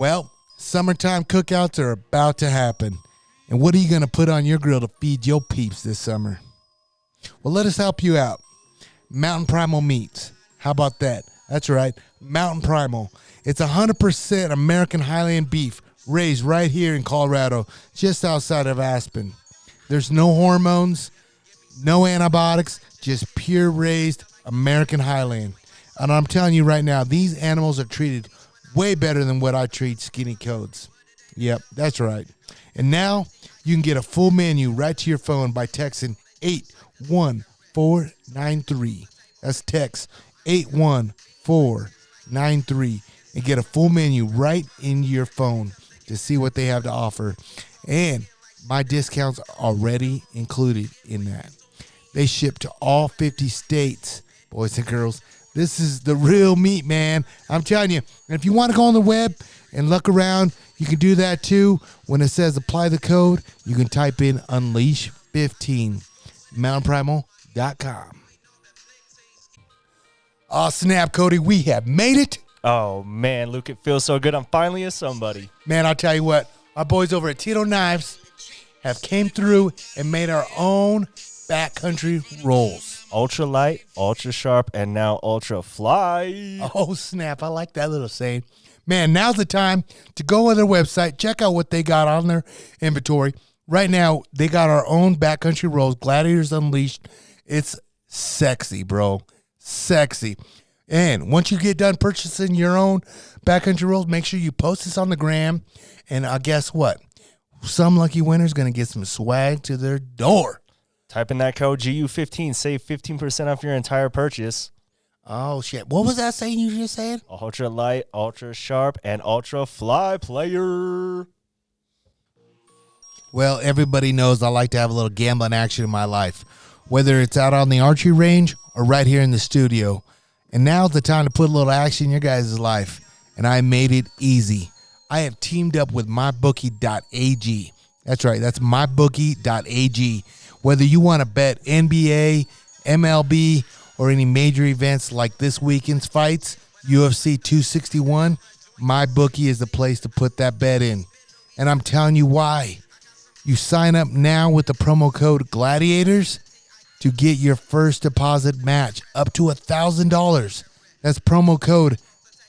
Well, summertime cookouts are about to happen. And what are you going to put on your grill to feed your peeps this summer? Well, let us help you out. Mountain Primal Meats. How about that? That's right, Mountain Primal. It's 100% American Highland beef raised right here in Colorado, just outside of Aspen. There's no hormones, no antibiotics, just pure raised American Highland. And I'm telling you right now, these animals are treated way better than what I treat skinny codes. Yep, that's right. And now you can get a full menu right to your phone by texting 81493. That's text 81493 and get a full menu right in your phone to see what they have to offer. And my discounts are already included in that. They ship to all 50 states, boys and girls. This is the real meat, man. I'm telling you. And if you want to go on the web and look around, you can do that too. When it says apply the code, you can type in Unleash15, mountainprimal.com. Oh, snap, Cody. We have made it. Oh, man, Luke, it feels so good. I'm finally a somebody. Man, I'll tell you what. Our boys over at Tito Knives have came through and made our own backcountry rolls. Ultra light, ultra sharp, and now ultra fly. Oh, snap. I like that little saying. Man, now's the time to go on their website, check out what they got on their inventory. Right now, they got our own backcountry rolls, Gladiators Unleashed. It's sexy, bro. Sexy. And once you get done purchasing your own backcountry rolls, make sure you post this on the gram. And guess what? Some lucky winner's going to get some swag to their door. Type in that code GU15, save 15% off your entire purchase. Oh, shit. What was that saying you just said? Ultra light, ultra sharp, and ultra fly player. Well, everybody knows I like to have a little gambling action in my life, whether it's out on the archery range or right here in the studio. And now's the time to put a little action in your guys' life. And I made it easy. I have teamed up with mybookie.ag. That's right. That's mybookie.ag. Whether you want to bet NBA, MLB, or any major events like this weekend's fights, UFC 261, MyBookie is the place to put that bet in. And I'm telling you why. You sign up now with the promo code GLADIATORS to get your first deposit match up to $1,000. That's promo code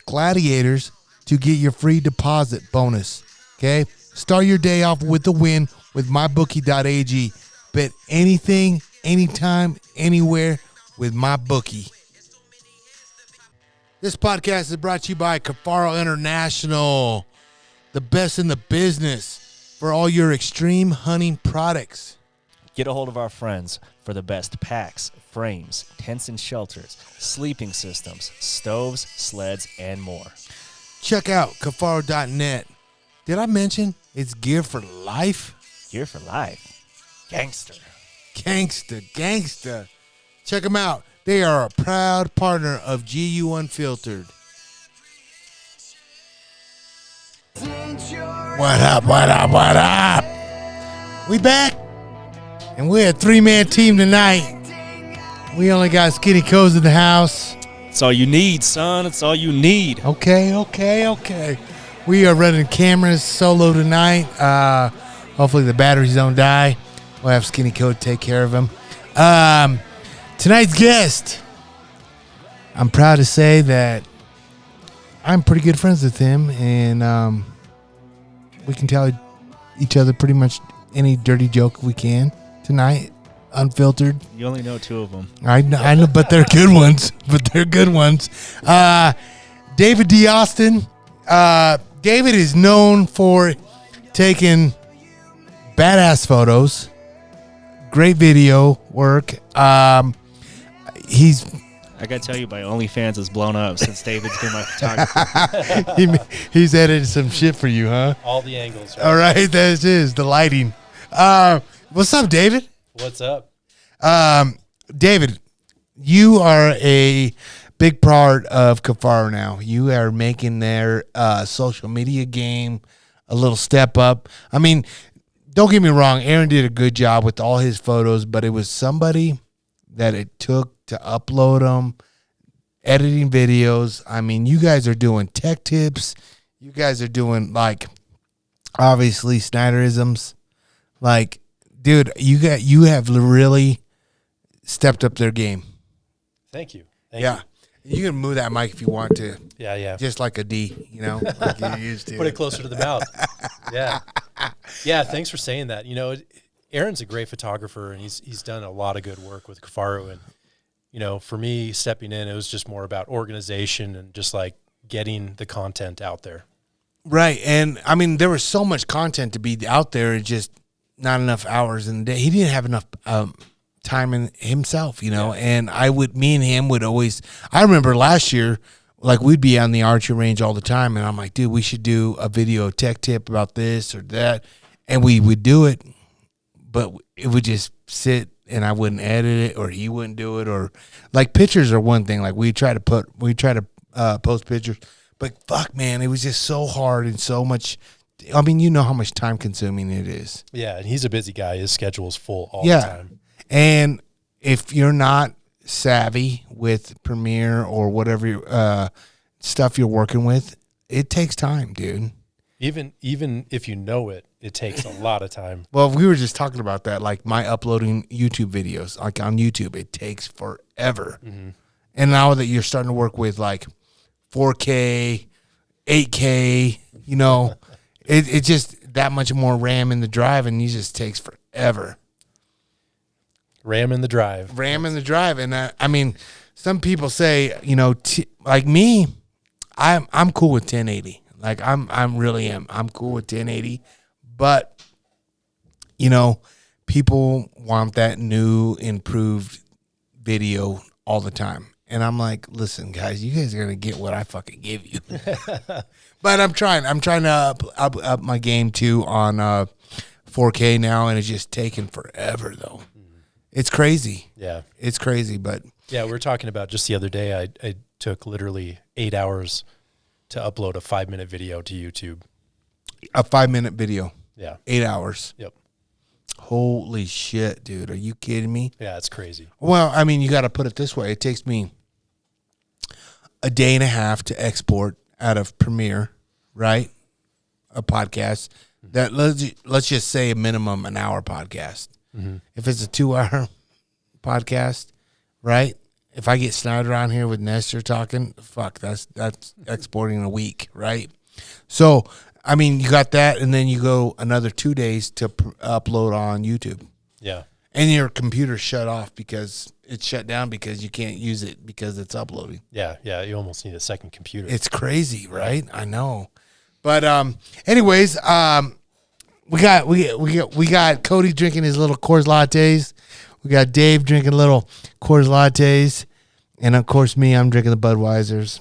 GLADIATORS to get your free deposit bonus. Okay? Start your day off with the win with mybookie.ag. Bet anything, anytime, anywhere with MyBookie. This podcast is brought to you by Kifaru International, the best in the business for all your extreme hunting products. Get a hold of our friends for the best packs, frames, tents and shelters, sleeping systems, stoves, sleds, and more. Check out Kifaru.net. Did I mention it's gear for life? Gear for life. Gangster. Gangster. Check them out. They are a proud partner of GU Unfiltered. What up? We back. And we're a three-man team tonight. We only got Skinny Co's in the house. It's all you need, son. It's all you need. Okay. We are running cameras solo tonight. Hopefully the batteries don't die. We'll have Skinny Co take care of him. Tonight's guest, I'm proud to say that I'm pretty good friends with him, and we can tell each other pretty much any dirty joke we can tonight, unfiltered. You only know two of them. I know, but they're good ones. David DeAustin. David is known for taking badass photos, great video work. I gotta tell you, my OnlyFans has blown up since David's been my photographer. He's edited some shit for you, huh? All the angles. Right? All right, that is the lighting. What's up, David? What's up? David, you are a big part of Kifaru now. You are making their social media game a little step up. I mean, don't get me wrong. Aaron did a good job with all his photos, but it was somebody that it took to upload them, editing videos. I mean, you guys are doing tech tips. you guys are doing like obviously Snyderisms. Like, dude, you have really stepped up their game. Thank you. Yeah. You can move that mic if you want to. Yeah. Just like a D, like you used to. Put it closer to the mouth. Yeah. Yeah, thanks for saying that. Aaron's a great photographer, and he's done a lot of good work with Kifaru. And, for me, stepping in, it was just more about organization and just, like, getting the content out there. Right. And, I mean, there was so much content to be out there, just not enough hours in the day. He didn't have enough time in himself, and me and him would always, I remember last year, like we'd be on the archery range all the time, and I'm like, dude, we should do a video tech tip about this or that, and we would do it, but it would just sit, and I wouldn't edit it, or he wouldn't do it, or like pictures are one thing, like we try to post pictures, but fuck, man, it was just so hard and so much. I mean, you know how much time consuming it is. Yeah, and he's a busy guy. His schedule is full all the time. And if you're not savvy with Premiere or whatever stuff you're working with, it takes time, dude. Even if you know it, it takes a lot of time. Well, we were just talking about that, like my uploading YouTube videos, like on YouTube, it takes forever. Mm-hmm. And now that you're starting to work with like 4K, 8K, it's just that much more RAM in the drive, and it just takes forever. RAM in the drive. And I mean, some people say, like me, I'm cool with 1080. Like I'm cool with 1080, but people want that new improved video all the time. And I'm like, listen, guys, you guys are gonna get what I fucking give you. But I'm trying to up my game too on 4K now, and it's just taking forever though. It's crazy. Yeah. It's crazy, but... Yeah, we were talking about just the other day, I took literally 8 hours to upload a 5-minute video to YouTube. A 5-minute video? Yeah. 8 hours? Yep. Holy shit, dude. Are you kidding me? Yeah, it's crazy. Well, I mean, you got to put it this way. It takes me a day and a half to export out of Premiere, right? A podcast. That let's just say a minimum an hour podcast. Mm-hmm. If it's a 2-hour podcast, right? If I get Snyder on here with Nestor talking, fuck, that's exporting a week, right? So, I mean, you got that, and then you go another 2 days to upload on YouTube. Yeah. And your computer shut off because it's shut down because you can't use it because it's uploading. Yeah, you almost need a second computer. It's crazy, right? I know. But anyways, we got Cody drinking his little Coors lattes. We got Dave drinking little Coors lattes, and of course me, I'm drinking the Budweisers.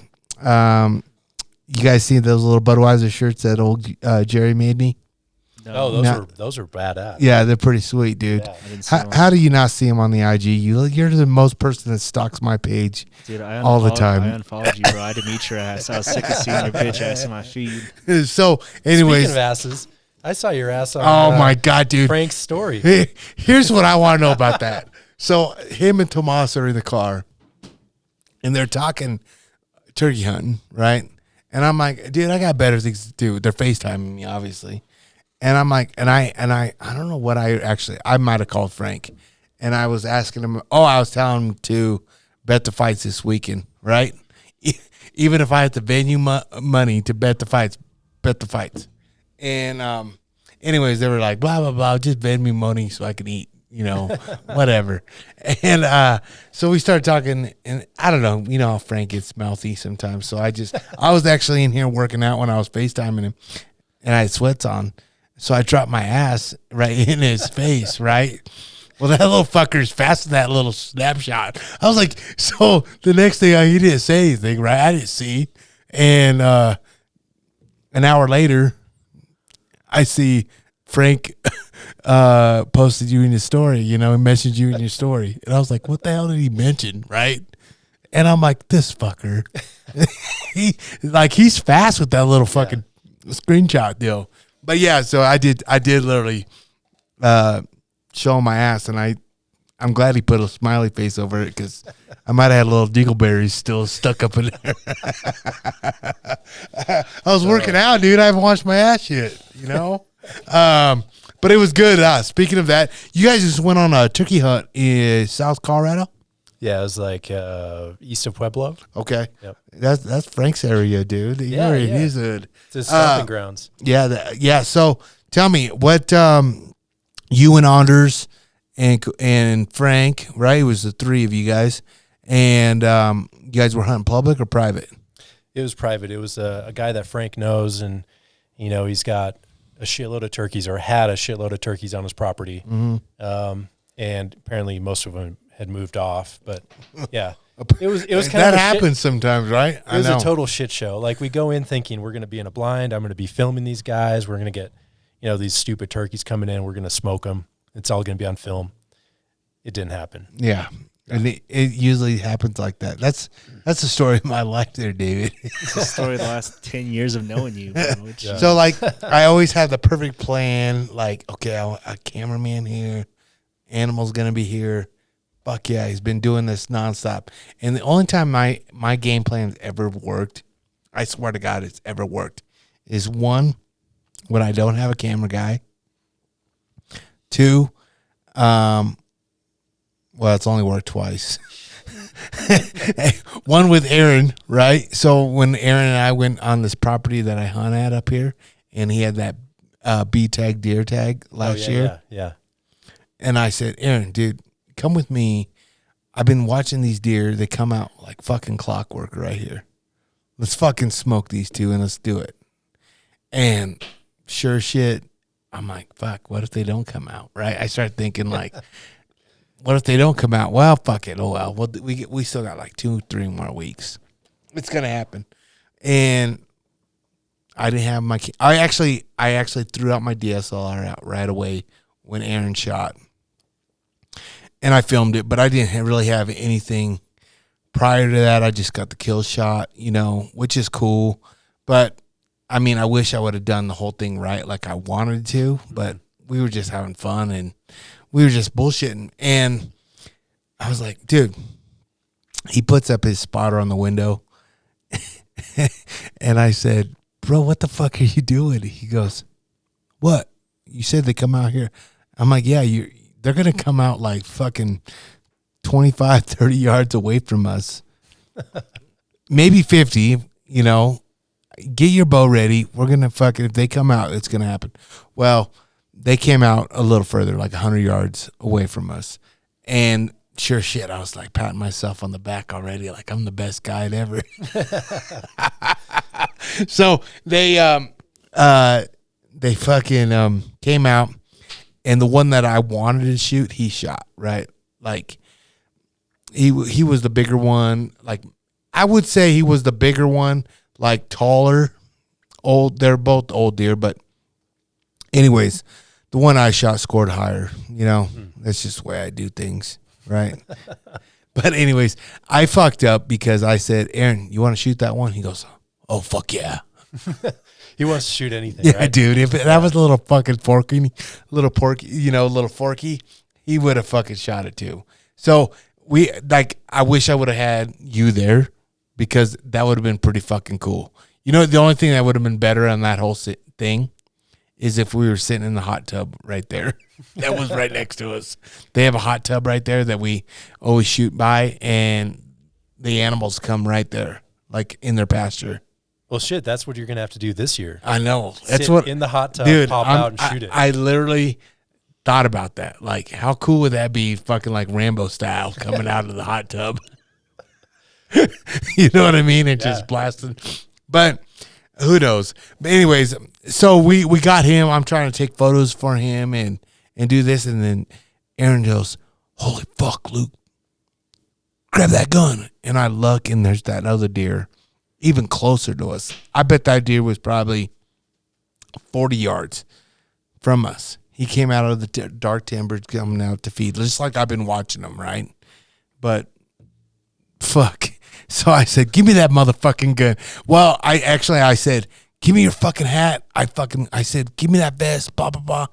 You guys see those little Budweiser shirts that old Jerry made me? No, those are badass. Yeah, they're pretty sweet, dude. Yeah, how do you not see them on the IG? You're the most person that stalks my page, dude, all the time. I unfollowed you, bro. I didn't meet your ass. I was sick of seeing your bitch ass in my feed. So, anyways, speaking of asses, I saw your ass on. Oh my god, dude! Frank's story. Here's what I want to know about that. So him and Tomas are in the car, and they're talking turkey hunting, right? And I'm like, dude, I got better things to do. They're FaceTiming me, obviously. And I'm like, and I don't know what I might have called Frank, and I was asking him. I was telling him to bet the fights this weekend, right? Even if I had to venue money to bet the fights. And anyways, they were like, blah blah blah, just bet me money so I can eat, whatever. And so we started talking, and I don't know, how Frank gets mouthy sometimes. So I was actually in here working out when I was FaceTiming him, and I had sweats on. So I dropped my ass right in his face, right? Well, that little fucker's fast in that little snapshot. I was like, so the next thing he didn't say anything, right? I didn't see. And an hour later, I see Frank posted you in his story, he messaged you in your story. And I was like, what the hell did he mention, right? And I'm like, this fucker. He's fast with that little fucking screenshot deal. But yeah, so I did literally show him my ass, and I I'm glad he put a smiley face over it because I might have had little dingleberries still stuck up in there. I was working out, dude. I haven't washed my ass yet, you know? But it was good. Speaking of that, you guys just went on a turkey hunt in South Colorado? Yeah, it was like east of Pueblo. Okay. Yep. That's Frank's area, dude. Yeah. He's good. It's his stomping grounds. Yeah. So tell me what you and Anders and Frank, right? It was the three of you guys, and you guys were hunting public or private? It was private. It was a guy that Frank knows, and he's got a shitload of turkeys, or had a shitload of turkeys on his property, and apparently most of them had moved off. But yeah, it was kind that of happens sometimes, right? It was a total shit show. Like, we go in thinking we're going to be in a blind. I'm going to be filming these guys. We're going to get these stupid turkeys coming in. We're going to smoke them. It's all going to be on film. It didn't happen. Yeah. And it usually happens like that. That's the story of my life there, David. It's the story of the last 10 years of knowing you. Bro. Yeah. So, like, I always have the perfect plan. Like, okay, I want a cameraman here. Animal's going to be here. Fuck yeah, he's been doing this nonstop. And the only time my game plan's ever worked, I swear to God it's ever worked, is one, when I don't have a camera guy. Two, well, it's only worked twice. One with Aaron, right? So when Aaron and I went on this property that I hunt at up here, and he had that B tag deer tag last year. Yeah. And I said, Aaron, dude, come with me. I've been watching these deer. They come out like fucking clockwork right here. Let's fucking smoke these two and let's do it. And sure shit, I'm like, fuck, what if they don't come out, right? I start thinking like, what if they don't come out? Well, fuck it. Oh, well, we still got like 2-3 more weeks. It's going to happen. And I didn't have my I actually threw out my DSLR out right away when Aaron shot. And I filmed it, but I didn't really have anything prior to that. I just got the kill shot, which is cool. But, I mean, I wish I would have done the whole thing right like I wanted to, but we were just having fun and we were just bullshitting. And I was like, dude, he puts up his spotter on the window. And I said, bro, what the fuck are you doing? He goes, what? You said they come out here. I'm like, yeah, they're going to come out like fucking 25, 30 yards away from us. Maybe 50, Get your bow ready. We're going to fucking, if they come out, it's going to happen. Well, they came out a little further, like 100 yards away from us. And sure shit, I was like patting myself on the back already, like I'm the best guide ever. So they fucking came out, and the one that I wanted to shoot, he shot, right? Like he was the bigger one. Like I would say he was the bigger one, like taller, old. They're both old deer, but anyways, the one I shot scored higher. That's just the way I do things, right? But anyways, I fucked up because I said, Aaron, you want to shoot that one? He goes, oh, fuck yeah. He wants to shoot anything, Yeah, right? dude. If that was a little fucking little forky, he would have fucking shot it too. So I wish I would have had you there because that would have been pretty fucking cool. The only thing that would have been better on that whole thing is if we were sitting in the hot tub right there. That was right next to us. They have a hot tub right there that we always shoot by, and the animals come right there, like in their pasture. Well, shit, that's what you're going to have to do this year. I know. That's Sit what in the hot tub, dude, pop out and shoot it. I literally thought about that. Like, how cool would that be, fucking like Rambo style, coming out of the hot tub? You know what I mean? And just blasting. But who knows? But anyways, so we got him. I'm trying to take photos for him and do this. And then Aaron goes, holy fuck, Luke. Grab that gun. And I look, and there's that other deer even closer to us. I bet that deer was probably 40 yards from us. He came out of the dark timber coming out to feed, just like I've been watching him, right? But fuck. So I said, give me that motherfucking gun. Well, I said, give me your fucking hat. I said, give me that vest, blah, blah, blah.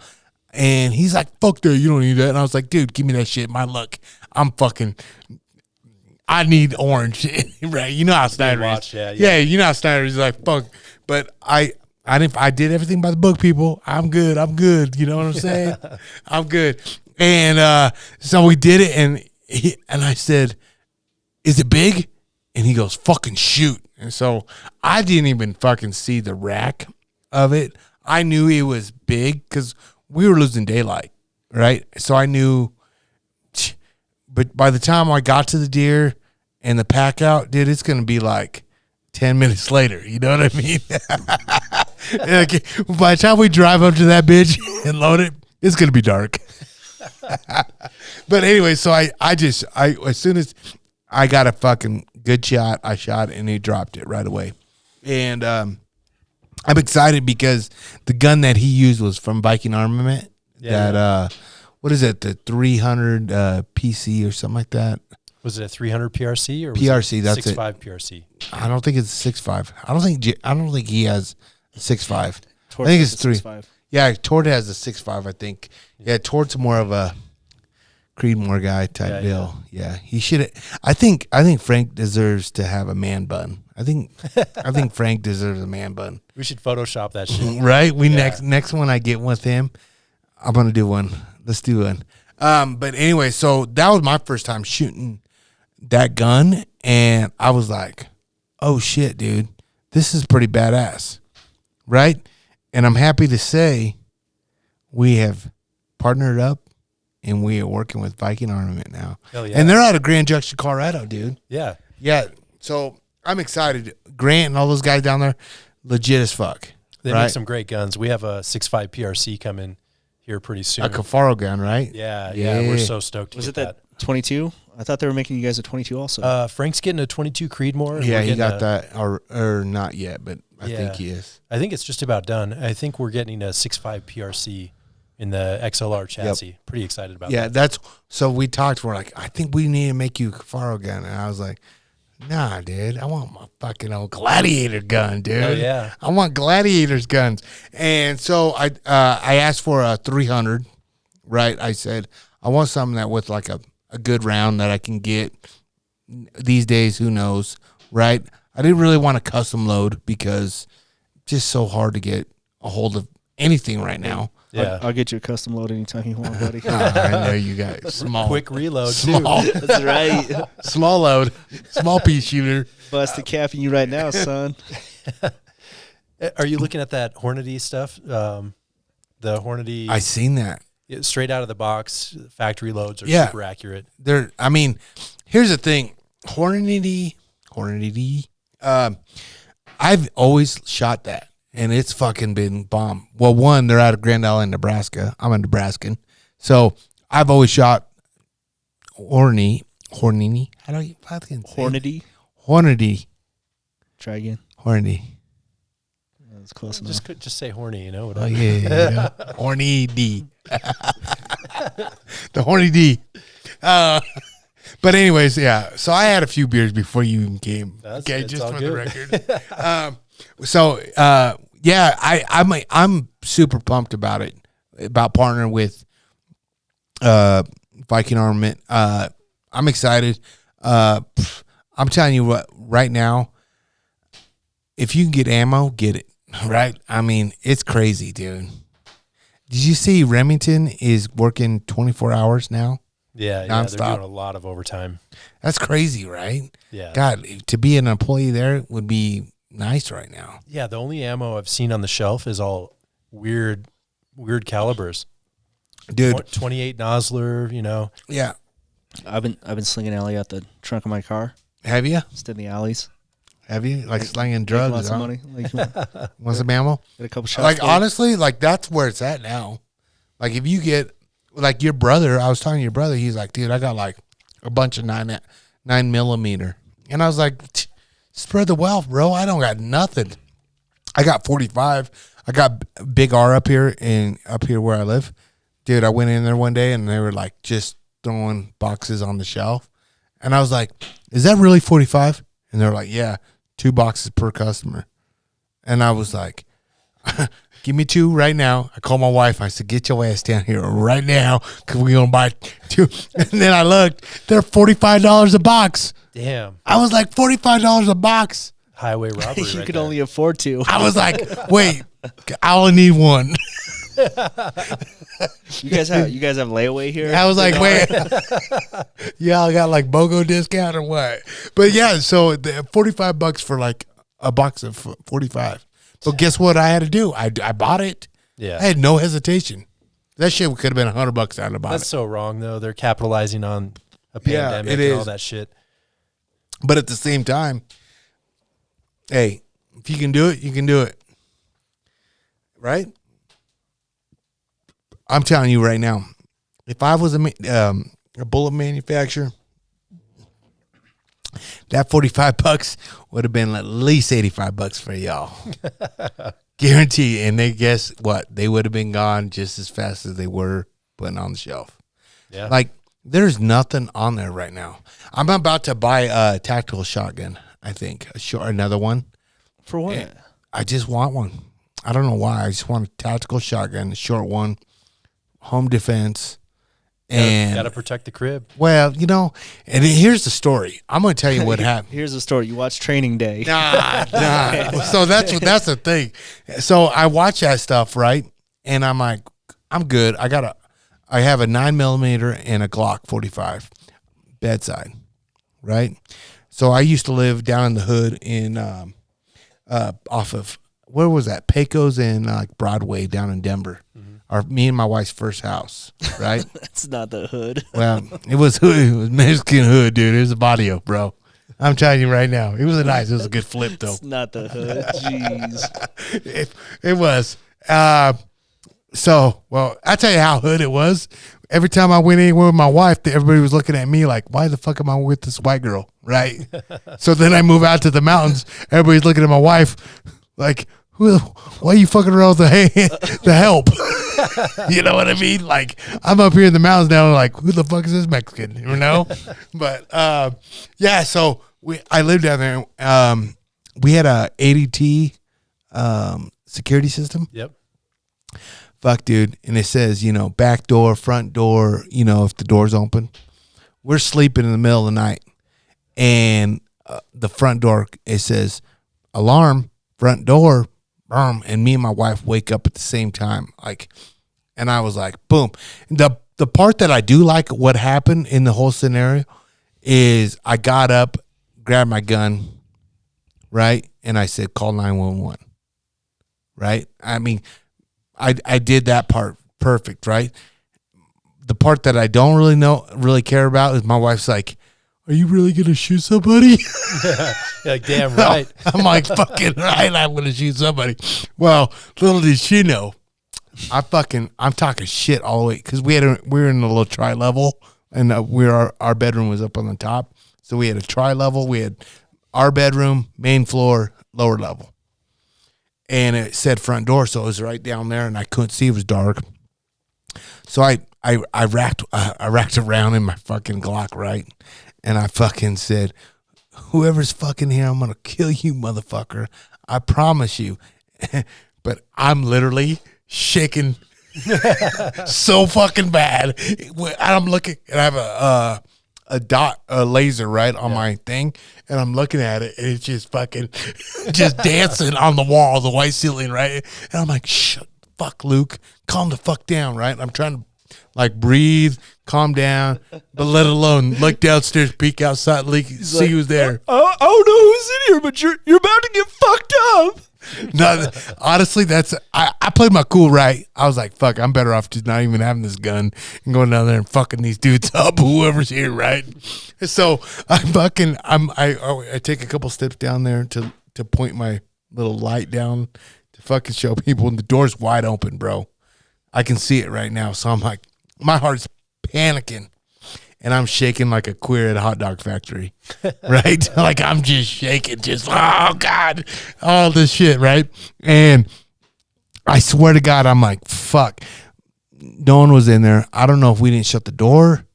And he's like, fuck that, you don't need that. And I was like, dude, give me that shit. My luck. I need orange. Right. You know how Snyder is. Yeah, you know how Snyder is like, fuck. But I did everything by the book, people. I'm good. You know what I'm saying? I'm good. And so we did it, and I said, is it big? And he goes, fucking shoot. And so I didn't even fucking see the rack of it. I knew it was big because we were losing daylight, right? So I knew, but by the time I got to the deer and the pack out, dude, it's going to be like 10 minutes later. You know what I mean? Like, by the time we drive up to that bitch and load it, it's going to be dark. But anyway, so I as soon as I got a fucking good shot, I shot and he dropped it right away. And I'm excited because the gun that he used was from Viking Armament. What is it? The 300 PC or something like that. Was it a 300 PRC or PRC? Was it That's 6.5 PRC? I don't think it's 6.5. I don't think he has 6.5. I think it's 3. 6.5. Yeah, Tord has a 6.5. I think. Yeah, Tord's more of a Creedmoor guy type deal. Yeah, he should. I think Frank deserves to have a man bun. I think Frank deserves a man bun. We should Photoshop that shit. Right? Next one I get with him, I'm gonna do one. Let's do one. But anyway, so that was my first time shooting that gun, and I was like, oh shit, dude, this is pretty badass, right? And I'm happy to say we have partnered up and we are working with Viking Armament now. Hell yeah. And they're out of Grand Junction, Colorado, dude. Yeah. Yeah. So I'm excited. Grant and all those guys down there, legit as fuck. They make some great guns. We have a 6.5 PRC coming here pretty soon. A Kifaru gun, right? Yeah. We're so stoked to Was get it that 22? I thought they were making you guys a 22 also. Frank's getting a 22 Creedmoor. Yeah, he got that, or not yet, but I think he is. I think it's just about done. I think we're getting a 6.5 PRC in the XLR chassis. Yep. Pretty excited about that. Yeah, that's so we talked. We're like, I think we need to make you a Kifaru gun, and I was like, nah, dude, I want my fucking old Gladiator gun, dude. Oh yeah, I want Gladiator's guns. And so I asked for a 300. Right, I said I want something that with like a good round that I can get these days. Who knows, right? I didn't really want a custom load because it's just so hard to get a hold of anything right now. Yeah, I'll get you a custom load anytime you want, buddy. I know you got small, quick reload, small. too. That's right. Small load, small piece shooter. Busted capping you right now, son. Are you looking at that Hornady stuff? The Hornady. I seen that. Straight out of the box, factory loads are super accurate. I mean, here's the thing. Hornady. I've always shot that, and it's fucking been bomb. Well, one, they're out of Grand Island, Nebraska. I'm a Nebraskan. So I've always shot Hornady. How do you fucking say Hornady? Hornady. Try again. Hornady. That's close enough. Just say horny, you know. Oh, yeah. Horny D. The Horny D. But anyways, yeah. So I had a few beers before you even came. Okay, just for the record. I'm super pumped about it, about partnering with Viking Armament. I'm excited. I'm telling you what, right now, if you can get ammo, get it. Right? I mean, it's crazy, dude. Did you see Remington is working 24 hours now? Yeah, they're doing a lot of overtime. That's crazy, right? Yeah. God, to be an employee there would be nice right now. Yeah, the only ammo I've seen on the shelf is all weird calibers. Dude. 28 Nosler, you know. Yeah. I've been slinging alley out the trunk of my car. Have you? Just in the alleys. Have you? Like slinging drugs? Lots of money. Like, want some ammo? Get a couple shots. Like, honestly, like, that's where it's at now. Like, if you get, like, your brother, I was talking to your brother, he's like, dude, I got, like, a bunch of 9mm. And I was like, spread the wealth, bro. I don't got nothing. I got 45. I got Big R up here where I live. Dude, I went in there one day, and they were, like, just throwing boxes on the shelf. And I was like, is that really 45? And they're like, yeah. 2 boxes per customer. And I was like, give me 2 right now. I called my wife. I said, get your ass down here right now because we're going to buy 2. And then I looked. They're $45 a box. Damn. I was like, $45 a box. Highway robbery. You right could there. only afford 2. I was like, wait, I only need 1. You guys have layaway here? I was like, wait, y'all got like BOGO discount or what? But yeah, so the $45 for like a box of 45. But guess what I had to do? I bought it. Yeah. I had no hesitation. That shit could have been $100 out of That's it. so wrong, though. They're capitalizing on a Yeah, pandemic it and is. all that shit. But at the same time, hey, if you can do it, you can do it. Right? I'm telling you right now, if I was a bullet manufacturer, that $45 would have been at least $85 for y'all. Guarantee. And they guess what? They would have been gone just as fast as they were putting on the shelf. Yeah. Like, there's nothing on there right now. I'm about to buy a tactical shotgun, I think. Another one. For what? And I just want one. I don't know why. I just want a tactical shotgun, a short one, home defense. And Got to protect the crib. well, you know, and here's the story. I'm going to tell you what happened. Here's the story. You watch Training Day. Nah. So that's the thing. So I watch that stuff, right? And I'm like, I'm good. I have a 9mm and a Glock 45 bedside, right? So I used to live down in the hood in off of, where was that? Pecos and like Broadway down in Denver. Me and my wife's first house, right? That's not the hood. Well, it was hood. It was Mexican hood, dude. It was a barrio, bro. I'm telling you right now. It was a good flip, though. It's not the hood. Jeez. It was. So, well, I tell you how hood it was. Every time I went anywhere with my wife, everybody was looking at me like, why the fuck am I with this white girl, right? So then I move out to the mountains. Everybody's looking at my wife like, why are you fucking around with the help? You know what I mean? Like, I'm up here in the mountains now, like, who the fuck is this Mexican? You know? But, yeah, so I lived down there. We had a ADT security system. Yep. Fuck, dude. And it says, you know, back door, front door, you know, if the door's open. We're sleeping in the middle of the night. And the front door, it says, alarm, front door, and me and my wife wake up at the same time. Like, and I was like, boom. The part that I do like what happened in the whole scenario is I got up, grabbed my gun, right? And I said, call 911. Right? I mean, I did that part perfect, right? The part that I don't really care about is my wife's like, are you really going to shoot somebody? You're like, damn right. I'm like, fucking right, I'm going to shoot somebody. Well, little did she know, I'm talking shit all the way, because we were in a little tri-level, and our bedroom was up on the top. So we had a tri-level. We had our bedroom, main floor, lower level. And it said front door, so it was right down there, and I couldn't see. It was dark. So I racked around in my fucking Glock, right? And I fucking said, whoever's fucking here, I'm going to kill you, motherfucker. I promise you. But I'm literally shaking so fucking bad. I'm looking, and I have a laser right on my thing, and I'm looking at it, and it's just fucking just dancing on the wall, the white ceiling, right? And I'm like, shut fuck, Luke, calm the fuck down, right? I'm trying to like breathe, calm down, but let alone look downstairs, peek outside, see like, who's there. I don't know who's in here, but you're about to get fucked up. No, honestly, I played my cool right. I was like, fuck, I'm better off just not even having this gun and going down there and fucking these dudes up, whoever's here, right? So I take a couple steps down there to point my little light down to fucking show people, and the door's wide open, bro. I can see it right now. So I'm like, my heart's panicking, and I'm shaking like a queer at a hot dog factory, right? Like I'm just shaking, just, oh God, all this shit, right? And I swear to God, I'm like, fuck, no one was in there. I don't know if we didn't shut the door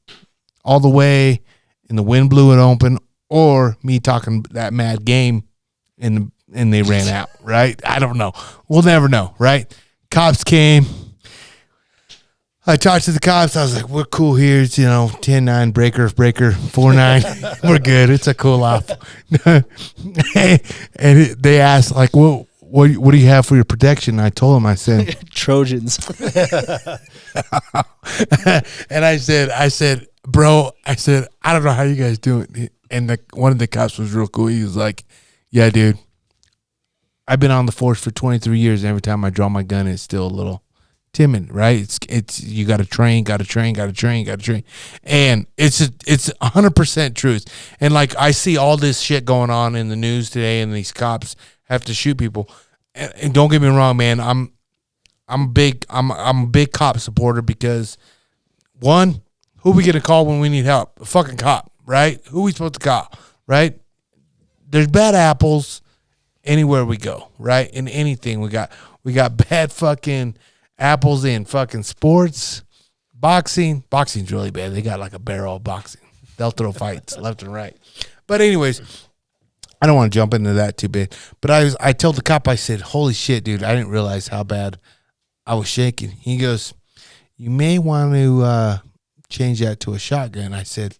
all the way and the wind blew it open, or me talking that mad game and they ran out, right? I don't know. We'll never know, right? Cops came. I talked to the cops. I was like, we're cool here. It's, 10-9 breaker 4-9. We're good. It's a cool off. And they asked, like, what do you have for your protection? I told them, I said, Trojans. and I said, bro, I don't know how you guys do it. And one of the cops was real cool. He was like, yeah, dude, I've been on the force for 23 years. And every time I draw my gun, it's still a little timid, right? It's you got to train. And it's 100% truth. And like, I see all this shit going on in the news today, and these cops have to shoot people. And don't get me wrong, man. I'm a big cop supporter because, one, who we gonna call when we need help? A fucking cop, right? Who we supposed to call, right? There's bad apples anywhere we go, right? In anything we got bad fucking apples in fucking sports, boxing. Boxing's really bad. They got like a barrel of boxing. They'll throw fights left and right. But anyways, I don't want to jump into that too big. But I told the cop, I said, holy shit, dude, I didn't realize how bad I was shaking. He goes, you may want to change that to a shotgun. I said,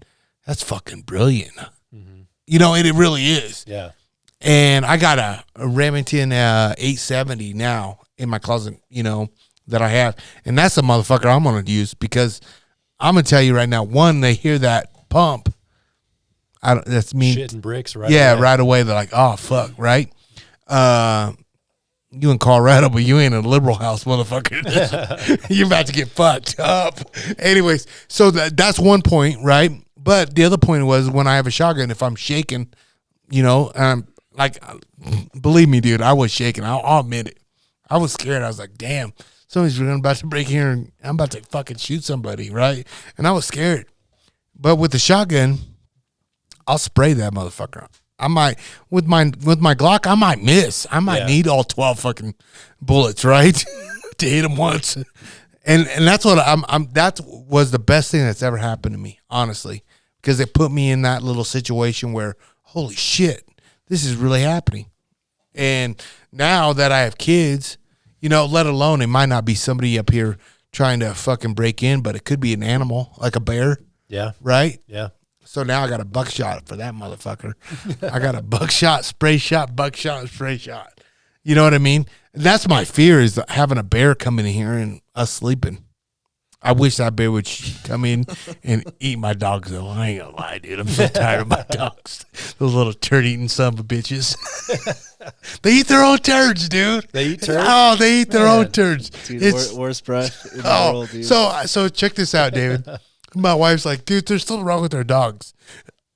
that's fucking brilliant. Mm-hmm. And it really is. Yeah. And I got a Remington 870 now in my closet, that I have. And that's the motherfucker I'm going to use because I'm going to tell you right now, one, they hear that pump. That's me. Shitting bricks right away. Right away. They're like, oh, fuck, right? You in Colorado, but you ain't in a liberal house, motherfucker. You're about to get fucked up. Anyways, so that's one point, right? But the other point was when I have a shotgun, if I'm shaking, like, believe me, dude, I was shaking. I'll admit it. I was scared. I was like, damn, somebody's about to break here and I'm about to fucking shoot somebody, right? And I was scared. But with the shotgun, I'll spray that motherfucker. I might with my Glock, I might miss. I might need all 12 fucking bullets, right? To hit him once. And that's what that was the best thing that's ever happened to me, honestly, because it put me in that little situation where, holy shit, this is really happening. And now that I have kids, let alone it might not be somebody up here trying to fucking break in, but it could be an animal like a bear. Yeah. Right? Yeah. So now I got a buckshot for that motherfucker. I got a buckshot, spray shot, buckshot, spray shot. You know what I mean? That's my fear, is having a bear come in here and us sleeping. I wish that bear would come in and eat my dogs, though. I ain't gonna lie, dude. I'm so tired of my dogs. Those little turd-eating son of a bitches. They eat their own turds, dude. They eat turds? Oh, they eat their own turds. Dude, it's worst breath in the world, dude. So check this out, David. My wife's like, dude, there's something wrong with our dogs.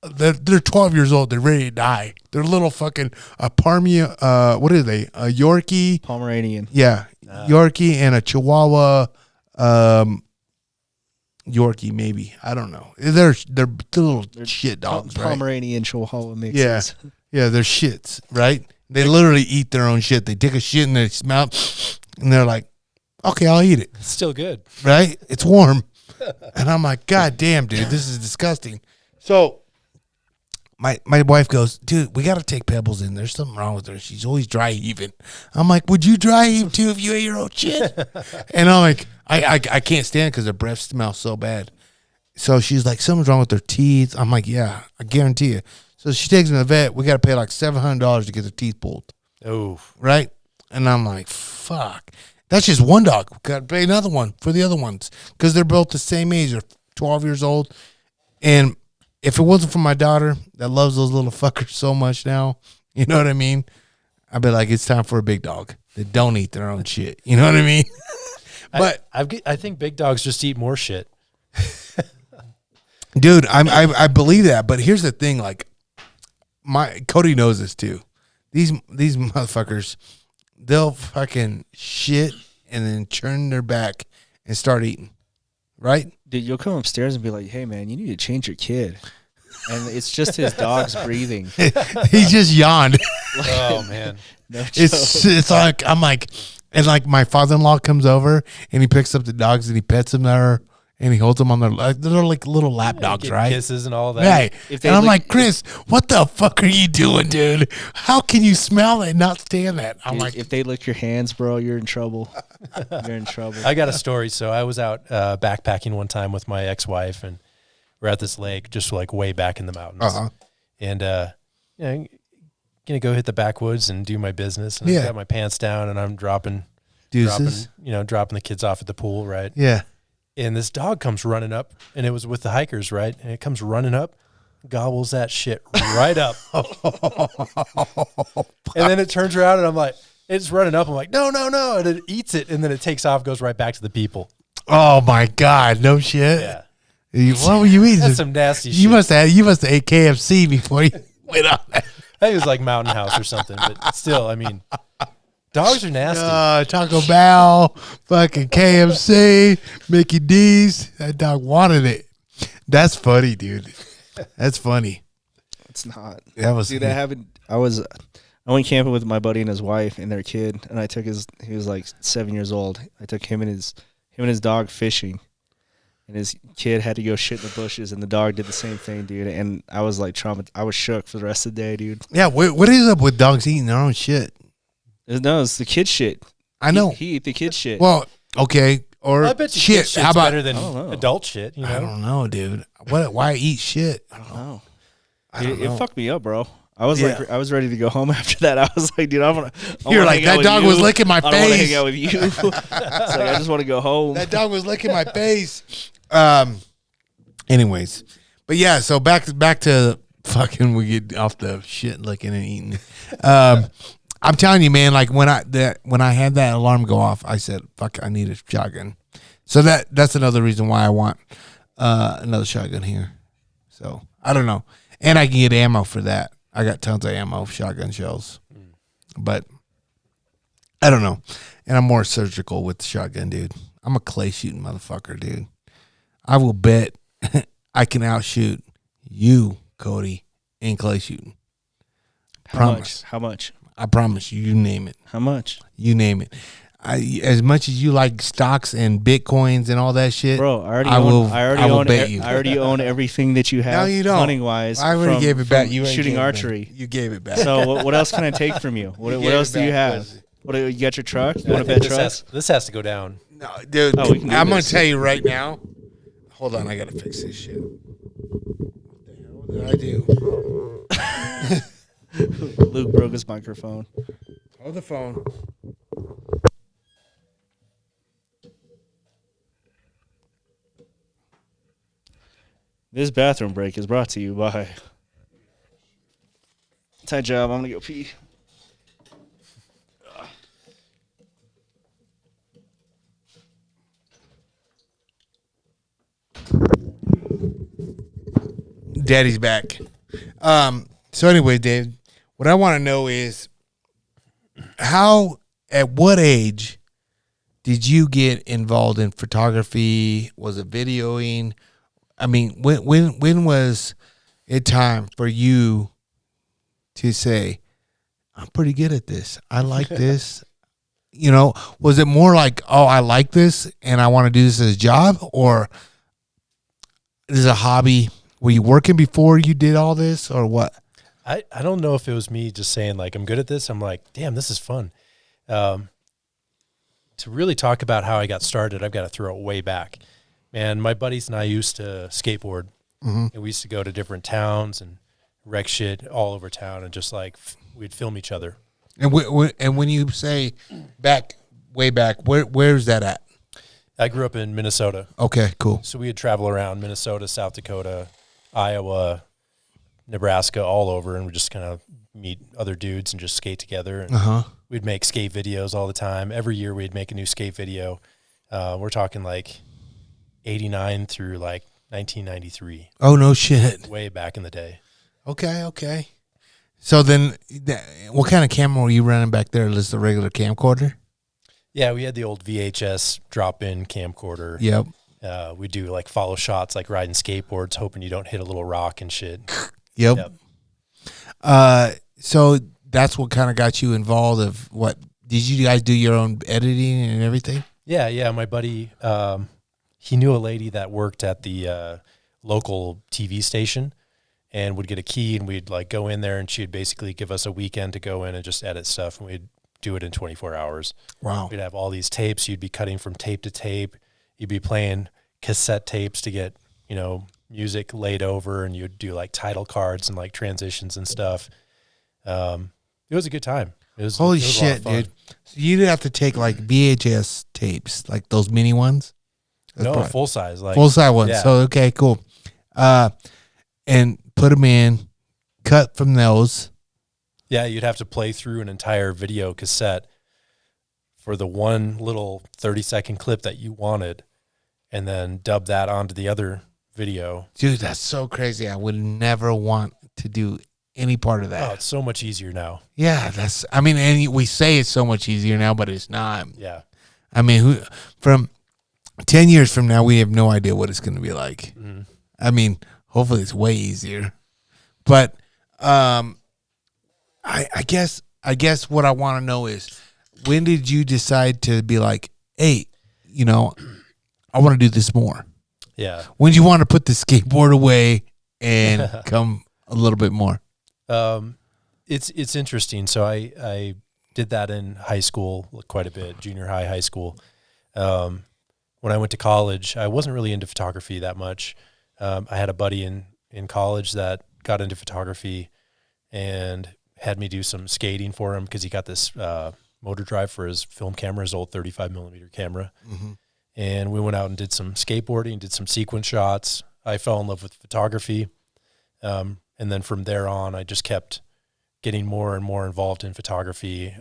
They're 12 years old. They're ready to die. They're little fucking what are they? A Yorkie? Pomeranian. Yeah. Yorkie and a Chihuahua Yorkie, maybe. I don't know. They're little shit dogs, right? Pomeranian Chihuahua mixes. Yeah, they're shits, right? They literally eat their own shit. They take a shit in their mouth, and they're like, okay, I'll eat it. It's still good. Right? It's warm. And I'm like, God damn, dude, this is disgusting. So my wife goes, dude, we got to take Pebbles in. There's something wrong with her. She's always dry heaving. I'm like, would you dry heave too if you ate your own shit? And I'm like, I can't stand it because her breath smells so bad. So she's like, something's wrong with her teeth. I'm like, yeah, I guarantee you. So she takes them to the vet. We got to pay like $700 to get their teeth pulled. Oh. Right? And I'm like, fuck. That's just one dog. Got to pay another one for the other ones because they're both the same age. They're 12 years old. And if it wasn't for my daughter that loves those little fuckers so much now, you know what I mean? I'd be like, it's time for a big dog that don't eat their own shit. You know what I mean? But I think big dogs just eat more shit. Dude, I believe that. But here's the thing. Like, Cody knows this too. These motherfuckers, they'll fucking shit and then turn their back and start eating. Right? Dude, you'll come upstairs and be like, hey, man, you need to change your kid. And it's just his dog's breathing. He just yawned. Oh, man. No It's like, I'm like, and like my father-in-law comes over and he picks up the dogs and he pets them there And he holds them on their they're like little lap dogs, Get right? kisses and all that. Right. If they And I'm lick- like, Chris, what the fuck are you doing, dude? How can you smell it and not stand that? I'm Dude, like, if they lick your hands, bro, you're in trouble. You're in trouble. I got a story. So I was out backpacking one time with my ex-wife, and we're at this lake, just like way back in the mountains. And gonna go hit the backwoods and do my business. And I got my pants down, and I'm dropping the kids off at the pool, right? yeah. And this dog comes running up, and it was with the hikers, right? And it comes running up, gobbles that shit right up. And then it turns around, and I'm like, it's running up. I'm like, no. And it eats it, and then it takes off, goes right back to the people. Oh my God, no shit. Yeah. What were you eating? That's some nasty shit. You must have ate KFC before you went on that. I think it was like Mountain House or something, but still, I mean, dogs are nasty. Taco Bell, fucking KFC, Mickey D's. That dog wanted it. That's funny, dude. That's funny. It's not. That was Dude, I went camping with my buddy and his wife and their kid, and I took he was like 7 years old. I took him and his dog fishing. And his kid had to go shit in the bushes, and the dog did the same thing, dude. And I was like I was shook for the rest of the day, dude. Yeah, what is up with dogs eating their own shit? No, it's the kid shit. I know. He ate the kid shit. Well, okay. Or I bet you shit. kid shit's How about better than adult shit, you know? I don't know, dude. Why eat shit? I don't know. It Fucked me up, bro. I was I was ready to go home after that. I was like, dude, You're like, that dog was licking my face. I don't want to hang out with you. It's like, I just want to go home. That dog was licking my face. Anyways, but yeah, so back to fucking, we get off the shit licking and eating. I'm telling you, man, like when I had that alarm go off, I said, fuck, I need a shotgun. So that's another reason why I want another shotgun here. So I don't know. And I can get ammo for that. I got tons of ammo, shotgun shells. But I don't know. And I'm more surgical with the shotgun, dude. I'm a clay shooting motherfucker, dude. I will bet I can outshoot you, Cody, in clay shooting. Promise. How much? I promise you. You name it. How much? You name it. As much as you like stocks and bitcoins and all that shit, bro. I already own everything that you have. No, you don't. Hunting wise, I already gave it back. You shooting archery. You gave it back. So what else can I take from you? What else do you have? What you got your truck? You want to bet trucks? This has to go down. No, dude. Oh, I'm gonna tell you right now. Hold on, I gotta fix this shit. What the hell did I do? Luke broke his microphone. Hold the phone. This bathroom break is brought to you by Tight Job. I'm gonna go pee. Daddy's back. So anyway, Dave, what I want to know is at what age did you get involved in photography? Was it videoing? I mean, when was it time for you to say, I'm pretty good at this. I like this. You know, was it more like, oh, I like this and I want to do this as a job, or this is a hobby? Were you working before you did all this, or what? I don't know if it was me just saying, like, I'm good at this. I'm like, damn, this is fun. To really talk about how I got started, I've got to throw it way back. Man, my buddies and I used to skateboard. Mm-hmm. And we used to go to different towns and wreck shit all over town, and just like we'd film each other. And when you say way back, where's that at? I grew up in Minnesota. Okay, cool. So we would travel around Minnesota, South Dakota, Iowa, Nebraska, all over, and we just kind of meet other dudes and just skate together. And we'd make skate videos all the time. Every year we'd make a new skate video. We're talking like 89 through like 1993. Oh, no shit. Way back in the day. Okay. So then, what kind of camera were you running back there? Just a regular camcorder? Yeah, we had the old VHS drop-in camcorder. Yep. We do like follow shots, like riding skateboards, hoping you don't hit a little rock and shit. Yep. So that's what kind of got you involved. Of what did you guys do your own editing and everything? Yeah. My buddy, he knew a lady that worked at the local TV station and would get a key, and we'd like go in there, and she'd basically give us a weekend to go in and just edit stuff, and we'd do it in 24 hours. Wow. We'd have all these tapes. You'd be cutting from tape to tape. You'd be playing cassette tapes to get, music laid over, and you'd do like title cards and like transitions and stuff. It was a good time. Holy shit, dude. So you'd have to take like VHS tapes, like those mini ones? Full size. Like full size ones. Yeah. So, okay, cool. And put them in, cut from those. Yeah, you'd have to play through an entire video cassette for the one little 30-second clip that you wanted, and then dub that onto the other video. Dude, that's so crazy. I would never want to do any part of that. Oh, it's so much easier now. Yeah, and we say it's so much easier now, but it's not. Yeah. I mean, from 10 years from now, we have no idea what it's going to be like. Mm-hmm. I mean, hopefully it's way easier. But I guess what I want to know is, when did you decide to be like, hey, I want to do this more? Yeah. When did you want to put the skateboard away and come a little bit more? It's interesting. So I did that in high school quite a bit, junior high school. When I went to college, I wasn't really into photography that much. I had a buddy in college that got into photography and had me do some skating for him because he got this motor drive for his film camera, his old 35 millimeter camera. Mm-hmm. And we went out and did some skateboarding, did some sequence shots. I fell in love with photography. And then from there on, I just kept getting more and more involved in photography.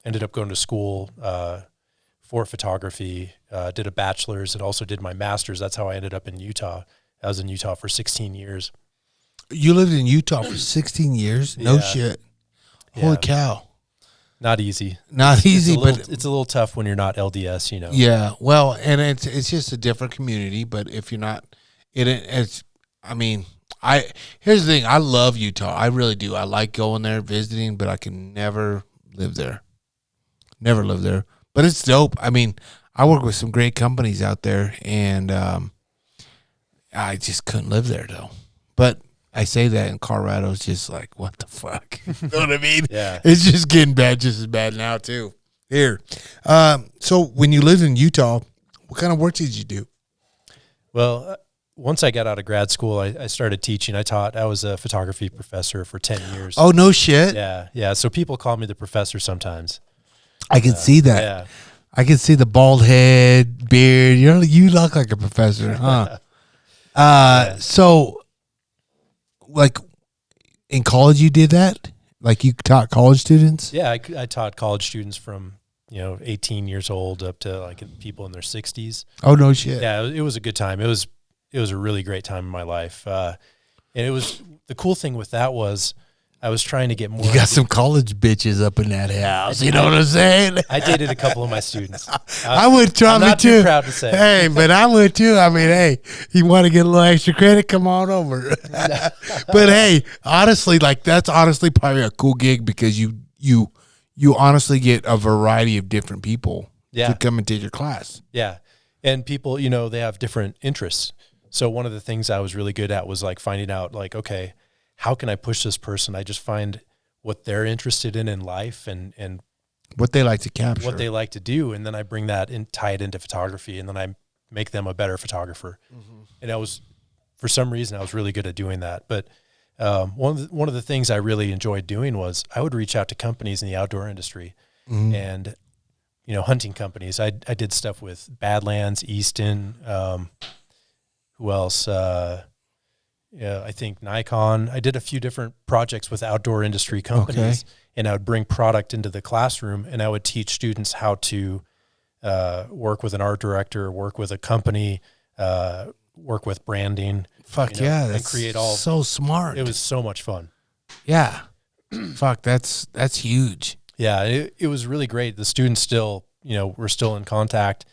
Ended up going to school for photography, did a bachelor's, and also did my master's. That's how I ended up in Utah. I was in Utah for 16 years. You lived in Utah for 16 years? No Yeah. shit. Yeah. Holy cow. Not easy. Not easy, but it's a little tough when you're not LDS, Yeah, well, and it's just a different community. But if you're not, here's the thing. I love Utah. I really do. I like going there, visiting, but I can never live there. Never live there. But it's dope. I mean, I work with some great companies out there, and I just couldn't live there though. But I say that, in Colorado, it's just like, what the fuck? You know what I mean? Yeah. It's just getting bad, just as bad now, too. Here. So when you lived in Utah, what kind of work did you do? Well, once I got out of grad school, I started teaching. I was a photography professor for 10 years. Oh, no shit. Yeah. So people call me the professor sometimes. I can see that. Yeah. I can see the bald head, beard. You look like a professor, huh? So, like, in college you did that? Like, you taught college students? Yeah, I taught college students from 18 years old up to like people in their 60s. Oh, no shit. Yeah, it was a good time. It was a really great time in my life. And it was, the cool thing with that was I was trying to get more. You got some college bitches up in that house. You know what I'm saying? I dated a couple of my students. I would try I'm me not too. too proud to say. Hey, but I would too. I mean, hey, you want to get a little extra credit? Come on over. But hey, honestly, like, that's honestly probably a cool gig, because you honestly get a variety of different people to come and take your class. Yeah. And people, they have different interests. So one of the things I was really good at was like finding out, like, okay, how can I push this person? I just find what they're interested in life and what they like to capture, what they like to do. And then I bring that and tie it into photography, and then I make them a better photographer. Mm-hmm. And for some reason, I was really good at doing that. But one of the things I really enjoyed doing was I would reach out to companies in the outdoor industry, mm-hmm. and, hunting companies. I did stuff with Badlands, Easton, who else? I think Nikon. I did a few different projects with outdoor industry companies, and I would bring product into the classroom, and I would teach students how to work with an art director, work with a company, work with branding. Fuck yeah, that's and create all. So smart. It was so much fun. Yeah, fuck, that's huge. Yeah, it was really great. The students still, we're still in contact.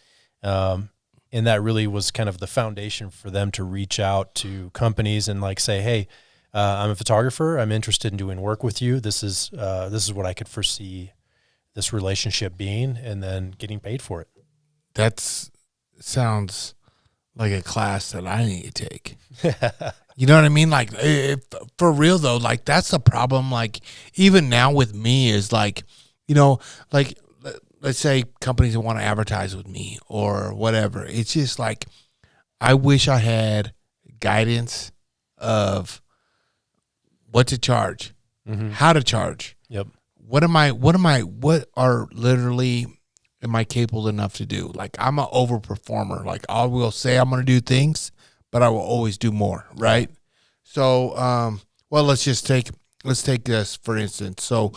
And that really was kind of the foundation for them to reach out to companies and like say, hey, I'm a photographer. I'm interested in doing work with you. This is what I could foresee this relationship being, and then getting paid for it. Sounds like a class that I need to take. You know what I mean? Like, for real though, like that's the problem. Like even now with me is like, you know, like let's say companies that want to advertise with me or whatever. It's just like, I wish I had guidance of what to charge, how to charge. Yep. What are literally am I capable enough to do? Like I'm an overperformer. Like I will say I'm going to do things, but I will always do more. Right. So, well, let's take this for instance. So,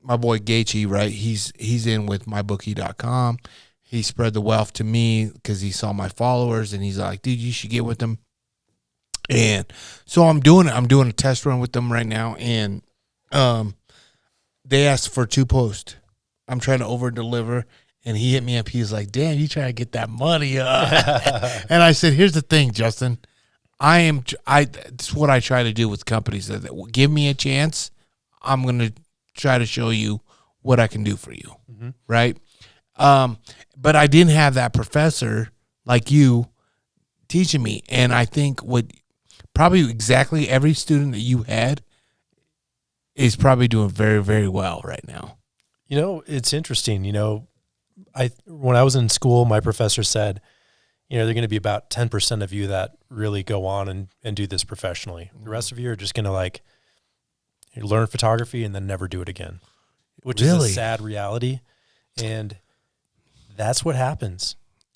my boy Gaethje, right? He's in with mybookie.com. He spread the wealth to me because he saw my followers and he's like, dude, you should get with them. And so I'm doing it. I'm doing a test run with them right now. And, they asked for 2 posts. I'm trying to over deliver. And he hit me up. He's like, damn, you trying to get that money up. And I said, here's the thing, Justin. It's what I try to do with companies that give me a chance. I'm going to try to show you what I can do for you. Right. But I didn't have that professor like you teaching me. And I think what probably exactly every student that you had is probably doing very, very well right now. You know, it's interesting. You know, when I was in school, my professor said, you know, they're going to be about 10% of you that really go on and do this professionally. The rest of you are just going to like learn photography and then never do it again, which is a sad reality. And that's what happens.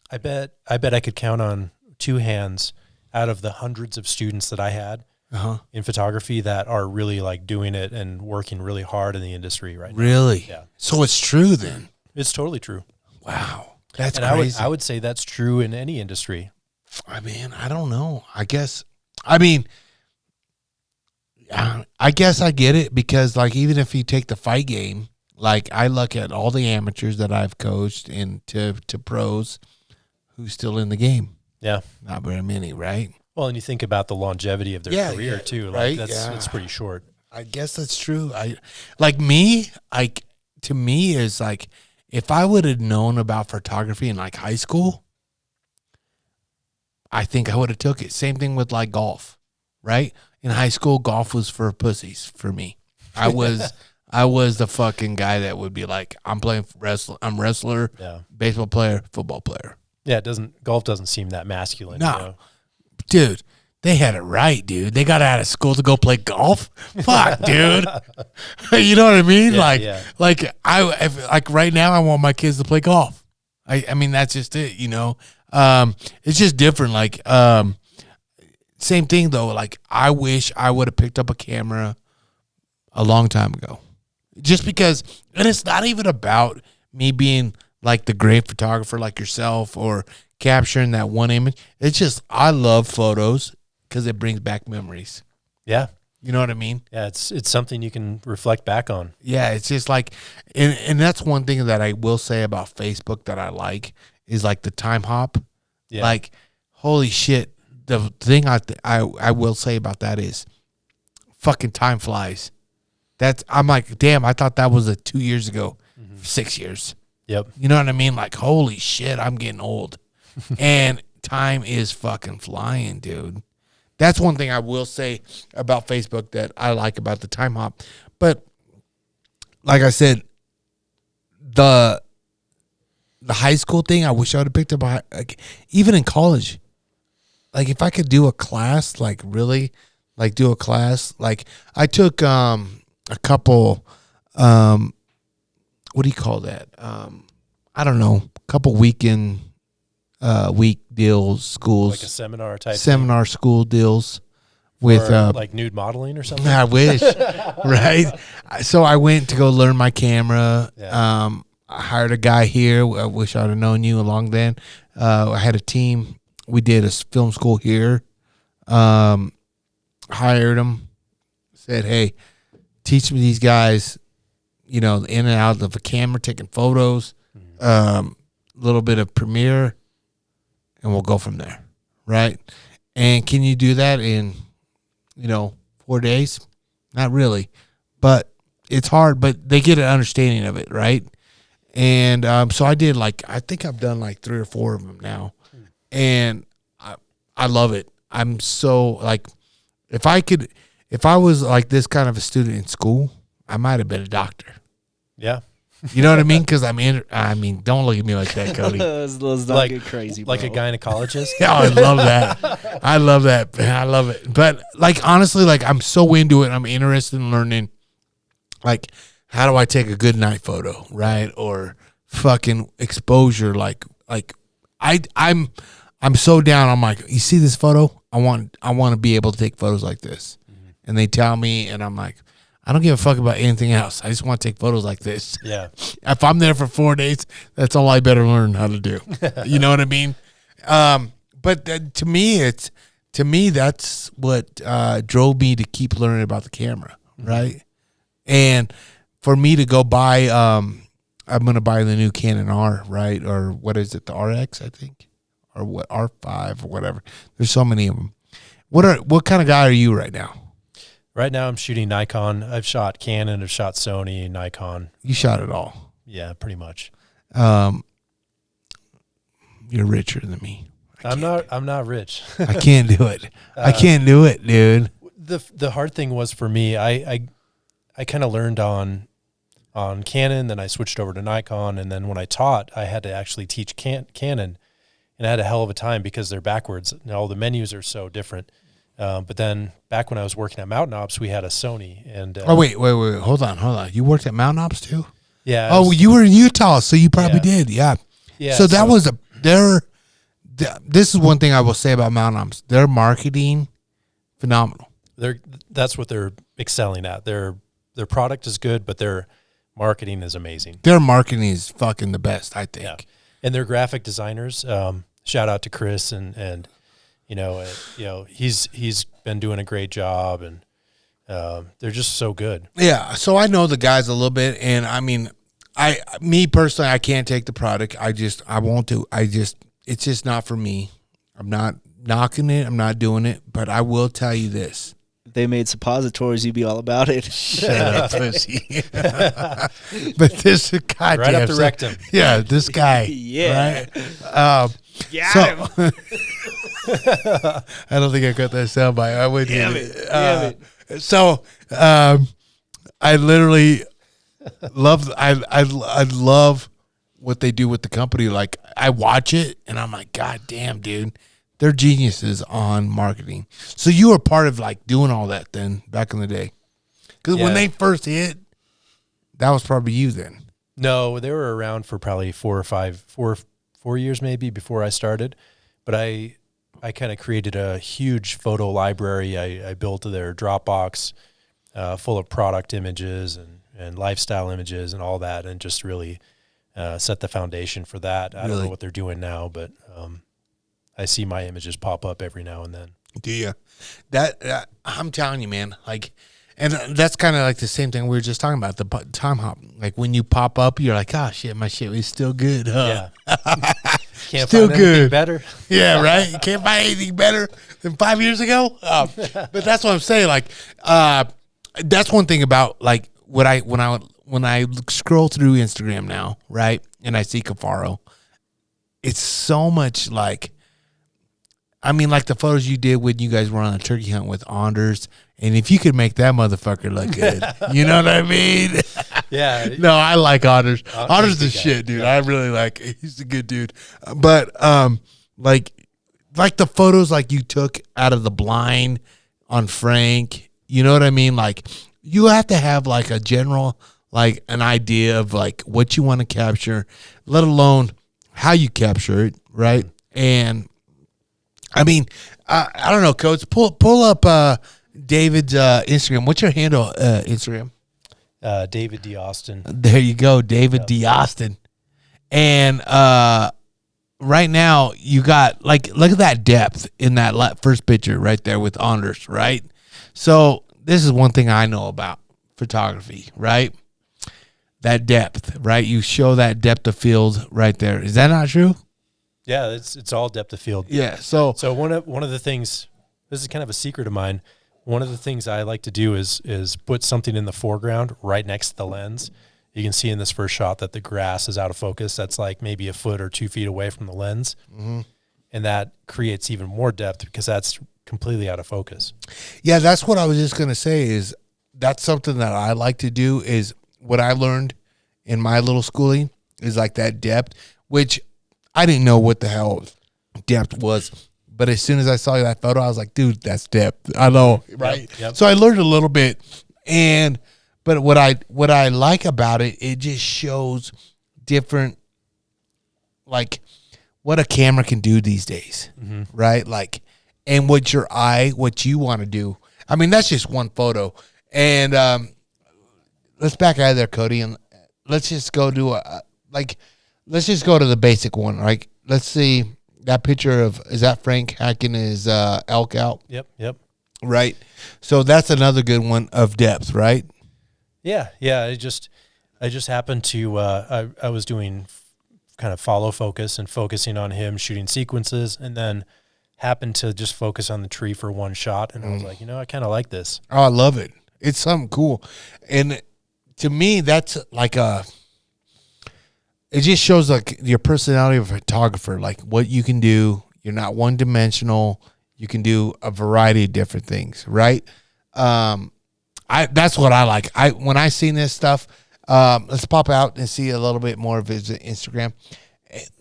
I bet I could count on 2 hands out of the hundreds of students that I had in photography that are really like doing it and working really hard in the industry right now. Really? Yeah. So it's true then. It's totally true. Wow. That's and crazy. I would say that's true in any industry. I mean, I don't know. I guess I get it because like even if you take the fight game, like I look at all the amateurs that I've coached and to pros who's still in the game. Yeah. Not very many, right? Well, and you think about the longevity of their career too. Like right? that's pretty short. I guess that's true. To me is like if I would have known about photography in like high school, I think I would have took it. Same thing with like golf, right? In high school, golf was for pussies for me. I was the fucking guy that would be like, I'm playing I'm wrestler, baseball player, football player. Yeah, golf doesn't seem that masculine. No, you know? Dude, they had it right, dude. They got out of school to go play golf. Fuck, dude. You know what I mean? Yeah, like right now, I want my kids to play golf. I mean, that's just it. You know, it's just different. Like, same thing though. Like, I wish I would have picked up a camera a long time ago, just because. And it's not even about me being like the great photographer like yourself or capturing that one image. It's just I love photos because it brings back memories. Yeah. You know what I mean? Yeah, it's something you can reflect back on. Yeah, it's just like, and that's one thing that I will say about Facebook that I like is like the time hop. Yeah. Like, holy shit. The thing I will say about that is fucking time flies. I'm like, damn, I thought that was 2 years ago, 6 years. Yep. You know what I mean? Like, holy shit, I'm getting old. And time is fucking flying, dude. That's one thing I will say about Facebook that I like about the time hop. But like I said, the high school thing, I wish I would have picked up like, even in college. Like if I could do a class, like really, like do a class. Like I took a couple what do you call that? I don't know, a couple week deals, schools. Like a seminar type seminar thing? School deals with like nude modeling or something. I wish. Right. So I went to go learn my camera. Yeah. I hired a guy here. I wish I'd have known you along then. I had a team. We did a film school here. Hired them. Said, hey, teach me these guys, you know, in and out of a camera, taking photos, a little bit of Premiere, and we'll go from there, right? And can you do that in, 4 days? Not really, but it's hard, but they get an understanding of it, right? And so I did I think I've done 3 or 4 of them now. And I love it. I'm so like, if I was like this kind of a student in school, I might have been a doctor. Yeah. You know what I mean? Because I mean, don't look at me like that, Cody. Those don't get crazy, bro. Like a gynecologist. Yeah, I love that. I love that. Man, I love it. But like, honestly, like I'm so into it. I'm interested in learning, like, how do I take a good night photo, right? Or fucking exposure. Like I'm so down. I'm like, you see this photo? I want to be able to take photos like this. Mm-hmm. And they tell me, and I'm like, I don't give a fuck about anything else. I just want to take photos like this. Yeah. If I'm there for 4 days, that's all I better learn how to do. You know what I mean? But to me, that's what drove me to keep learning about the camera, right? And for me to go buy, I'm going to buy the new Canon R, right? Or what is it, the RX, I think? Or what, R5 or whatever. There's so many of them. What kind of guy are you right now? Right now I'm shooting Nikon. I've shot Canon, I've shot Sony, Nikon. You shot it all. Yeah, pretty much. You're richer than me. I'm not rich. I can't do it. I can't do it, dude. The hard thing was for me, I kind of learned on Canon, then I switched over to Nikon, and then when I taught, I had to actually teach Canon, and I had a hell of a time because they're backwards. And all the menus are so different. But then back when I was working at Mountain Ops, we had a Sony. And wait, hold on. You worked at Mountain Ops too? Yeah. You were in Utah, so you probably did. Yeah. Yeah. So that was this is one thing I will say about Mountain Ops. Their marketing, phenomenal. That's what they're excelling at. Their product is good, but their marketing is amazing. Their marketing is fucking the best, I think. Yeah. And their graphic designers, shout out to Chris and he's been doing a great job, and they're just so good. Yeah. So I know the guys a little bit, and I mean, me personally, I can't take the product. I won't do. It's just not for me. I'm not knocking it. I'm not doing it. But I will tell you this. If they made suppositories, you'd be all about it. Shut up, pussy. But this goddamn right up the rectum. Yeah, this guy. Yeah. Right? Got him. I don't think I got that sound bite. I would. Damn it. So, I literally love. I love what they do with the company. Like, I watch it and I'm like, God damn, dude, they're geniuses on marketing. So you were part of like doing all that then back in the day, because when they first hit, that was probably you then. No, they were around for probably 4 years maybe before I started, but I kind of created a huge photo library. I built their Dropbox full of product images and lifestyle images and all that, and just really set the foundation for that. I don't know what they're doing now, but I see my images pop up every now and then. Do you? That I'm telling you, man. Like, and that's kind of like the same thing we were just talking about, the time hop. Like when you pop up, you're like, oh shit, my shit is still good, huh? Yeah. Can't still find good. anything better. Yeah, right. You can't find anything better than 5 years ago. But that's what I'm saying. Like, that's one thing about like when I scroll through Instagram now, right, and I see Kifaru, it's so much like. I mean, like the photos you did when you guys were on a turkey hunt with Anders, and if you could make that motherfucker look good, you know what I mean? Yeah. No, I like Anders. Anders the shit, dude. Yeah. I really like. He's a good dude. But like the photos like you took out of the blind on Frank, you know what I mean? Like you have to have like a general, like an idea of like what you want to capture, let alone how you capture it, right? And I mean, I don't know, Coach. Pull up David's Instagram. What's your handle, Instagram? David DeAustin. There you go, David DeAustin. And right now, you got, like, look at that depth in that first picture right there with Anders, right? So this is one thing I know about photography, right? That depth, right? You show that depth of field right there. Is that not true? Yeah, it's all depth of field. Yeah, so one of the things, this is kind of a secret of mine. One of the things I like to do is put something in the foreground right next to the lens. You can see in this first shot that the grass is out of focus. That's like maybe a foot or 2 feet away from the lens. Mm-hmm. and that creates even more depth because that's completely out of focus. Yeah, that's what I was just gonna say. Is that's something that I like to do. Is what I learned in my little schooling is like that depth, which I didn't know what the hell depth was. But as soon as I saw that photo, I was like, dude, that's depth. I know, right? Yep. So I learned a little bit. But what I like about it, it just shows different, like, what a camera can do these days, right? Like, and what you want to do. I mean, that's just one photo. And let's back out of there, Cody, and let's just go to let's just go to the basic one, right? Let's see that picture is that Frank hacking his elk out? Yep. Right. So that's another good one of depth, right? Yeah. I just happened to I was doing kind of follow focus and focusing on him shooting sequences, and then happened to just focus on the tree for one shot, and I was like, I kind of like this. Oh, I love it. It's something cool. And to me, that's like it just shows like your personality of a photographer, like what you can do. You're not one dimensional. You can do a variety of different things, right? That's what I like. When I seen this stuff, let's pop out and see a little bit more of his Instagram.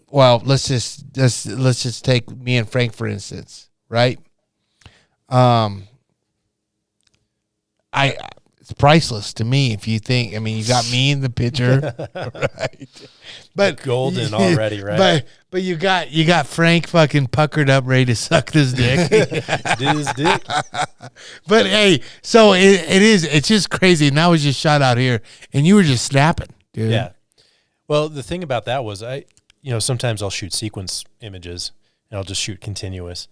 Well, let's just take me and Frank for instance, right? It's priceless to me. If you think, I mean, you got me in the picture, right? But Golden already, right? But you got Frank fucking puckered up, ready to suck this dick. Dude, his dick. But hey, so it's just crazy. And I was just shot out here, and you were just snapping, dude. Yeah. Well, the thing about that was sometimes I'll shoot sequence images and I'll just shoot continuous,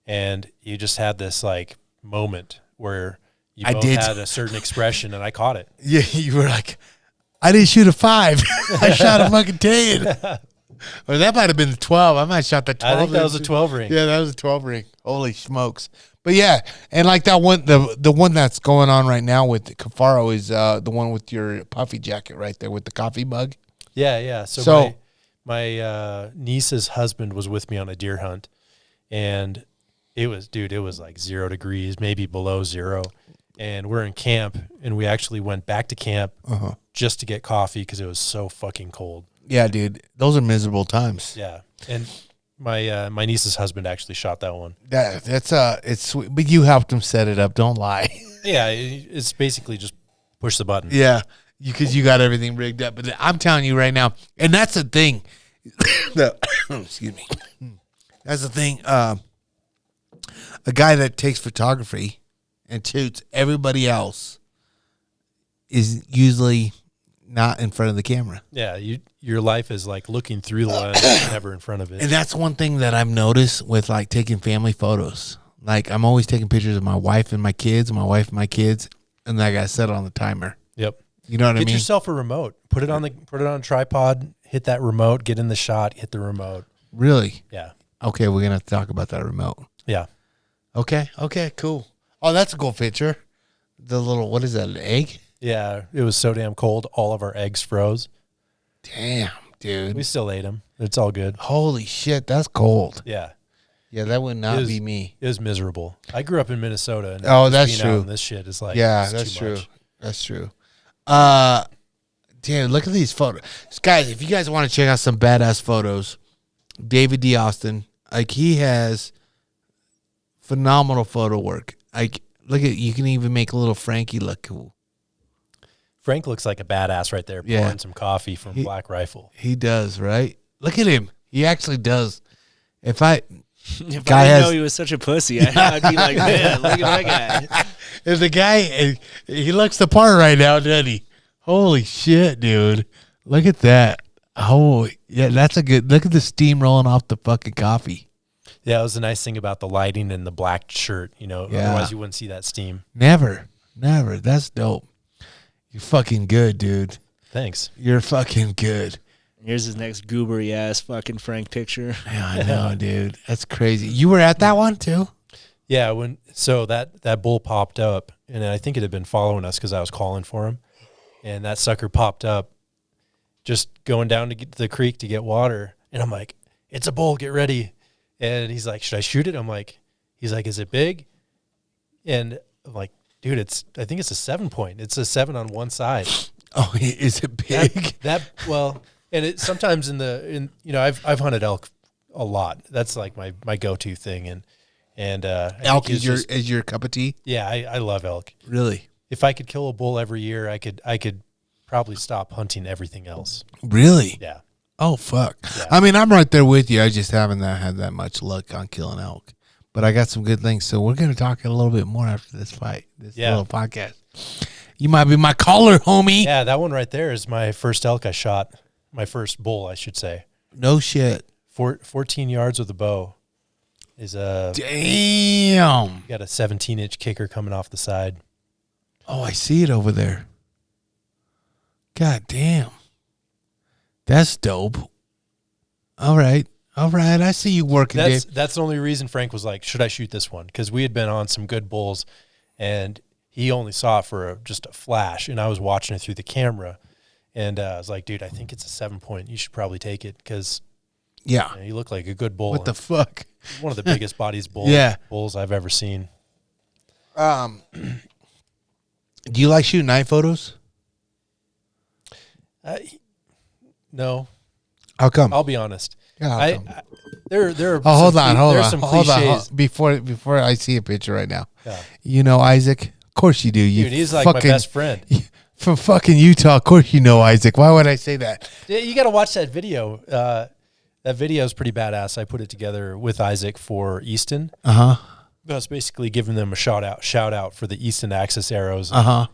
and you just had this like moment where you both had a certain expression, and I caught it. Yeah, you were like, I didn't shoot a 5. I shot a fucking 10. Or that might have been the 12. I might have shot the 12. I think that was a 12 ring. Yeah, that was a 12 ring. Holy smokes. But yeah, and like that one, the one that's going on right now with Kifaru is the one with your puffy jacket right there with the coffee mug. Yeah. So my niece's husband was with me on a deer hunt, and it was like 0 degrees, maybe below 0. And we're in camp, and we actually went back to camp just to get coffee because it was so fucking cold. Yeah, dude, those are miserable times. Yeah, and my niece's husband actually shot that one. That's it's sweet, but you helped him set it up. Don't lie. Yeah, it's basically just push the button. Yeah, because you got everything rigged up. But I'm telling you right now, and that's the thing. Excuse me. That's the thing. A guy that takes photography and shoots everybody else is usually not in front of the camera. Yeah, your life is like looking through the lens, never in front of it. And that's one thing that I've noticed with like taking family photos. Like I'm always taking pictures of my wife and my kids, and then I got to set it on the timer. Yep. You know what I mean? Get yourself a remote. Put it on a tripod. Hit that remote. Get in the shot. Hit the remote. Really? Yeah. Okay, we're gonna have to talk about that remote. Yeah. Okay, cool. Oh, that's a cool picture. The little, what is that, an egg? Yeah, it was so damn cold. All of our eggs froze. Damn, dude. We still ate them. It's all good. Holy shit, that's cold. Yeah. Yeah, that would not be me. It was miserable. I grew up in Minnesota. And that's being true. out in this shit is like, yeah, it's that's too true. much. That's true. Damn, look at these photos. Guys, if you guys want to check out some badass photos, David DeAustin, like he has phenomenal photo work. Like, look at, you can even make a little Frankie look cool. Frank looks like a badass right there, pouring some coffee from Black Rifle. He does, right? Look at him. He actually does. If I didn't know he was such a pussy, I'd be like, man, look at that guy. If the guy, he looks the part right now, doesn't he? Holy shit, dude. Look at that. Oh, yeah, that's a good, look at the steam rolling off the fucking coffee. Yeah, it was the nice thing about the lighting and the black shirt, otherwise you wouldn't see that steam. Never. That's dope. You're fucking good, dude. Thanks. You're fucking good. Here's his next goobery ass fucking Frank picture. Yeah, I know, dude. That's crazy. You were at that one too? Yeah, so that bull popped up, and I think it had been following us because I was calling for him, and that sucker popped up, just going down to get to the creek to get water, and I'm like, "It's a bull, get ready!" And he's like, should I shoot it? He's like, is it big? And I'm like, dude, I think it's a 7-point. It's a 7 on one side. Oh, is it big? And it sometimes I've hunted elk a lot. That's like my go-to thing. And Elk is your cup of tea? Yeah, I love elk. Really? If I could kill a bull every year, I could probably stop hunting everything else. Really? Yeah. Oh, fuck. Yeah. I mean, I'm right there with you. I just haven't had that much luck on killing elk. But I got some good things. So we're going to talk a little bit more after this fight, this little podcast. You might be my caller, homie. Yeah, that one right there is my first elk I shot. My first bull, I should say. No shit. 14 yards with a bow is a... Damn. Got a 17-inch kicker coming off the side. Oh, I see it over there. God damn. That's dope. All right. I see you working, Dave. That's the only reason Frank was like, should I shoot this one? Because we had been on some good bulls, and he only saw it for just a flash, and I was watching it through the camera. And I was like, dude, I think it's a 7-point. You should probably take it because you look like a good bull. What the fuck? One of the biggest bodies bulls I've ever seen. Do you like shooting night photos? No. How come? I'll be honest. Yeah, there are hold on. Some cliches. Before I see a picture right now. Yeah. You know Isaac? Of course you do. Dude, he's like my best friend. From fucking Utah, of course you know Isaac. Why would I say that? You got to watch that video. That video is pretty badass. I put it together with Isaac for Easton. Uh-huh. I was basically giving them a shout out for the Easton Axis arrows. Uh-huh.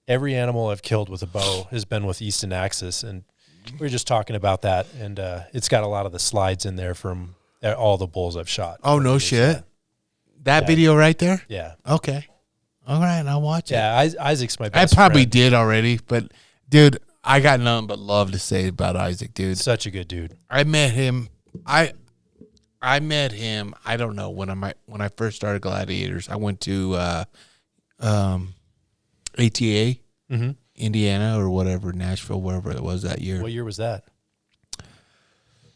Every animal I've killed with a bow has been with Easton Axis, and we were just talking about that, and it's got a lot of the slides in there from all the bulls I've shot. Oh, no shit. That video right there? Yeah. Okay. All right, I'll watch it. Yeah, Isaac's my best I probably friend. did already, but, dude, I got nothing but love to say about Isaac, dude. Such a good dude. I met him. I met him. I don't know when I first started Gladiators. I went to ATA, Indiana or whatever, Nashville, wherever it was that year. What year was that?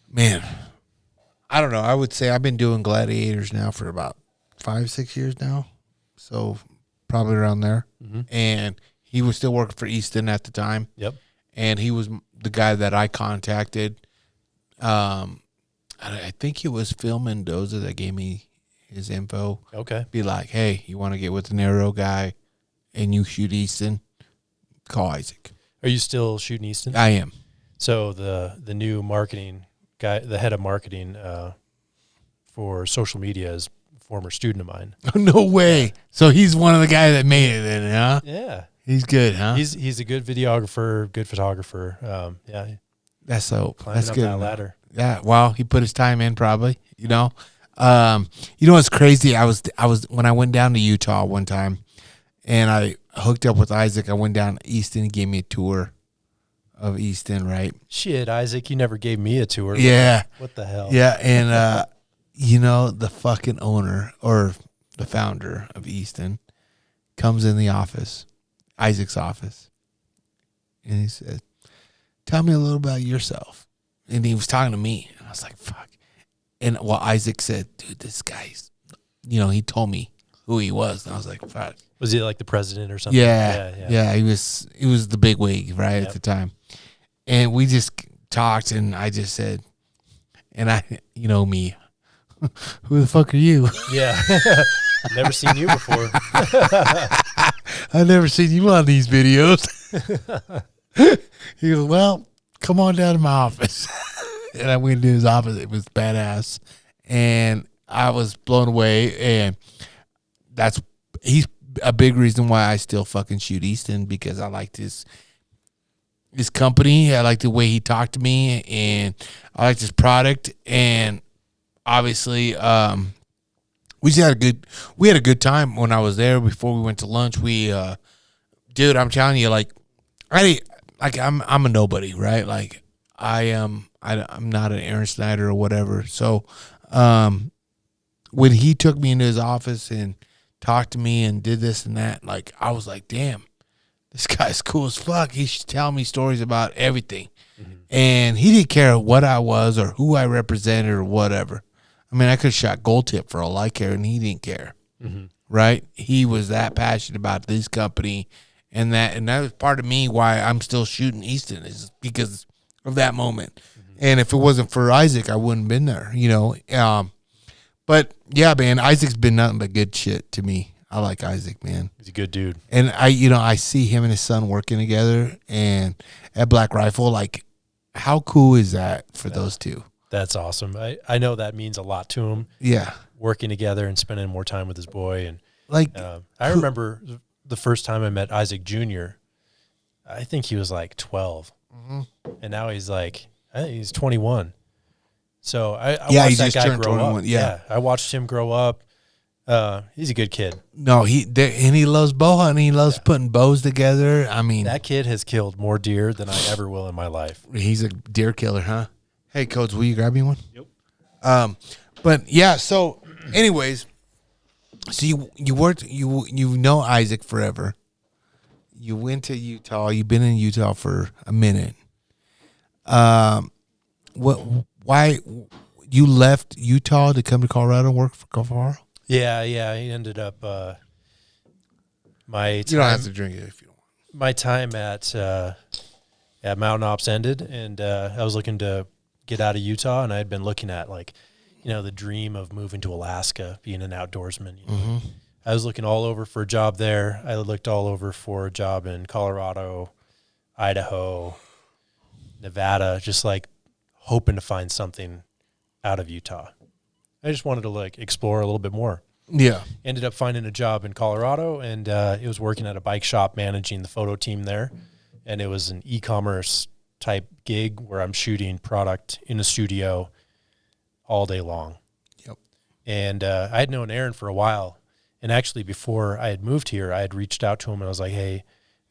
Man, I don't know. I would say I've been doing Gladiators now for about 5-6 years now, so probably around there. Mm-hmm. And he was still working for Easton at the time. Yep. And he was the guy that I contacted. I think it was Phil Mendoza that gave me his info. Okay. Be like, hey, you want to get with an arrow guy and you shoot Easton? Call Isaac. Are you still shooting Easton? I am. So the new marketing guy, the head of marketing for social media is a former student of mine. No way. So he's one of the guys that made it then, huh? Yeah. He's good, huh? He's a good videographer, good photographer. Yeah. That's so. Climbing That's up good. that ladder. Yeah. Well, he put his time in probably, you know. You know what's crazy? I was when I went down to Utah one time and I hooked up with Isaac. I went down to Easton. He gave me a tour of Easton, right? Shit, Isaac, you never gave me a tour. Yeah. What the hell? Yeah, and you know, the fucking owner or the founder of Easton comes in the office, Isaac's office, and he said, tell me a little about yourself. And he was talking to me, and I was like, fuck. And Isaac said, dude, this guy's, you know, he told me who he was, and I was like, fuck. Was he like the president or something? Yeah. He was the big wig, right, at the time. And we just talked, and I just said, and I, you know me, who the fuck are you? Yeah. Never seen you before. I've never seen you on these videos. He goes, well, come on down to my office. And I went to his office. It was badass. And I was blown away. And he's a big reason why I still fucking shoot Easton, because I liked his company. I liked the way he talked to me, and I liked his product. And obviously, we had a good time when I was there. Before we went to lunch, dude, I'm telling you, I'm a nobody, right? Like I'm not an Aaron Snyder or whatever. So, when he took me into his office and talked to me and did this and that, like, I was like, damn, this guy's cool as fuck. He should tell me stories about everything. Mm-hmm. And he didn't care what I was or who I represented or whatever. I mean, I could have shot gold tip for all I care, and he didn't care. Mm-hmm. Right? He was that passionate about this company, and that was part of me why I'm still shooting Easton is because of that moment. Mm-hmm. And if it wasn't for Isaac, I wouldn't have been there, you know. But yeah, man, Isaac's been nothing but good shit to me. I like Isaac, man. He's a good dude. And I see him and his son working together and at Black Rifle. Like, how cool is that for those two? That's awesome. I know that means a lot to him. Yeah. Working together and spending more time with his boy. And like, I remember the first time I met Isaac Jr., I think he was like 12. Mm-hmm. And now he's like, I think he's 21. So I watched that guy grow 21, up. Yeah. I watched him grow up. He's a good kid. No, he loves bow hunting. He loves putting bows together. I mean, that kid has killed more deer than I ever will in my life. He's a deer killer, huh? Hey, Codes, will you grab me one? Yep. But yeah. So, anyways, so you worked. You know Isaac forever. You went to Utah. You've been in Utah for a minute. Why you left Utah to come to Colorado and work for Kifaru? Yeah. He ended up. You don't have to drink it if you don't want. My time at Mountain Ops ended, and I was looking to get out of Utah, and I had been looking at the dream of moving to Alaska, being an outdoorsman. Mm-hmm. I was looking all over for a job there. I looked all over for a job in Colorado, Idaho, Nevada, just like hoping to find something out of Utah. I just wanted to explore a little bit more. Yeah. Ended up finding a job in Colorado, and it was working at a bike shop managing the photo team there. And it was an e-commerce type gig where I'm shooting product in a studio all day long. Yep. And I had known Aaron for a while. And actually, before I had moved here, I had reached out to him and I was like, hey,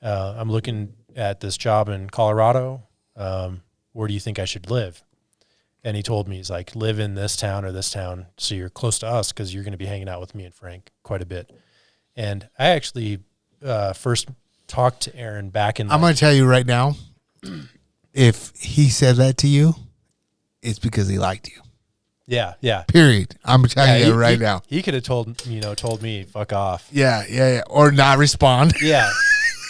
I'm looking at this job in Colorado. Where do you think I should live? And he told me, he's like, live in this town or this town so you're close to us because you're going to be hanging out with me and Frank quite a bit. And I actually first talked to Aaron back in... I'm going to tell you right now, if he said that to you, it's because he liked you. Yeah. Period. I'm telling you right now. He could have told me, fuck off. Yeah. Or not respond. Yeah.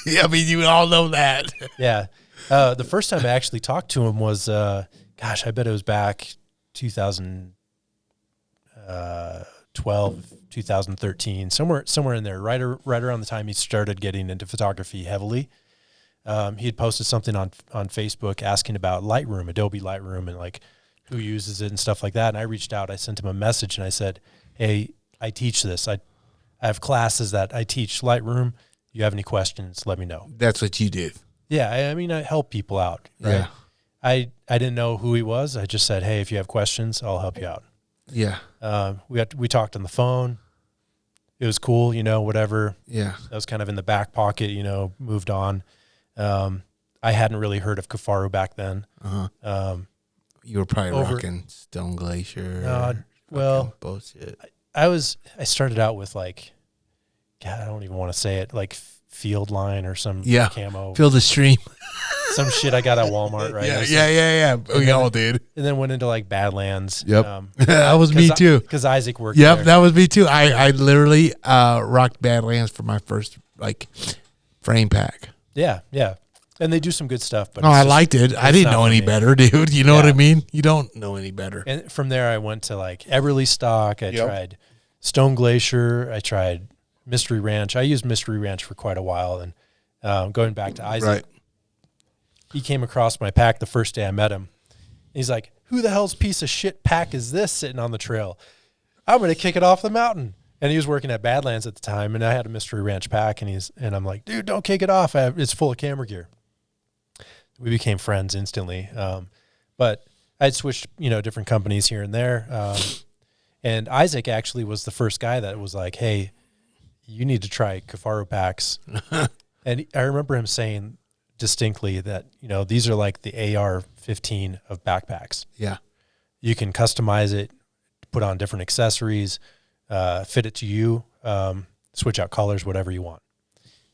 I mean, you all know that. Yeah. The first time I actually talked to him was, I bet it was back 2012, 2013, somewhere in there, right around the time he started getting into photography heavily. He had posted something on Facebook asking about Lightroom, Adobe Lightroom, and who uses it and stuff like that. And I reached out, I sent him a message and I said, hey, I teach this. I have classes that I teach Lightroom. You have any questions, let me know. That's what you did. Yeah. I help people out. Right? Yeah. I didn't know who he was. I just said, hey, if you have questions, I'll help you out. Yeah. We talked on the phone. It was cool, whatever. Yeah. That was kind of in the back pocket, moved on. I hadn't really heard of Kifaru back then. Uh-huh. You were probably rocking Stone Glacier. Bullshit. I started out with I don't even want to say it, Field Line or some camo. Field of Stream. Some shit I got at Walmart, right? Yeah. We all did. And then went into Badlands. Yep. That was me too. Because Isaac worked there. Yep, that was me too. I literally rocked Badlands for my first frame pack. Yeah. And they do some good stuff. But I liked it. I didn't know any better, dude. You know what I mean? You don't know any better. And from there, I went to Everly Stock. I tried Stone Glacier. I tried Mystery Ranch. I used Mystery Ranch for quite a while. And going back to Isaac, he came across my pack the first day I met him. He's like, who the hell's piece of shit pack is this sitting on the trail? I'm going to kick it off the mountain. And he was working at Badlands at the time, and I had a Mystery Ranch pack, and I'm like, dude, don't kick it off. It's full of camera gear. We became friends instantly. But I'd switched, different companies here and there. And Isaac actually was the first guy that was like, hey, you need to try Kifaru packs. And I remember him saying distinctly that, these are like the AR-15 of backpacks. Yeah. You can customize it, put on different accessories, fit it to you, switch out colors, whatever you want.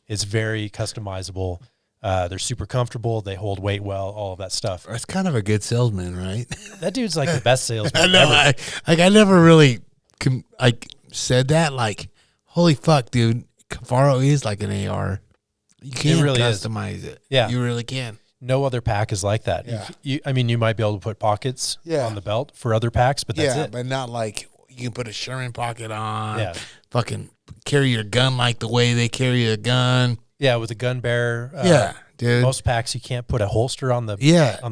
It's very customizable. They're super comfortable. They hold weight well, all of that stuff. That's kind of a good salesman, right? That dude's like the best salesman I know. ever. I never really said that. Like, holy fuck, dude. Kifaru is like an AR. You can't really customize it. Yeah. You really can. No other pack is like that. Yeah. You might be able to put pockets on the belt for other packs, but that's it. But not like you can put a Sherman pocket on. Yeah. Fucking carry your gun like the way they carry a gun. Yeah, with a gun bearer. Dude. Most packs you can't put a holster on the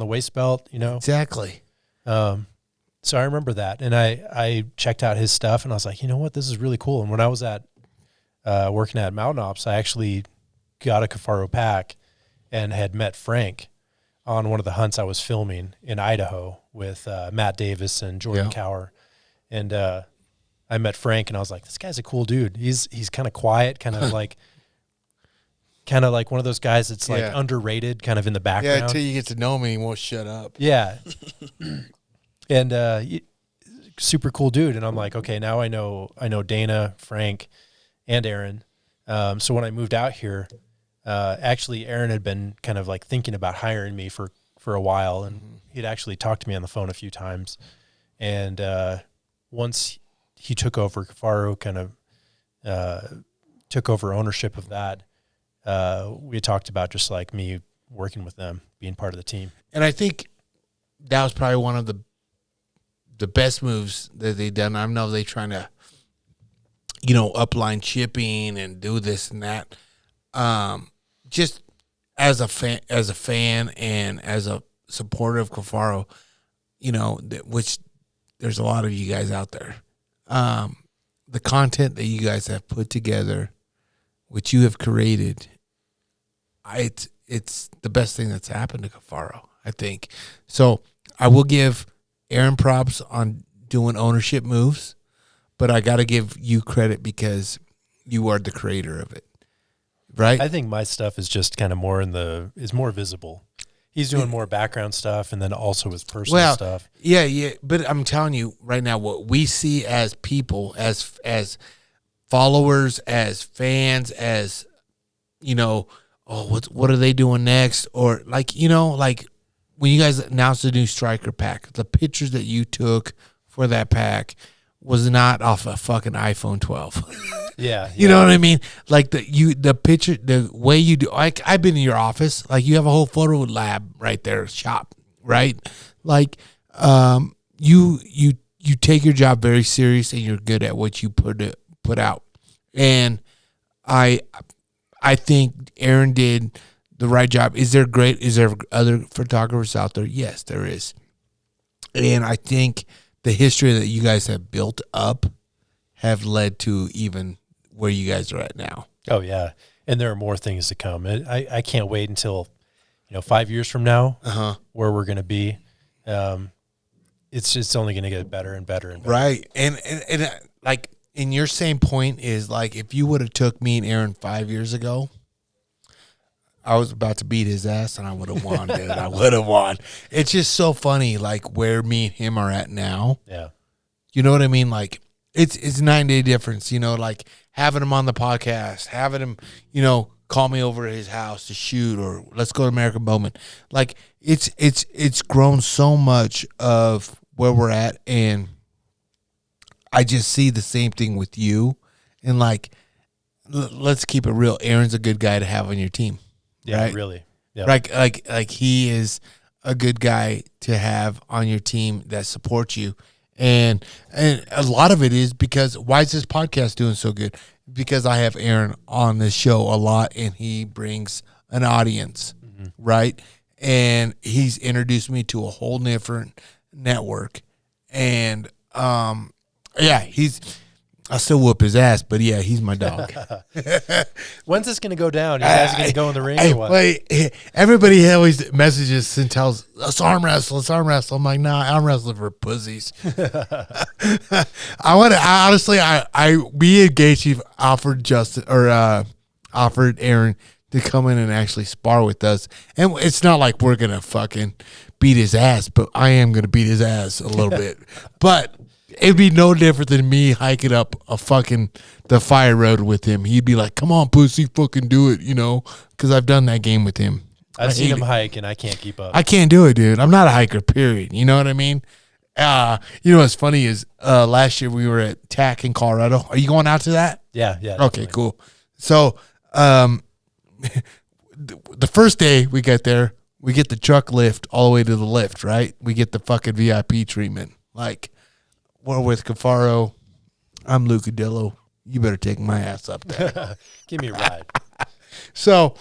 waist belt, Exactly. So I remember that, and I checked out his stuff, and I was like, you know what, this is really cool. And when I was at working at Mountain Ops, I actually got a Kifaru pack and had met Frank on one of the hunts I was filming in Idaho with Matt Davis and Jordan Cower. And I met Frank, and I was like, this guy's a cool dude. He's kind of quiet, kind of like one of those guys that's like underrated, kind of in the background. Yeah, until you get to know me, he won't shut up. Yeah. And super cool dude. And I'm like, okay, now I know Dana, Frank, and Aaron. So when I moved out here, actually Aaron had been kind of like thinking about hiring me for a while, and he'd actually talked to me on the phone a few times. And once he took over Kifaru, kind of took over ownership of that, we had talked about just like me working with them, being part of the team. And I think that was probably one of the best moves that they've done. I know they're trying to, upline shipping and do this and that. Just as a fan and as a supporter of Kifaru, which there's a lot of you guys out there. The content that you guys have put together, which you have created, it's the best thing that's happened to Kifaru, I think. So I will give Aaron props on doing ownership moves, but I got to give you credit because you are the creator of it, right? I think my stuff is just kind of is more visible. He's doing more background stuff, and then also his personal stuff. Yeah. But I'm telling you right now, what we see as people, as followers, as fans, as what are they doing next? Or like when you guys announced the new Striker pack, the pictures that you took for that pack was not off a fucking iPhone 12. Yeah. You know what I mean? Like the picture, the way you do, like I've been in your office, like you have a whole photo lab right there, shop, right? Like, you take your job very serious and you're good at what you put out. And I think Aaron did the right job. Is there other photographers out there? Yes, there is. And I think the history that you guys have built up have led to even where you guys are at now. Oh yeah. And there are more things to come. I can't wait until, 5 years from now, where we're going to be. It's just only going to get better and better and better. Right. And like, and your same point is like, if you would have took me and Aaron 5 years ago, I was about to beat his ass and I would have won, dude. I would have won. It's just so funny, like where me and him are at now. Yeah. You know what I mean? Like it's 9-day difference, like having him on the podcast, having him, call me over at his house to shoot, or let's go to American Bowman. Like it's grown so much of where we're at. And I just see the same thing with you. And like, let's keep it real. Aaron's a good guy to have on your team. Yeah, right? Really. Yeah. Like he is a good guy to have on your team that supports you. And a lot of it is because why is this podcast doing so good? Because I have Aaron on this show a lot and he brings an audience, right? And he's introduced me to a whole different network. And I still whoop his ass, but yeah, he's my dog. When's this going to go down? You guys are going to go in the ring or what? Wait, everybody always messages and tells, let's arm wrestle. I'm like, nah, arm wrestling for pussies. Me and Gaethje offered Aaron to come in and actually spar with us. And it's not like we're going to fucking beat his ass, but I am going to beat his ass a little bit. But It'd be no different than me hiking up the fire road with him. He'd be like, "Come on, pussy, fucking do it," because I've done that game with him. I've seen him hike, and I can't keep up. I can't do it, dude. I'm not a hiker, period. You know what I mean? What's funny is last year we were at TAC in Colorado. Are you going out to that? Yeah. Okay, cool. So the first day we get there, we get the truck lift all the way to the lift, right? We get the fucking VIP treatment. Like, we're with Kifaru. I'm Luke Adillo. You better take my ass up there. Give me a ride. So,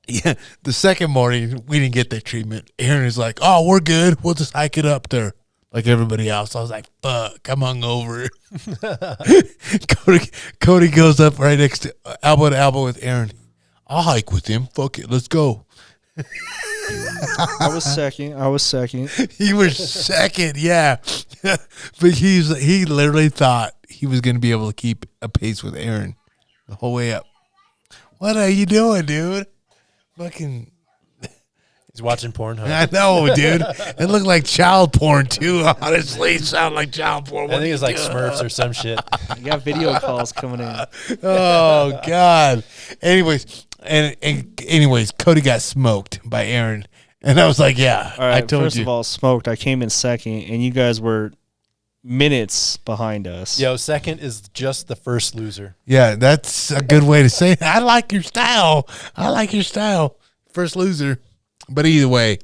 yeah, the second morning, we didn't get that treatment. Aaron is like, "Oh, we're good. We'll just hike it up there like everybody else." I was like, "Fuck, I'm hungover." Cody goes up right next to elbow to elbow with Aaron. "I'll hike with him. Fuck it. Let's go." I was second. He was second, yeah. But he literally thought he was going to be able to keep a pace with Aaron the whole way up. What are you doing, dude? Fucking. He's watching Pornhub. I know, dude. It looked like child porn, too, honestly. It sounded like child porn. I think it's like Smurfs or some shit. You got video calls coming in. Oh, God. Anyways, Cody got smoked by Aaron. And I was like, yeah, all right, I told first you. of all, smoked. I came in second, and you guys were minutes behind us. Yo, second is just the first loser. Yeah, that's a good way to say it. I like your style. First loser. But either way,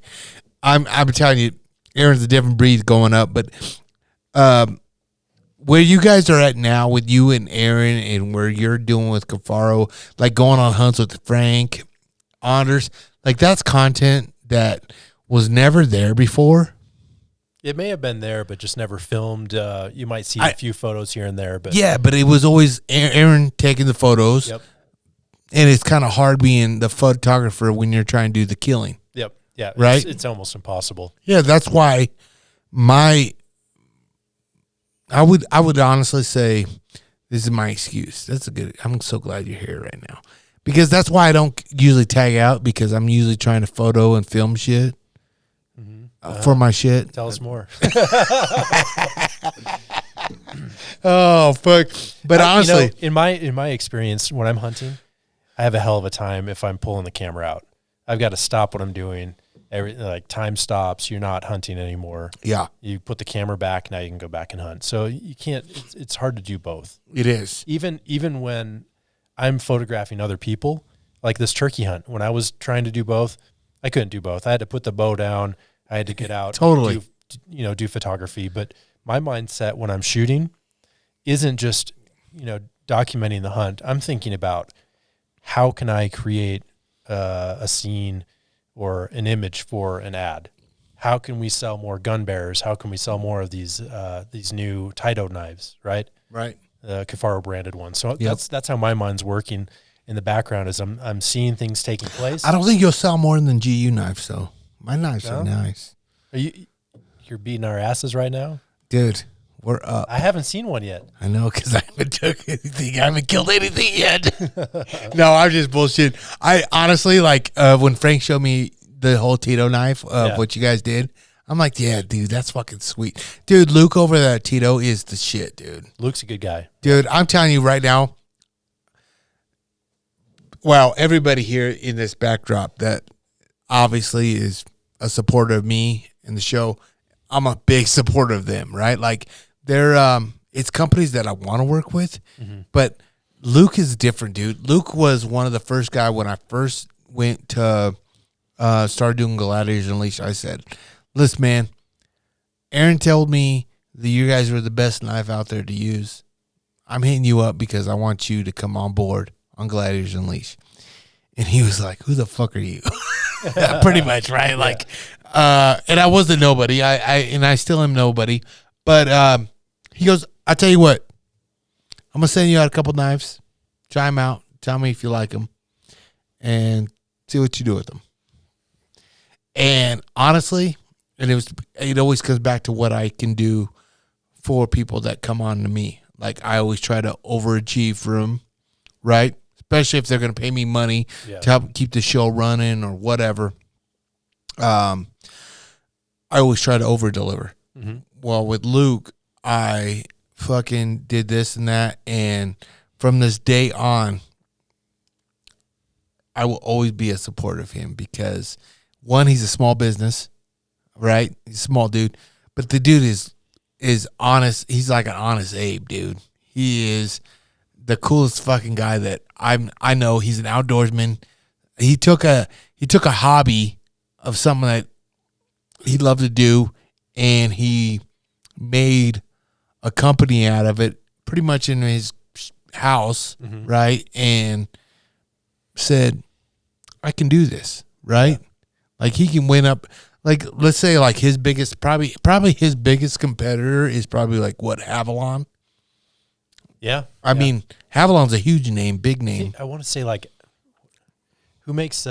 I'm telling you, Aaron's a different breed going up. But where you guys are at now with you and Aaron and where you're doing with Kifaru, like going on hunts with Frank, Anders, like that's content that was never there before. It may have been there, but just never filmed. You might see a few photos here and there. But yeah, but it was always Aaron taking the photos. Yep. And it's kind of hard being the photographer when you're trying to do the killing. Yep. Yeah. Right? It's almost impossible. Yeah, that's why I would honestly say this is my excuse. I'm so glad you're here right now. Because that's why I don't usually tag out, because I'm usually trying to photo and film shit for my shit. Tell us more. Oh, fuck. But honestly, in my experience, when I'm hunting, I have a hell of a time if I'm pulling the camera out. I've got to stop what I'm doing. Like time stops. You're not hunting anymore. yeah, You put the camera back. Now you can go back and hunt. So you can't. It's hard to do both. it is. Even when I'm photographing other people, like this turkey hunt, when I was trying to do both, I couldn't do both. I had to put the bow down. I had to get out. Totally. Do photography. But my mindset when I'm shooting isn't just, documenting the hunt. I'm thinking about how can I create a scene or an image for an ad? How can we sell more gun bearers? How can we sell more of these new Taito knives, right? Right. Kifaru branded ones. So that's how my mind's working in the background as I'm seeing things taking place. I don't think you'll sell more than GU knives, though. My knives are nice. You're beating our asses right now? Dude, we're up. I haven't seen one yet. I know, because I haven't took anything. I haven't killed anything yet. No, I'm just bullshit. I honestly, when Frank showed me the whole Tito knife of what you guys did, I'm like, yeah, dude, that's fucking sweet. Dude, Luke over there at Tito is the shit, dude. Luke's a good guy. Dude, I'm telling you right now, well, everybody here in this backdrop that obviously is a supporter of me and the show, I'm a big supporter of them, right? Like, they're it's companies that I want to work with, but Luke is different, dude. Luke was one of the first guy when I first went to start doing Gladiators Unleashed. I said, listen, man, Aaron told me that you guys were the best knife out there to use. I'm hitting you up because I want you to come on board on Gladiators Unleashed. And he was like, who the fuck are you? Pretty much, right? Yeah. Like, and I was a nobody. I still am nobody. But he goes, I tell you what, I'm going to send you out a couple knives. Try them out. Tell me if you like them. And see what you do with them. And honestly, it always comes back to what I can do for people that come on to me. Like, I always try to overachieve for them, right? Especially if they're going to pay me money to help keep the show running or whatever. I always try to over-deliver. Mm-hmm. Well, with Luke, I fucking did this and that, and from this day on, I will always be a supporter of him because, one, he's a small business, right? He's a small dude, but the dude is honest. He's like an honest Abe, dude. He is the coolest fucking guy that I know. He's an outdoorsman. He took a hobby of something that he loved to do, and he made a company out of it, pretty much in his house, right? And said, I can do this, right? Like he can win up. Like let's say like his biggest, probably his biggest competitor is probably like what, Havalon. Yeah, I mean Havalon's a huge name, big name. I want to say like who makes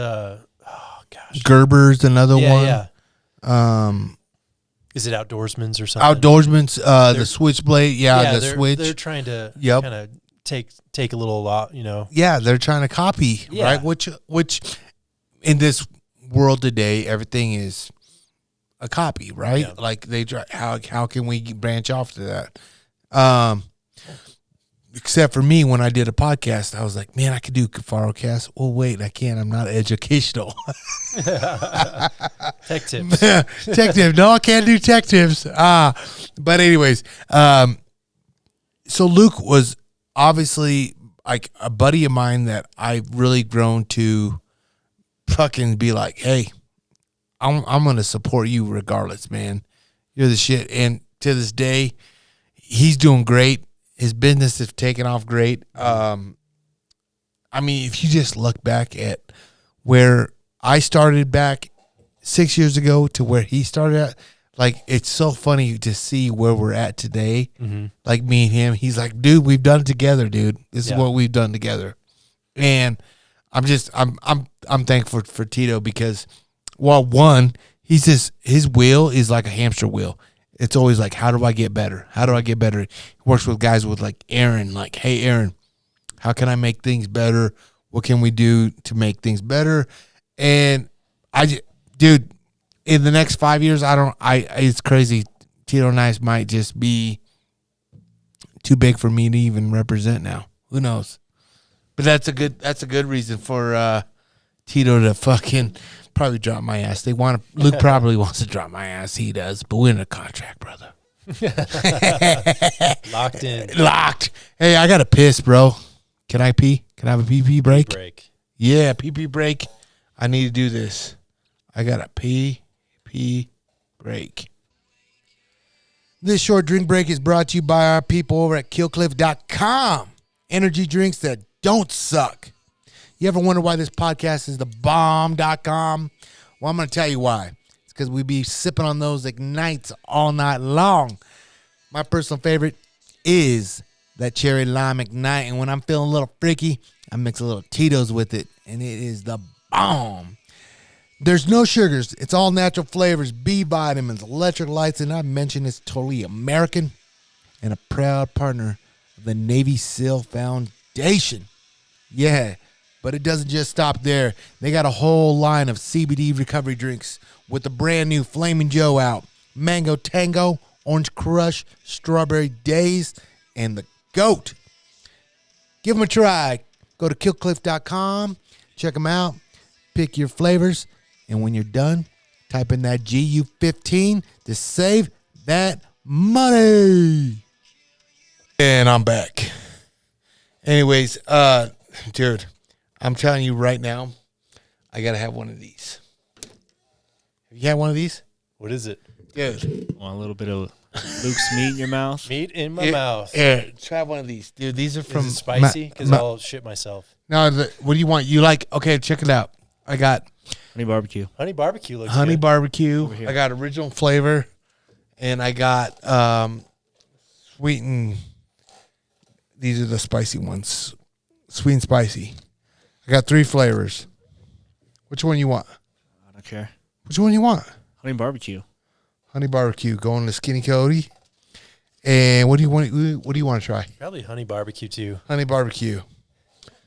Gerber's another one. Yeah. Is it Outdoorsman's or something? Outdoorsman's the Switchblade, the Switch. They're trying to Yep. kind of take a little lot, Yeah, they're trying to copy, Yeah. right? Which in this world today, everything is a copy, right? Yeah. Like they try. How can we branch off to that? Except for me, when I did a podcast, I was like, man, I could do Kifaru cast. Oh wait, I can't. I'm not educational. Tech tips. Tech tips. No, I can't do tech tips. But anyways, so Luke was obviously like a buddy of mine that I've really grown to fucking be like, hey, I'm gonna support you regardless, man. You're the shit. And to this day, he's doing great. His business is taking off great. I mean, if you just look back at where I started back 6 years ago to where he started at, like, it's so funny to see where we're at today. Like me and him, he's like, dude, we've done it together, dude. This is what we've done together. And I'm thankful for Tito because, well, one, his wheel is like a hamster wheel. It's always like, how do I get better? How do I get better? He works with guys with like Aaron, like, hey, Aaron, how can I make things better? What can we do to make things better? And dude, in the next 5 years, it's crazy. Tito and I might just be too big for me to even represent now. Who knows? But that's a good reason for Tito to fucking probably drop my ass. Luke probably wants to drop my ass. He does, but we're in a contract, brother. Locked in. Locked. Hey, I got to piss, bro. Can I pee? Can I have a pee break? Yeah, pee break. I need to do this. I got a pee break. This short drink break is brought to you by our people over at killcliff.com. Energy drinks that don't suck. You ever wonder why this podcast is the bomb.com? Well, I'm going to tell you why. It's because we be sipping on those Ignites all night long. My personal favorite is that cherry lime Ignite. And when I'm feeling a little freaky, I mix a little Tito's with it. And it is the bomb. There's no sugars. It's all natural flavors, B vitamins, electric lights. And I mentioned it's totally American and a proud partner of the Navy SEAL Foundation. Yeah. But it doesn't just stop there. They got a whole line of CBD recovery drinks with the brand new Flamin' Joe out. Mango Tango, Orange Crush, Strawberry Daze, and the GOAT. Give them a try. Go to killcliff.com. Check them out. Pick your flavors. And when you're done, type in that GU15 to save that money. And I'm back. Anyways, dude, I'm telling you right now, I got to have one of these. Have you had one of these? What is it? Dude. Want a little bit of Luke's meat in your mouth? Meat in my mouth. Yeah, try one of these. Dude, these are from... Is it spicy? Because I'll shit myself. No, what do you want? You like... Okay, check it out. I got... Honey barbecue. Honey barbecue looks honey good. barbecue. I got original flavor. And I got sweet and... These are the spicy ones. Sweet and spicy. I got 3 flavors. Which one you want? I don't care. Which one you want? Honey barbecue. Honey barbecue. Going to Skinny Cody. And what do you want? What do you want to try? Probably honey barbecue too. Honey barbecue.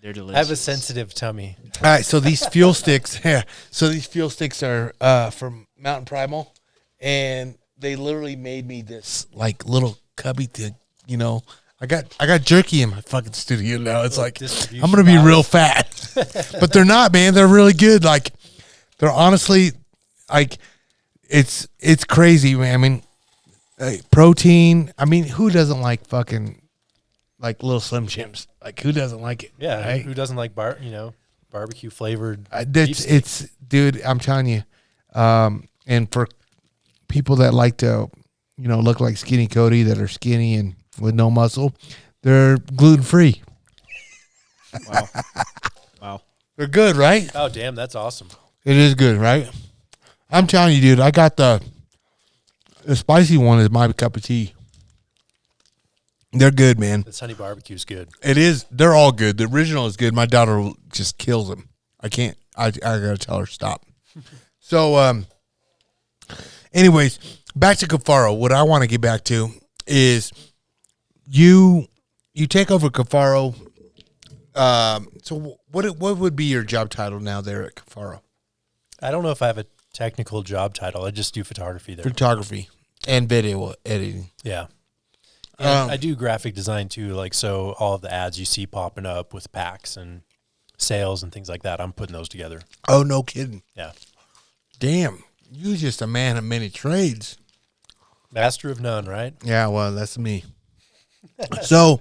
They're delicious. I have a sensitive tummy. All right, so these fuel sticks. Yeah, so these fuel sticks are from Mountain Primal, and they literally made me this like little cubby to, you know, I got jerky in my fucking studio now. It's like distribution I'm gonna be valve. real fat, but they're not, man. They're really good. Like they're honestly, like it's crazy, man. I mean, protein. I mean, who doesn't like fucking like little Slim Jims? Like who doesn't like it? Yeah, right? who doesn't like barbecue flavored? beef steak? It's dude. I'm telling you, and for people that like to, you know, look like Skinny Cody that are skinny and with no muscle, they're gluten free. Wow. Wow. They're good, right? Oh damn, that's awesome. It is good, right? I'm telling you, dude. I got the spicy one is my cup of tea. They're good, man. This honey barbecue's good. It is. They're all good. The original is good. My daughter just kills them. I can't. I gotta tell her stop. So, anyways, back to Kifaru. What I want to get back to is you take over Kifaru. So what would be your job title now there at Kifaru? I don't know if I have a technical job title. I just do photography there. Photography and video editing. Yeah. And I do graphic design too. Like, so all of the ads you see popping up with packs and sales and things like that, I'm putting those together. Oh, no kidding. Yeah. Damn. You just a man of many trades. Master of none, right? Yeah, well, that's me. So,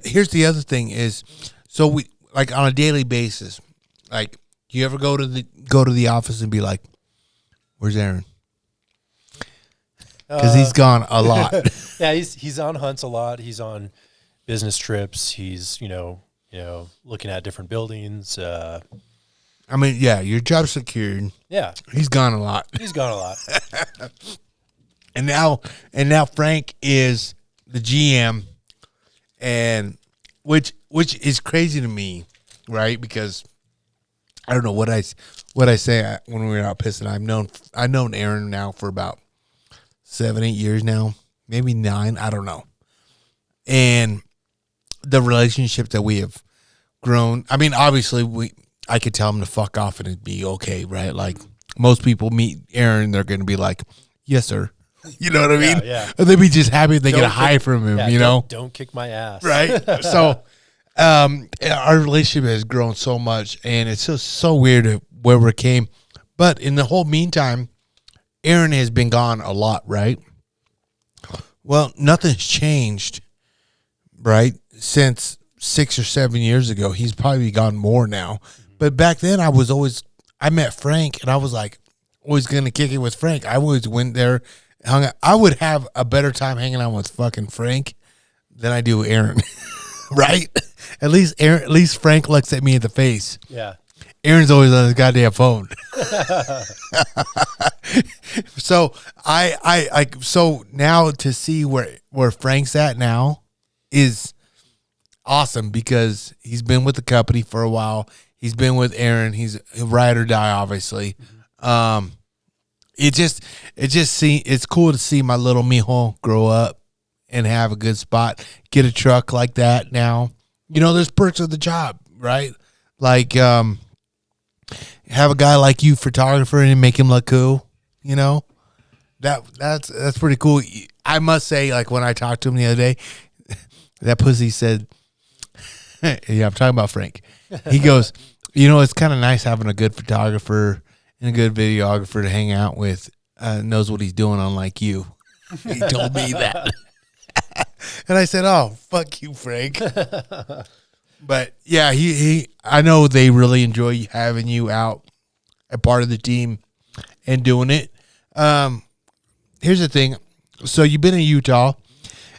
here's the other thing is, so we like on a daily basis, like, do you ever go to the office and be like, "Where's Aaron?" Because he's gone a lot. Yeah, he's on hunts a lot. He's on business trips. He's you know looking at different buildings. I mean, yeah, your job's secured. Yeah, He's gone a lot, he's gone a lot. and now Frank is the GM, and which is crazy to me, right? Because I don't know what I say when we were out pissing. I've known Aaron now for about 7-8 years now, maybe 9. I don't know, and the relationship that we have grown. I mean, obviously I could tell him to fuck off and it'd be okay, right? Like most people meet Aaron, they're going to be like, "Yes, sir." You know what I mean? Yeah. And they'd be just happy if they get a high kick- from him, yeah, you know? Don't kick my ass. Right? So our relationship has grown so much, and it's just so weird where we came. But in the whole meantime, Aaron has been gone a lot, right? Well, nothing's changed, right? Since 6 or 7 years ago. He's probably gone more now. But back then, I met Frank, and I was like, always going to kick it with Frank. I always went there, hung out. I would have a better time hanging out with fucking Frank than I do Aaron, right? At least Frank looks at me in the face. Yeah. Aaron's always on his goddamn phone. So so now to see where Frank's at now is awesome because he's been with the company for a while. He's been with Aaron. He's a ride or die, obviously. It's cool to see my little mijo grow up and have a good spot, get a truck like that now. You know, there's perks of the job, right? Like, have a guy like you, photographer, and make him look cool. You know, that's pretty cool. I must say, like when I talked to him the other day, that pussy said, "Yeah, I'm talking about Frank." He goes, "You know, it's kind of nice having a good photographer and a good videographer to hang out with. Knows what he's doing, unlike you." He told me that, and I said, "Oh, fuck you, Frank." But yeah, he I know they really enjoy having you out, a part of the team, and doing it. Here's the thing. So you've been in Utah,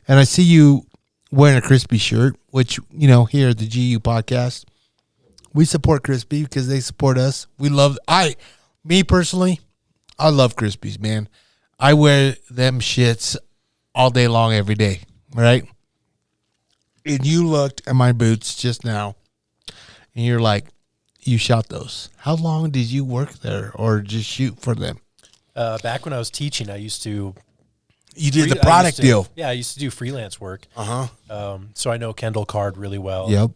and I see you wearing a Crispy shirt, which, you know, here at the GU podcast, we support Crispy because they support us. Me personally, I love Crispies, man. I wear them shits all day long, every day, right? And you looked at my boots just now, and you're like, you shot those. How long did you work there or just shoot for them? Back when I was teaching, I used to. You did the product deal. Yeah, I used to do freelance work. Uh-huh. So I know Kendall Card really well. Yep.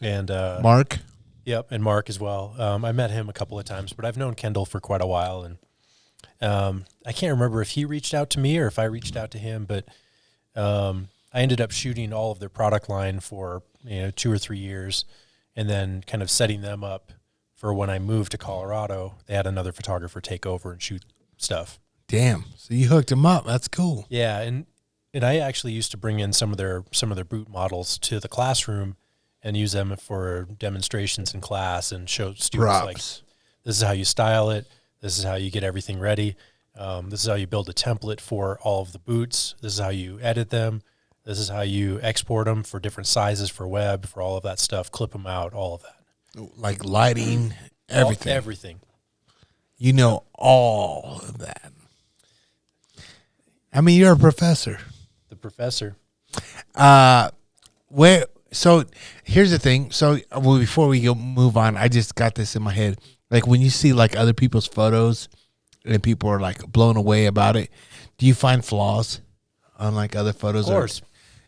And Mark? Yep, and Mark as well. I met him a couple of times, but I've known Kendall for quite a while, and I can't remember if he reached out to me or if I reached out to him, but I ended up shooting all of their product line for 2 or 3 years, and then kind of setting them up for when I moved to Colorado. They had another photographer take over and shoot stuff. Damn. So you hooked him up. That's cool. Yeah, and I actually used to bring in some of their boot models to the classroom and use them for demonstrations in class and show students like, this is how you style it. This is how you get everything ready. This is how you build a template for all of the boots. This is how you edit them. This is how you export them for different sizes for web, for all of that stuff, clip them out, all of that. Like lighting, everything. Everything. You know all of that. I mean, you're a professor. The professor. So here's the thing. So before we move on, I just got this in my head. Like when you see like other people's photos and people are like blown away about it, do you find flaws on like other photos? Of course.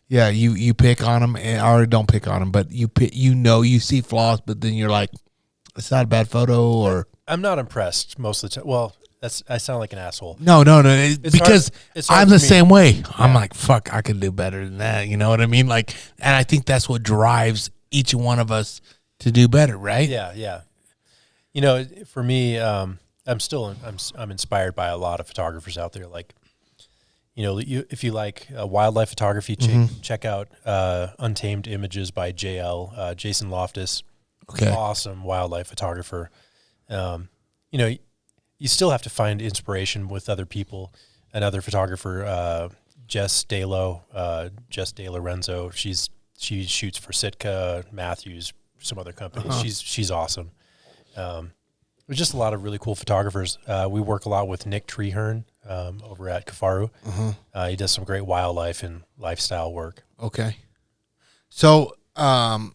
Yeah, you pick on them, or don't pick on them, but you see flaws, but then you're like, it's not a bad photo, or I'm not impressed most of the time. Well, I sound like an asshole. No, because it's hard I'm for the me. same way. Yeah. I'm like, fuck, I could do better than that. You know what I mean? Like, and I think that's what drives each one of us to do better, right? Yeah. For me, I'm inspired by a lot of photographers out there. Like, if you like wildlife photography, check out Untamed Images by Jason Loftus. Okay. Awesome wildlife photographer. You still have to find inspiration with other people. Another photographer, Jess De Lorenzo. She shoots for Sitka, Matthews, some other companies. She's awesome. There's just a lot of really cool photographers. We work a lot with Nick Treherne over at Kifaru. He does some great wildlife and lifestyle work. Okay. So I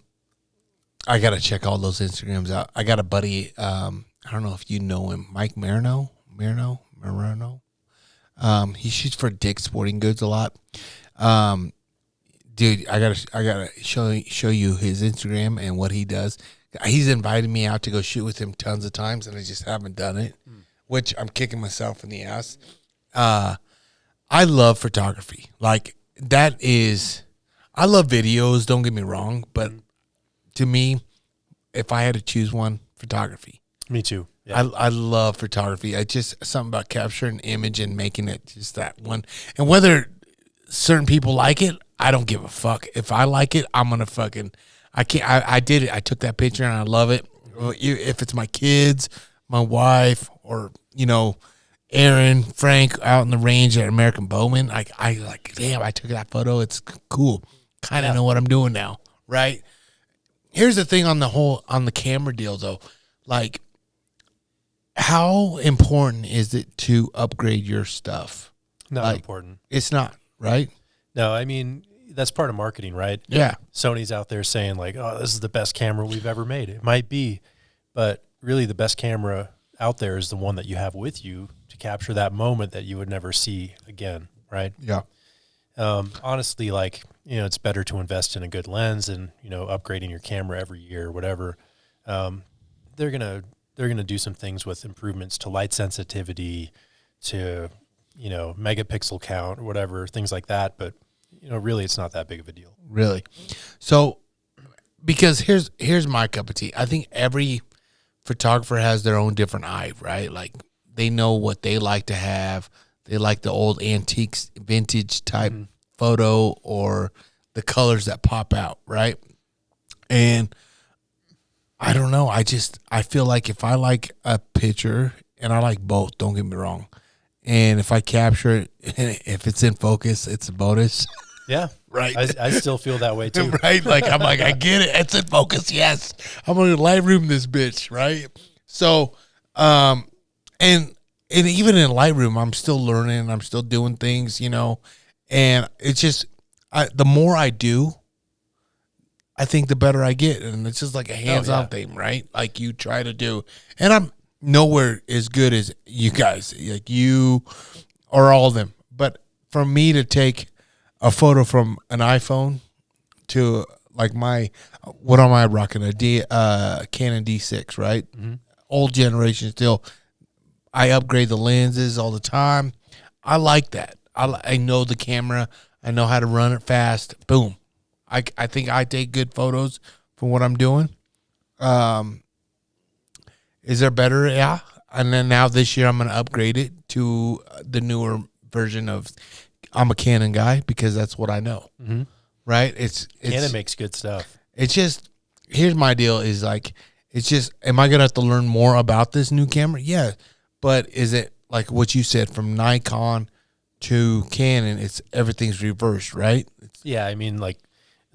got to check all those Instagrams out. I got a buddy, I don't know if you know him, Mike Marino. He shoots for Dick's Sporting Goods a lot. Dude, I gotta show you his Instagram and what he does. He's invited me out to go shoot with him tons of times, and I just haven't done it, which I'm kicking myself in the ass. I love photography. Like I love videos. Don't get me wrong, but to me, if I had to choose one, photography. Me too. Yeah. I love photography. I just something about capturing an image and making it just that one. And whether certain people like it, I don't give a fuck. If I like it, I'm gonna fucking. I did it. I took that picture and I love it. If it's my kids, my wife, or Aaron, Frank out in the range at American Bowman, damn, I took that photo. It's cool. Kind of know what I'm doing now, right? Here's the thing on the camera deal though, like. How important is it to upgrade your stuff? Not important. It's not, right? No, I mean, that's part of marketing, right? Yeah. Sony's out there saying like, oh, this is the best camera we've ever made. It might be, but really the best camera out there is the one that you have with you to capture that moment that you would never see again, right? Yeah. Honestly, like, it's better to invest in a good lens and, upgrading your camera every year or whatever. They're going to do some things with improvements to light sensitivity, to, megapixel count or whatever, things like that. But, really it's not that big of a deal. Really? So, because here's my cup of tea. I think every photographer has their own different eye, right? Like they know what they like to have. They like the old antiques, vintage type photo or the colors that pop out, right? And I don't know. I feel like if I like a picture, and I like both, don't get me wrong, and if I capture it, if it's in focus, it's a bonus. Yeah. Right. I still feel that way too. Right. Like, I'm like, I get it. It's in focus. Yes. I'm going to Lightroom this bitch. Right. So, and even in Lightroom, I'm still learning. I'm still doing things, and it's just, the more I do, I think the better I get. And it's just like a hands-on thing, right? Like you try to do. And I'm nowhere as good as you guys, like you or all of them. But for me to take a photo from an iPhone to like what am I rocking? A Canon D6, right? Mm-hmm. Old generation still. I upgrade the lenses all the time. I like that. I know the camera. I know how to run it fast. Boom. I think I take good photos for what I'm doing. Is there better? Yeah. And then now this year I'm going to upgrade it to the newer version of. I'm a Canon guy because that's what I know. Mm-hmm. Right? It's Canon makes good stuff. It's just, here's my deal is like, it's just, am I going to have to learn more about this new camera? Yeah. But is it like what you said from Nikon to Canon? Everything's reversed, right? Yeah. I mean, like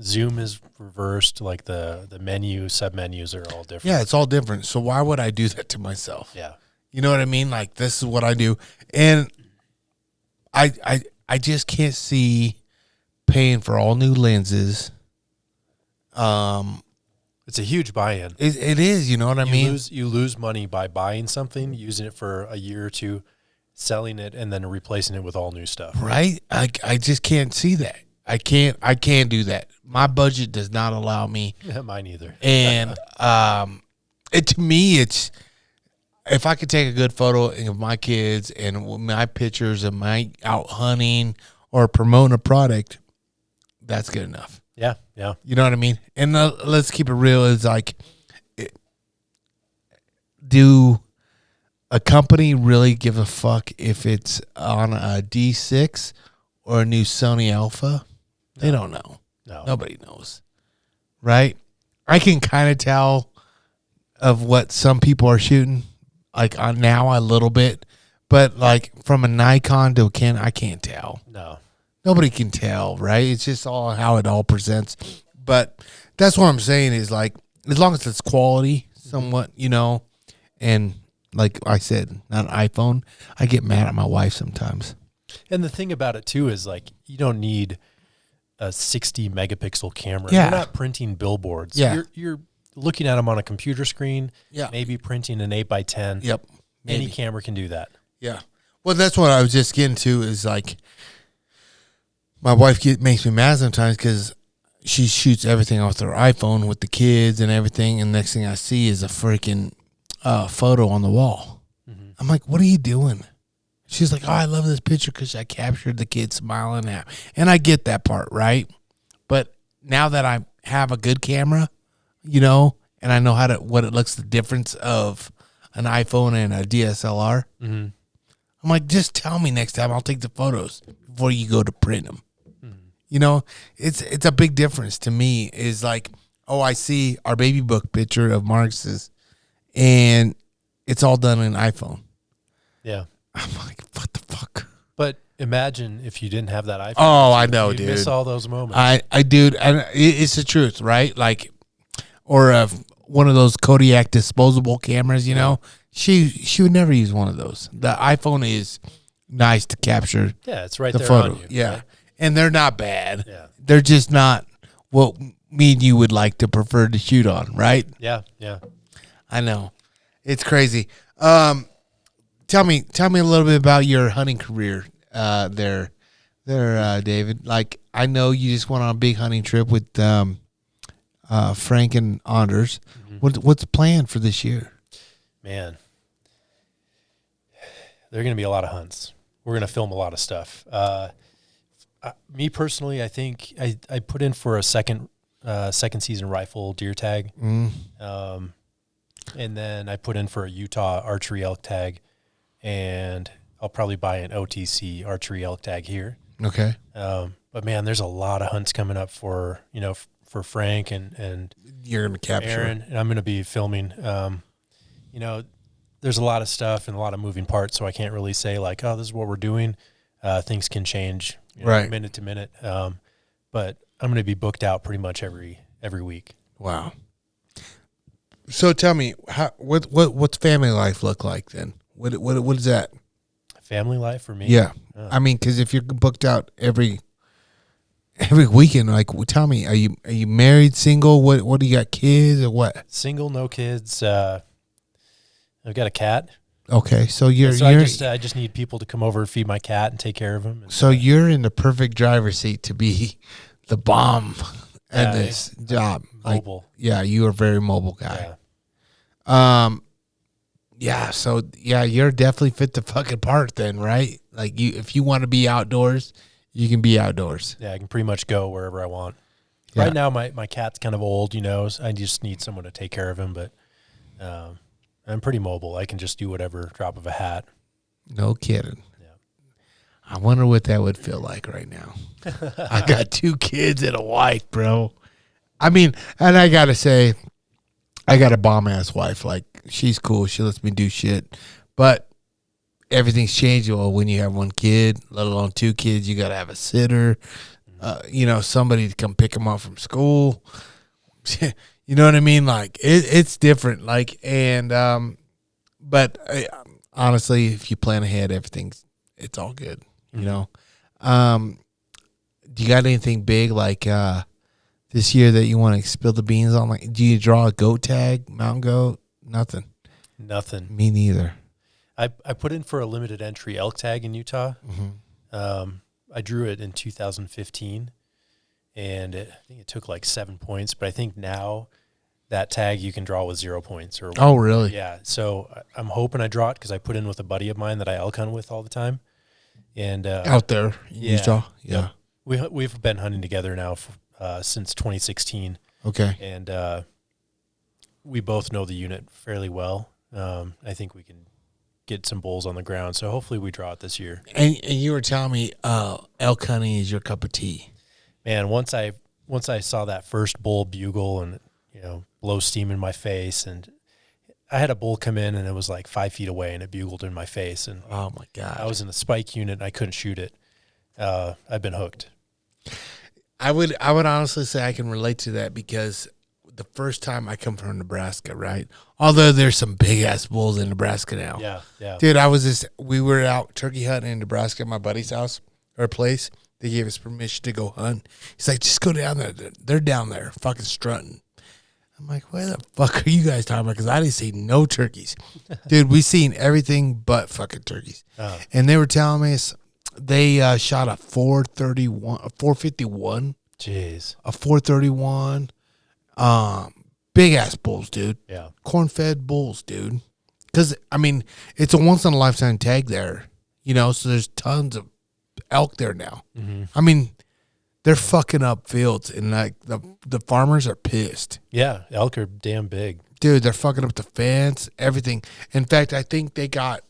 zoom is reversed. Like the menu, sub-menus are all different. Yeah. It's all different. So why would I do that to myself? Yeah. You know what I mean? Like this is what I do. And I just can't see paying for all new lenses. It's a huge buy-in. It is, you know what I mean? You lose money by buying something, using it for a year or two, selling it, and then replacing it with all new stuff. Right? I just can't see that. I can't do that. My budget does not allow me. Mine either. And to me, it's if I could take a good photo of my kids and my pictures of my out hunting or promoting a product, that's good enough. Yeah, yeah. You know what I mean? And let's keep it real. It's like, do a company really give a fuck if it's on a D6 or a new Sony Alpha? No. They don't know. No. Nobody knows. Right? I can kind of tell of what some people are shooting, like on now a little bit. But like from a Nikon to a Canon, I can't tell. No. Nobody can tell, right? It's just all how it all presents. But that's what I'm saying is like, as long as it's quality somewhat, you know, and like I said, not an iPhone, I get mad at my wife sometimes. And the thing about it too is like, you don't need a 60 megapixel camera. Yeah. You're not printing billboards. Yeah. You're looking at them on a computer screen. Yeah. Maybe printing an 8x10. Yep. Any Maybe. camera can do that. Yeah. Well, that's what I was just getting to is like, my wife makes me mad sometimes because she shoots everything off her iPhone with the kids and everything, and next thing I see is a freaking photo on the wall. Mm-hmm. I'm like, what are you doing? She's like, oh, I love this picture because I captured the kid smiling at me. And I get that part, right? But now that I have a good camera, you know, and I know what it looks, the difference of an iPhone and a DSLR, mm-hmm. I'm like, just tell me next time. I'll take the photos before you go to print them. You know, it's a big difference to me is like, oh, I see our baby book picture of Marx's and it's all done in iPhone. Yeah. I'm like, what the fuck? But imagine if you didn't have that iPhone. Oh, I know, You'd dude. miss all those moments. Dude, it's the truth, right? Like, or one of those Kodiak disposable cameras, you know, she would never use one of those. The iPhone is nice to capture. Yeah, it's right the there photo. on you. Yeah. Right? And they're not bad. Yeah. They're just not what me and you would like to prefer to shoot on, right? Yeah, yeah. I know. It's crazy. Tell me a little bit about your hunting career there, David. Like, I know you just went on a big hunting trip with Frank and Anders. Mm-hmm. What's the plan for this year? Man, there are going to be a lot of hunts. We're going to film a lot of stuff. Me personally, I think I put in for a second season rifle deer tag. And then I put in for a Utah archery elk tag, and I'll probably buy an OTC archery elk tag here. Okay. But man, there's a lot of hunts coming up for Frank and you're going to capture Aaron, and I'm going to be filming. There's a lot of stuff and a lot of moving parts, so I can't really say like, oh, this is what we're doing. Things can change right minute to minute. But I'm going to be booked out pretty much every week. Wow. So tell me, what's family life look like then? What is that? Family life for me? Yeah. I mean, because if you're booked out every weekend, like, tell me, are you married, single? What do you got, kids or what? Single, no kids. I've got a cat. Okay, so I just need people to come over and feed my cat and take care of him. So you're in the perfect driver's seat to be the bomb at this job. Mobile. Like, yeah, you are a very mobile guy. Yeah. Yeah, so yeah, you're definitely fit the fucking part then, right? Like if you want to be outdoors, you can be outdoors. Yeah, I can pretty much go wherever I want. Yeah. Right now, my cat's kind of old, so I just need someone to take care of him. But I'm pretty mobile. I can just do whatever, drop of a hat. No kidding. Yeah. I wonder what that would feel like right now. I got 2 kids and a wife, bro. I mean, and I gotta say, I got a bomb ass wife. Like, she's cool. She lets me do shit. But everything's changed. Well, when you have 1 kid, let alone 2 kids, you gotta have a sitter. Somebody to come pick them up from school. You know what I mean? Like, it's different. Like, and but honestly, if you plan ahead, it's all good. You know. Do you got anything big like this year that you want to spill the beans on? Like, do you draw a goat tag, mountain goat? Nothing. Me neither. I put in for a limited entry elk tag in Utah. Mm-hmm. I drew it in 2015, and I think it took like 7 points. But I think now that tag you can draw with 0 points. Or oh, really? Yeah. So I'm hoping I draw it because I put in with a buddy of mine that I elk hunt with all the time. And out there in Utah? Yeah. We've been hunting together now since 2016. Okay. And we both know the unit fairly well. I think we can get some bulls on the ground. So hopefully we draw it this year. And you were telling me elk hunting is your cup of tea. Man, once I saw that first bull bugle and blow steam in my face, and I had a bull come in and it was like 5 feet away and it bugled in my face, and oh my God, I was in a spike unit and I couldn't shoot it. I've been hooked. I would honestly say I can relate to that because the first time I come from Nebraska, right? Although there's some big ass bulls in Nebraska now. Yeah. Dude, we were out turkey hunting in Nebraska at my buddy's house or place. They gave us permission to go hunt. He's like, just go down there. They're down there fucking strutting. I'm like, what the fuck are you guys talking about? Because I didn't see no turkeys. Dude, we seen everything but fucking turkeys. Oh. And they were telling me they shot a 451. Jeez. A 431. Big ass bulls, dude. Yeah. Corn-fed bulls, dude. Because, I mean, it's a once-in-a-lifetime tag there. So there's tons of elk there now. Mm-hmm. I mean, they're fucking up fields, and like the farmers are pissed. Yeah, elk are damn big. Dude, they're fucking up the fence, everything. In fact, I think they got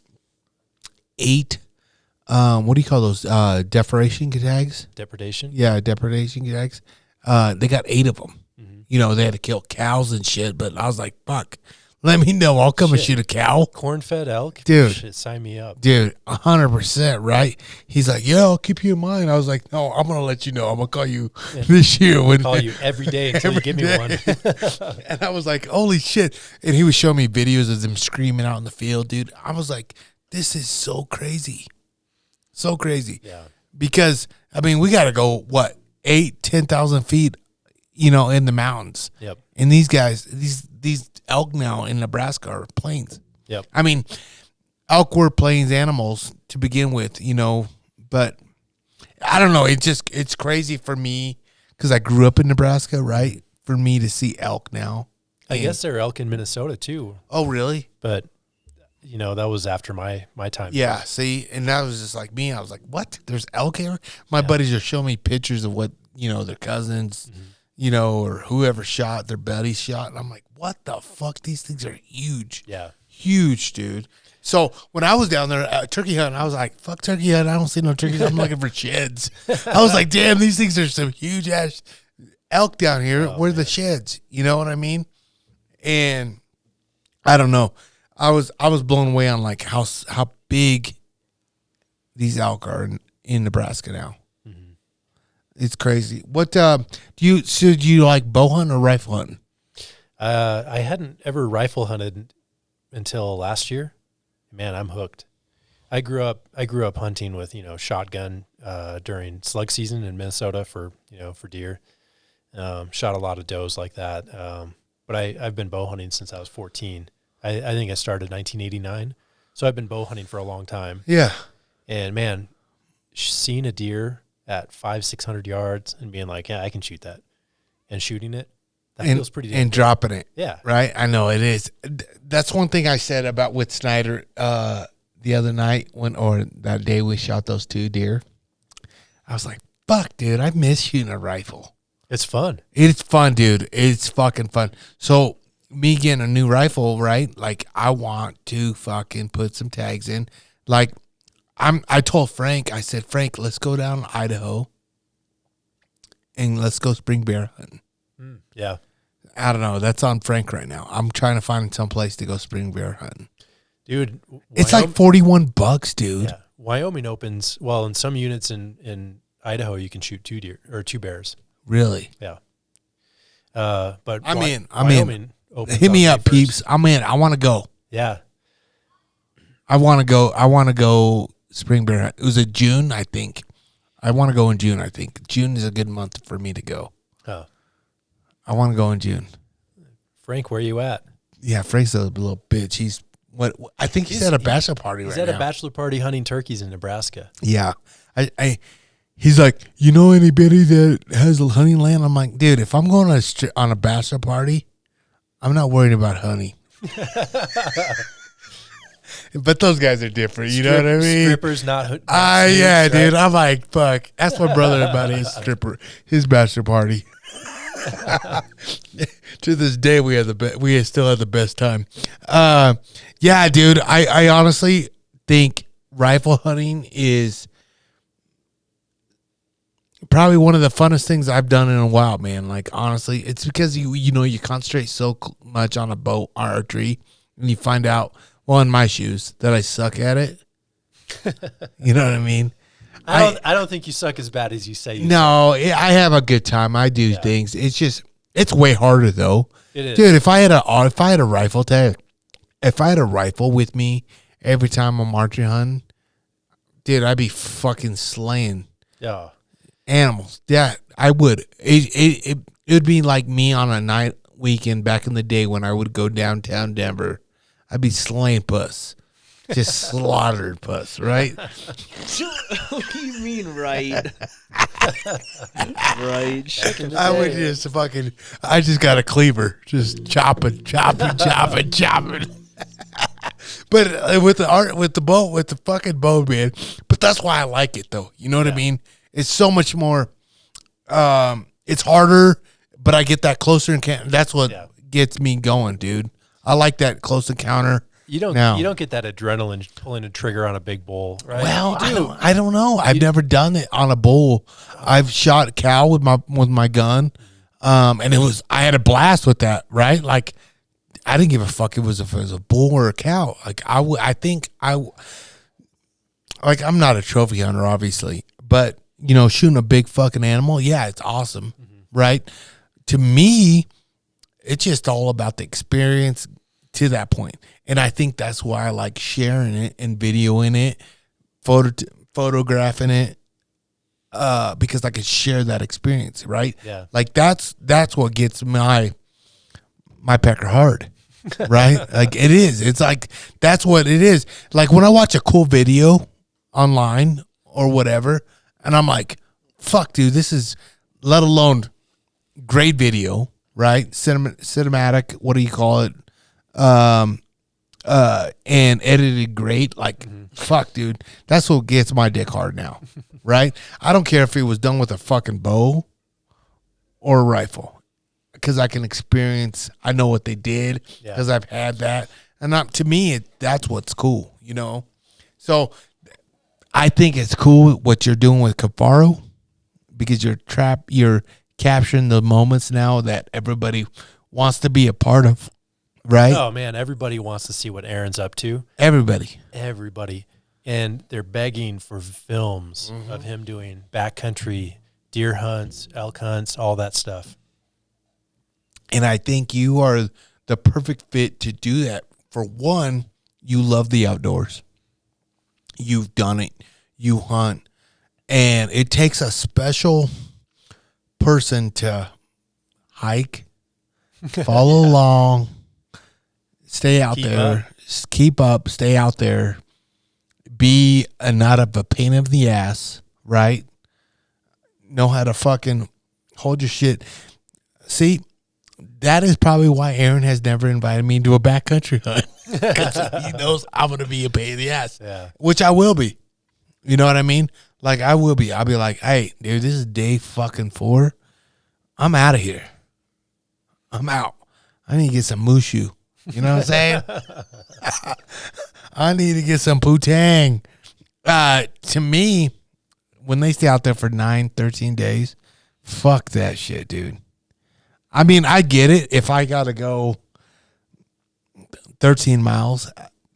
8, what do you call those, depredation tags? Depredation? Yeah, depredation tags. They got 8 of them. Mm-hmm. They had to kill cows and shit, but I was like, fuck. Let me know. I'll come and shoot a cow. Corn-fed elk? Dude. Shit, sign me up. Dude, 100%, right? He's like, yeah, I'll keep you in mind. I was like, no, I'm going to let you know. I'm going to call you this year. I'll call you every day until you give me one. And I was like, holy shit. And he was showing me videos of them screaming out in the field, dude. I was like, this is so crazy. So crazy. Yeah. Because, I mean, we got to go, 10,000 feet, in the mountains. Yep. And these guys, these elk now in Nebraska are plains. Yep. I mean, elk were plains animals to begin with, but I don't know. It's crazy for me because I grew up in Nebraska, right? For me to see elk now. I guess there are elk in Minnesota too. Oh, really? But, that was after my time. Yeah, see, and that was just like me. I was like, what? There's elk here? My buddies are showing me pictures of what, their cousins, or whoever shot, their buddies shot. And I'm like, what the fuck? These things are huge. Yeah. Huge, dude. So when I was down there turkey hunting, I was like, fuck turkey hunting. I don't see no turkeys. I'm looking for sheds. I was like, damn, these things are some huge ass elk down here. Where are the sheds? You know what I mean? And I don't know. I was blown away on like how big these elk are in Nebraska now. Mm-hmm. It's crazy. What do you like bow hunting or rifle hunting? I hadn't ever rifle hunted until last year. Man, I'm hooked. I grew up hunting with, shotgun during slug season in Minnesota for deer. Shot a lot of does like that. But I've been bow hunting since I was 14. I think I started in 1989. So I've been bow hunting for a long time. Yeah. And man, seeing a deer at 500-600 yards and being like, yeah, I can shoot that, and shooting it, That feels pretty damn and good. dropping it. Yeah. Right? I know it is. That's one thing I said about with Snyder the other night or that day we shot those 2 deer. I was like, fuck, dude, I miss shooting a rifle. It's fun. It's fun, dude. It's fucking fun. So me getting a new rifle, right? Like I want to fucking put some tags in. Like I told Frank, I said, Frank, let's go down to Idaho and let's go spring bear hunting. Yeah. I don't know. That's on Frank right now. I'm trying to find some place to go spring bear hunting. Dude, It's like $41, dude. Yeah. Wyoming opens, well, in some units in Idaho, you can shoot 2 deer or 2 bears. Really? Yeah. But Wyoming opens hit me on up, May 1st. peeps. I'm in. I want to go. Yeah. I want to go spring bear hunt. It was in June, I think. I want to go in June, I think. June is a good month for me to go. Oh. I want to go in June. Frank, where you at? Yeah, Frank's a little bitch. I think he's at a bachelor party right now. He's at a bachelor party hunting turkeys in Nebraska. Yeah. He's like, you know anybody that has a hunting land? I'm like, dude, if I'm going on a bachelor party, I'm not worried about hunting. But those guys are different. You know what I mean? Strippers not Yeah, snoots, dude. right? I'm like, fuck. Ask my brother about his bachelor party. To this day, we still had the best time. Yeah, dude. I honestly think rifle hunting is probably one of the funnest things I've done in a while, man. Like honestly, it's because you concentrate so much on a bow archery, and you find out, well, in my shoes, that I suck at it. You know what I mean? I don't think you suck as bad as you say you suck. No, I have a good time. I do things. It's just it's way harder though. It is. Dude, if I had a rifle tag, if I had a rifle with me every time I'm archery hunting, dude, I'd be fucking slaying animals. Yeah, I would. It would be like me on a night weekend back in the day when I would go downtown Denver. I'd be slaying puss. Just slaughtered puss, right? What do you mean, right? Right. I would just I just got a cleaver. Just chopping. But with the fucking bow, man. But that's why I like it, though. You know what I mean? It's so much more, it's harder, but I get that closer encounter. That's what gets me going, dude. I like that close encounter. You don't get that adrenaline pulling a trigger on a big bull, right? Well, I don't know. I've never done it on a bull. I've shot a cow with my gun, and I had a blast with that. Right, like I didn't give a fuck if it was a bull or a cow. Like I'm not a trophy hunter, obviously, but shooting a big fucking animal, yeah, it's awesome, right? To me, it's just all about the experience to that point. And I think that's why I like sharing it and videoing it, photographing it, because I can share that experience, right? Yeah. Like that's what gets my pecker hard, right? Like it is. It's like that's what it is. Like when I watch a cool video online or whatever, and I'm like, fuck, dude, this is, let alone great video, right? Cinematic, what do you call it? And edited great. Like, fuck, dude, that's what gets my dick hard now, right? I don't care if it was done with a fucking bow or a rifle, because I can experience, I know what they did, because I've had that. And to me, that's what's cool, So I think it's cool what you're doing with Kifaru, because you're capturing the moments now that everybody wants to be a part of, right? Oh man, everybody wants to see what Aaron's up to. Everybody, and they're begging for films of him doing backcountry deer hunts, elk hunts, all that stuff. And I think you are the perfect fit to do that. For one, you love the outdoors. You've done it. You hunt. And it takes a special person to hike, follow along, stay out there, keep up, stay out there, be not of a pain of the ass, right? Know how to fucking hold your shit. See, that is probably why Aaron has never invited me to a backcountry hunt. Because he knows I'm going to be a pain in the ass. Yeah. Which I will be. You know what I mean? Like, I will be. I'll be like, hey, dude, this is day fucking 4. I'm out of here. I'm out. I need to get some mushu. You know what I'm saying? I need to get some putang. To me, when they stay out there for 9, 13 days, fuck that shit, dude. I mean, I get it. If I got to go 13 miles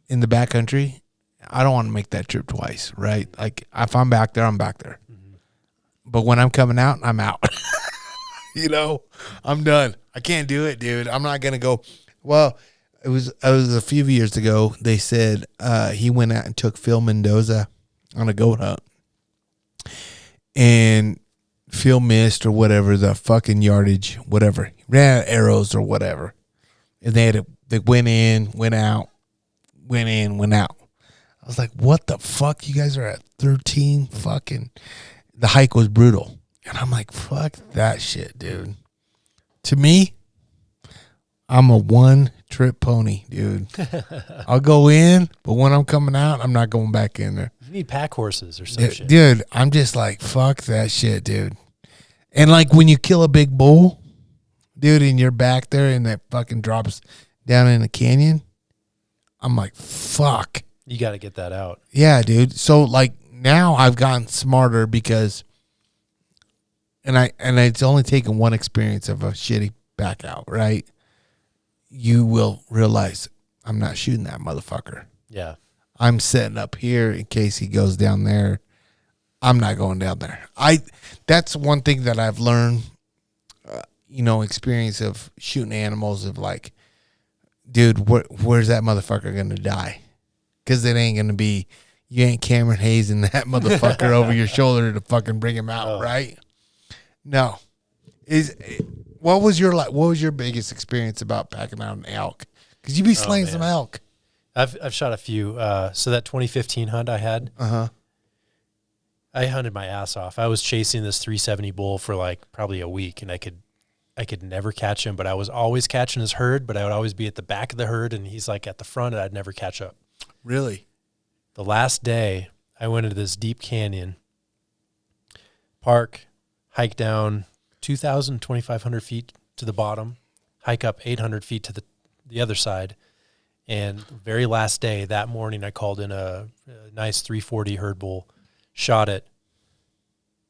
in the backcountry, I don't want to make that trip twice, right? Like, if I'm back there, I'm back there. Mm-hmm. But when I'm coming out, I'm out. You know, I'm done. I can't do it, dude. I'm not going to go. Well, it was a few years ago. They said he went out and took Phil Mendoza on a goat hunt. And Phil missed or whatever, the fucking yardage, whatever. He ran out of arrows or whatever. And they went in, went out, went in, went out. I was like, what the fuck? You guys are at 13 fucking. The hike was brutal. And I'm like, fuck that shit, dude. To me, I'm a one-trip pony, dude. I'll go in, but when I'm coming out, I'm not going back in there. You need pack horses or some shit. Dude, I'm just like, fuck that shit, dude. And like when you kill a big bull, dude, and you're back there and that fucking drops down in the canyon, I'm like, fuck. You got to get that out. Yeah, dude. So like now I've gotten smarter because, and it's only taken one experience of a shitty back out, right? You will realize I'm not shooting that motherfucker. Yeah. I'm setting up here in case he goes down there. I'm not going down there. That's one thing that I've learned, experience of shooting animals of like, dude, where's that motherfucker going to die? Because it ain't going to be, you ain't Cameron Hayes that motherfucker over your shoulder to fucking bring him out, right? No. What was your biggest experience about packing out an elk? Because you be slaying some elk. I've shot a few. So that 2015 hunt I had, I hunted my ass off. I was chasing this 370 bull for like probably a week, and I could never catch him, but I was always catching his herd, but I would always be at the back of the herd, and he's like at the front, and I'd never catch up. Really? The last day, I went into this deep canyon, park, hike down 2,000, 2,500 feet to the bottom, hike up 800 feet to the other side. And the very last day, that morning, I called in a nice 340 herd bull, shot it.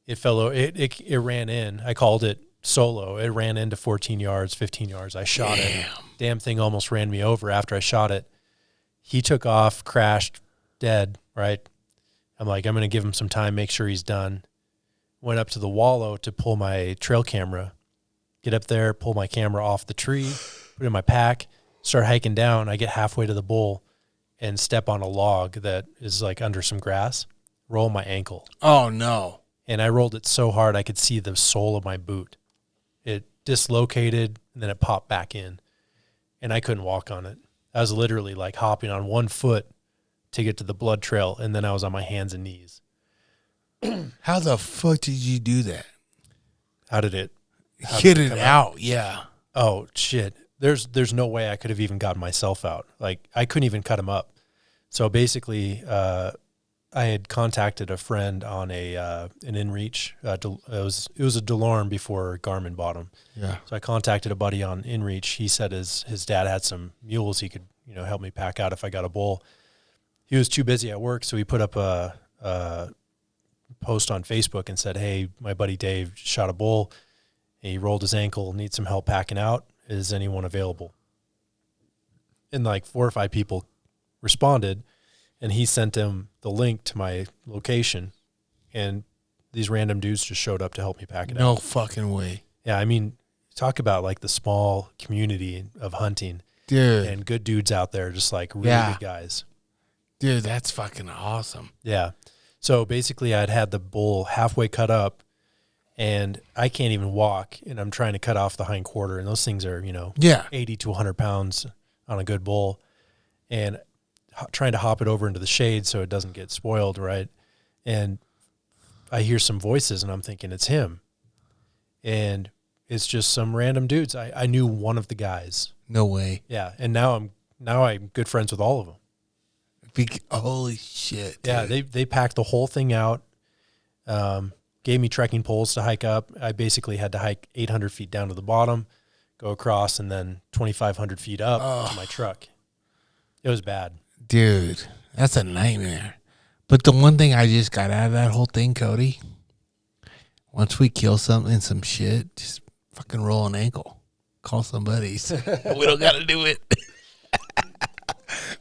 It fell. It ran in. I called it solo. It ran into 14 yards, 15 yards. I shot it. Damn thing almost ran me over after I shot it. He took off, crashed, dead, right? I'm like, I'm going to give him some time, make sure he's done. Went up to the wallow to pull my trail camera. Get up there, pull my camera off the tree, put it in my pack, start hiking down. I get halfway to the bull and step on a log that is like under some grass, roll my ankle. Oh, no. And I rolled it so hard I could see the sole of my boot. It dislocated, and then it popped back in, and I couldn't walk on it. I was literally like hopping on one foot to get to the blood trail, and then I was on my hands and knees. How the fuck did you do that? How did it out? Yeah. Oh, shit. There's no way I could have even gotten myself out. Like, I couldn't even cut him up. So basically, I had contacted a friend on an InReach. It was a DeLorme before Garmin bought them. Yeah. So I contacted a buddy on InReach. He said his dad had some mules he could help me pack out if I got a bull. He was too busy at work, so he put up a post on Facebook and said, "Hey, my buddy Dave shot a bull. He rolled his ankle. Needs some help packing out. Is anyone available?" And like 4 or 5 people responded. And he sent him the link to my location, and these random dudes just showed up to help me pack it out. No fucking way. Yeah, I mean, talk about like the small community of hunting. Dude. And good dudes out there, just like really good guys. Dude, that's fucking awesome. Yeah. So basically I'd had the bull halfway cut up, and I can't even walk, and I'm trying to cut off the hind quarter, and those things are, 80 to 100 pounds on a good bull. And trying to hop it over into the shade so it doesn't get spoiled, right? And I hear some voices, and I'm thinking it's him. And it's just some random dudes. I knew one of the guys. No way. Yeah, and now I'm good friends with all of them. Holy shit. Dude. Yeah, they packed the whole thing out. Gave me trekking poles to hike up. I basically had to hike 800 feet down to the bottom, go across, and then 2,500 feet up to my truck. It was bad. Dude, that's a nightmare. But the one thing I just got out of that whole thing, Cody, once we kill something, some shit, just fucking roll an ankle. Call somebody. We don't got to do it.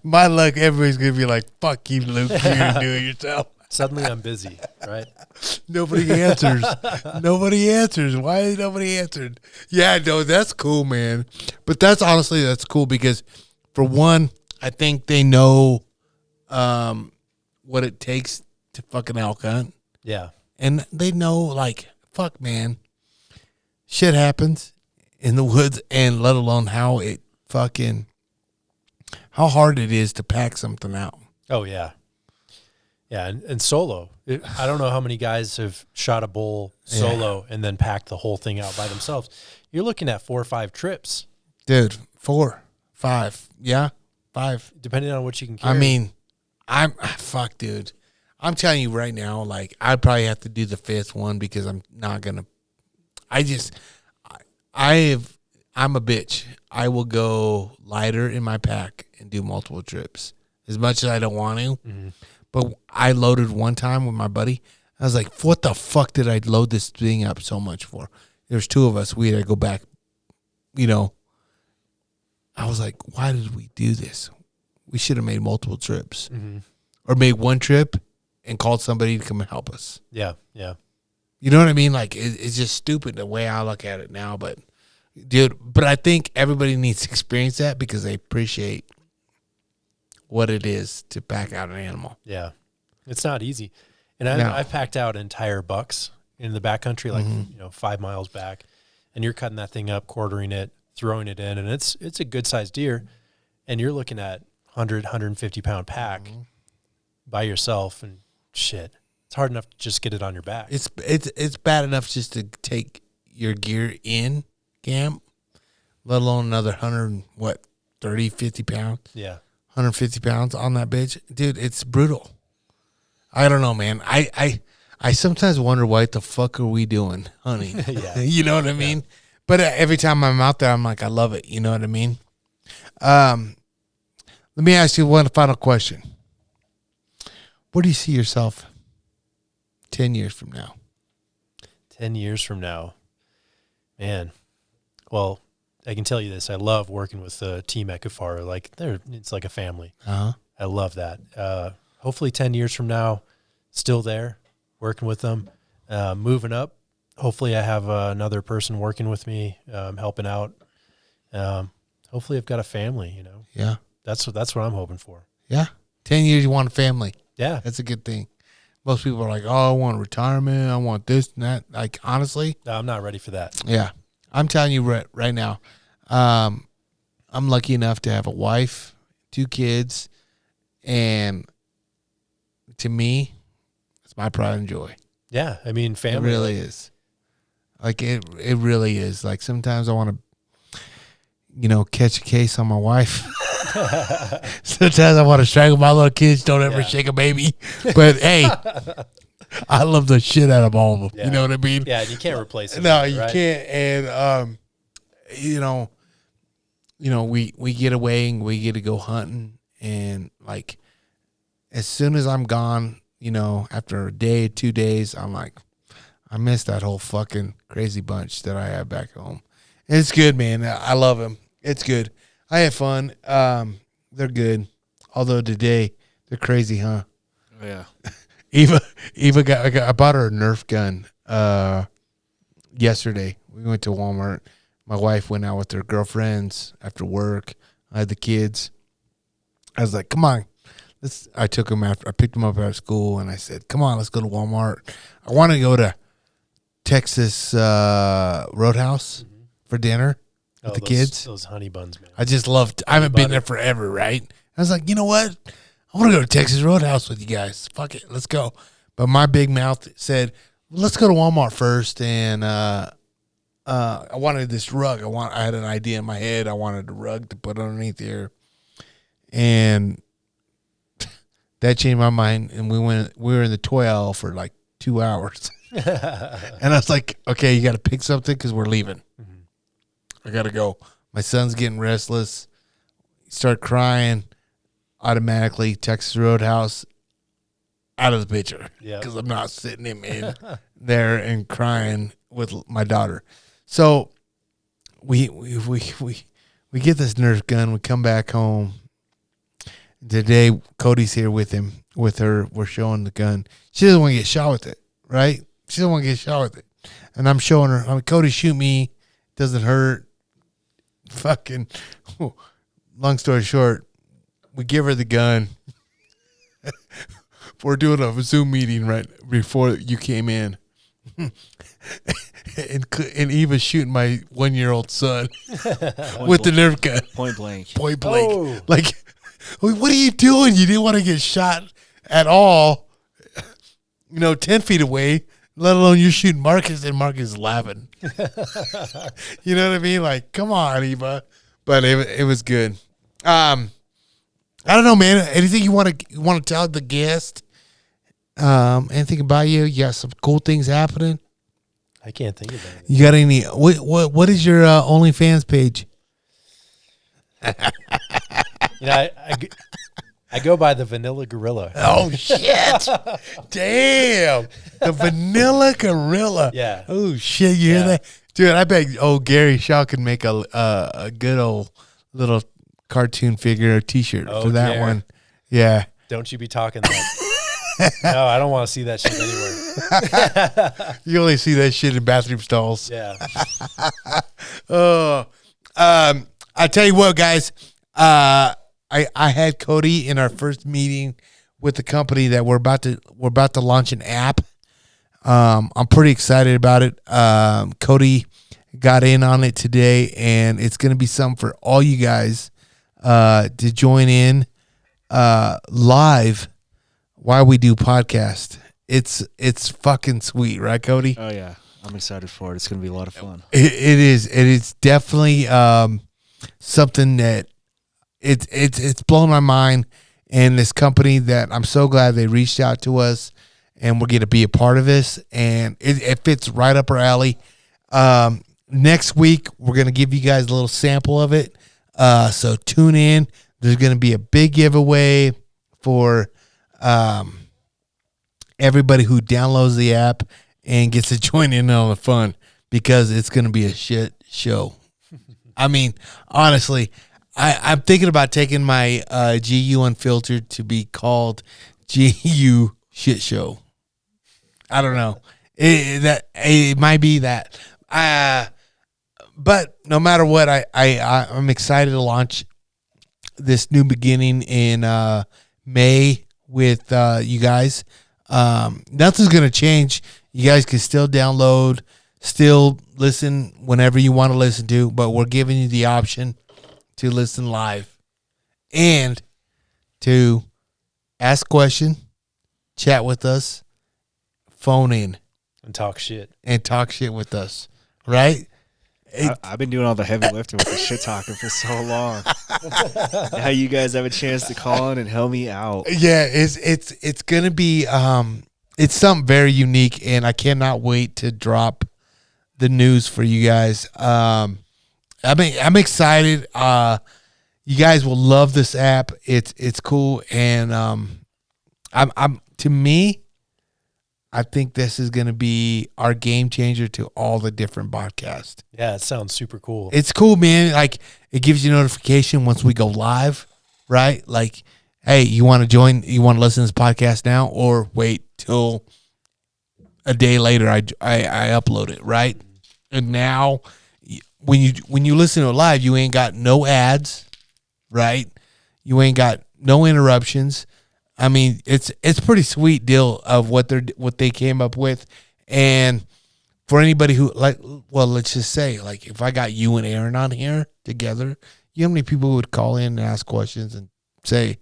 My luck, everybody's going to be like, fuck you, Luke. You can do it yourself. Suddenly I'm busy, right? Nobody answers. Nobody answers. Why is nobody answered? Yeah, no, that's cool, man. But that's cool because, for one, I think they know what it takes to fucking elk hunt. Yeah. And they know, like, fuck, man, shit happens in the woods, and let alone how hard it is to pack something out. Oh, yeah. Yeah, and solo. I don't know how many guys have shot a bull solo and then packed the whole thing out by themselves. You're looking at 4 or 5 trips. Dude, 4, 5. Yeah, 5. Depending on what you can carry. I mean, fuck, dude. I'm telling you right now, like, I'd probably have to do the 5th one because I'm not going to. I'm a bitch. I will go lighter in my pack and do multiple trips as much as I don't want to. Mm-hmm. But I loaded one time with my buddy. I was like, what the fuck did I load this thing up so much for? There's 2 of us. We had to go back, I was like, why did we do this? We should have made multiple trips. Mm-hmm. Or made one trip and called somebody to come and help us. Yeah, yeah. You know what I mean? Like, it's just stupid the way I look at it now. But, dude, I think everybody needs to experience that because they appreciate what it is to pack out an animal. Yeah. It's not easy. And I've packed out entire bucks in the backcountry, like, 5 miles back. And you're cutting that thing up, quartering it, throwing it in. And it's a good-sized deer. And you're looking at 100, 150-pound pack by yourself. And shit, it's hard enough to just get it on your back. It's bad enough just to take your gear in camp, let alone another 30, 50 pounds? Yeah. 150 pounds on that bitch. Dude, it's brutal. I don't know, man. I sometimes wonder what the fuck are we doing hunting? Yeah. You know what I mean? But every time I'm out there, I'm like, I love it. You know what I mean? Let me ask you one final question. Where do you see yourself 10 years from now? 10 years from now? Man. Well, I can tell you this. I love working with the team at Kifaru. Like, it's like a family. Uh-huh. I love that. Hopefully 10 years from now, still there, working with them, moving up. Hopefully I have another person working with me, helping out. Hopefully I've got a family, Yeah. That's what I'm hoping for. Yeah. 10 years you want a family. Yeah. That's a good thing. Most people are like, oh, I want retirement. I want this and that. Like, honestly. No, I'm not ready for that. Yeah. I'm telling you right now, I'm lucky enough to have a wife, 2 kids, and to me, it's my pride and joy. Yeah, I mean, family. It really is. Like, it really is. Like, sometimes I want to, catch a case on my wife. Sometimes I want to strangle my little kids. Don't ever shake a baby. But, hey, I love the shit out of all of them. Yeah. You know what I mean? Yeah, you can't replace it. No, you can't. And, we get away and we get to go hunting. And, like, as soon as I'm gone, after a day, 2 days, I'm like, I miss that whole fucking crazy bunch that I have back home. It's good, man. I love them. It's good. I have fun. They're good. Although today, they're crazy, huh? Oh, yeah. Eva I bought her a Nerf gun yesterday. We went to Walmart. My wife went out with her girlfriends after work. I had the kids. I was like, come on. I took them I picked them up at school, and I said, come on, let's go to Walmart. I want to go to Texas Roadhouse for dinner with the kids. Those honey buns, man. I haven't been there forever, right? I was like, you know what? I want to go to Texas Roadhouse with you guys. Fuck it, let's go. But my big mouth said, well, let's go to Walmart first and I wanted this rug. I had an idea in my head. I wanted a rug to put underneath here, and that changed my mind. And we were in the toy aisle for like 2 hours, and I was like, okay, you got to pick something because we're leaving. I got to go. My son's getting restless. Start crying. Automatically, Texas Roadhouse out of the picture because I'm not sitting him in there and crying with my daughter. So we get this Nerf gun. We come back home. Today, Cody's here with her. We're showing the gun. She doesn't want to get shot with it, right? She doesn't want to get shot with it. And I'm showing her. Cody, shoot me. Doesn't hurt. Fucking, long story short, we give her the gun. We're doing a Zoom meeting right before you came in. and Eva's shooting my 1-year-old son with the Nerf gun. Point blank. Oh. Like, what are you doing? You didn't want to get shot at all, 10 feet away, let alone you're shooting Marcus and Marcus is laughing. You know what I mean? Like, come on, Eva. But it was good. I don't know, man. Anything you want to tell the guest? Anything about you? You got some cool things happening? I can't think of anything. You got any? What is your OnlyFans page? I go by the Vanilla Gorilla. Oh shit! Damn, the Vanilla Gorilla. Yeah. Oh shit! You hear that, dude? I bet Gary Shaw could make a good old little cartoon figure or T-shirt for that Gary. one. Yeah. Don't you be talking that. No, I don't want to see that shit anywhere. You only see that shit in bathroom stalls. Yeah. I tell you what, guys. I had Cody in our first meeting with the company that we're about to launch an app. I'm pretty excited about it. Cody got in on it today, and it's going to be something for all you guys to join in live while we do podcast. It's fucking sweet, right, Cody? Oh yeah, I'm excited for it. It's going to be a lot of fun. It is. It is definitely something that it's blown my mind. And this company that I'm so glad they reached out to us, and we're going to be a part of this, and it fits right up our alley. Next week we're going to give you guys a little sample of it. So tune in. There's going to be a big giveaway for everybody who downloads the app and gets to join in on the fun, because it's going to be a shit show. I mean, honestly, I'm thinking about taking my GU Unfiltered to be called GU Shit Show. I don't know. It might be that. But no matter what, I'm excited to launch this new beginning in May with you guys. Nothing's going to change. You guys can still download, still listen whenever you want to listen to, but we're giving you the option to listen live and to ask question, chat with us, phone in, And talk shit. with us, right? I've been doing all the heavy lifting with the shit talking for so long. Now you guys have a chance to call in and help me out. Yeah, it's gonna be it's something very unique, and I cannot wait to drop the news for you guys. I'm excited. You guys will love this app. It's cool, and I'm to me, I think this is going to be our game changer to all the different podcasts. Yeah, it sounds super cool. It's cool, man. Like, it gives you notification once we go live, right? Like, hey, you want to join? You want to listen to this podcast now, or wait till a day later? I upload it, right? And now, when you listen to it live, you ain't got no ads, right? You ain't got no interruptions. I mean, it's pretty sweet deal of what they came up with. And for anybody who, like, well, let's just say, like, if I got you and Aaron on here together, you know how many people would call in and ask questions and say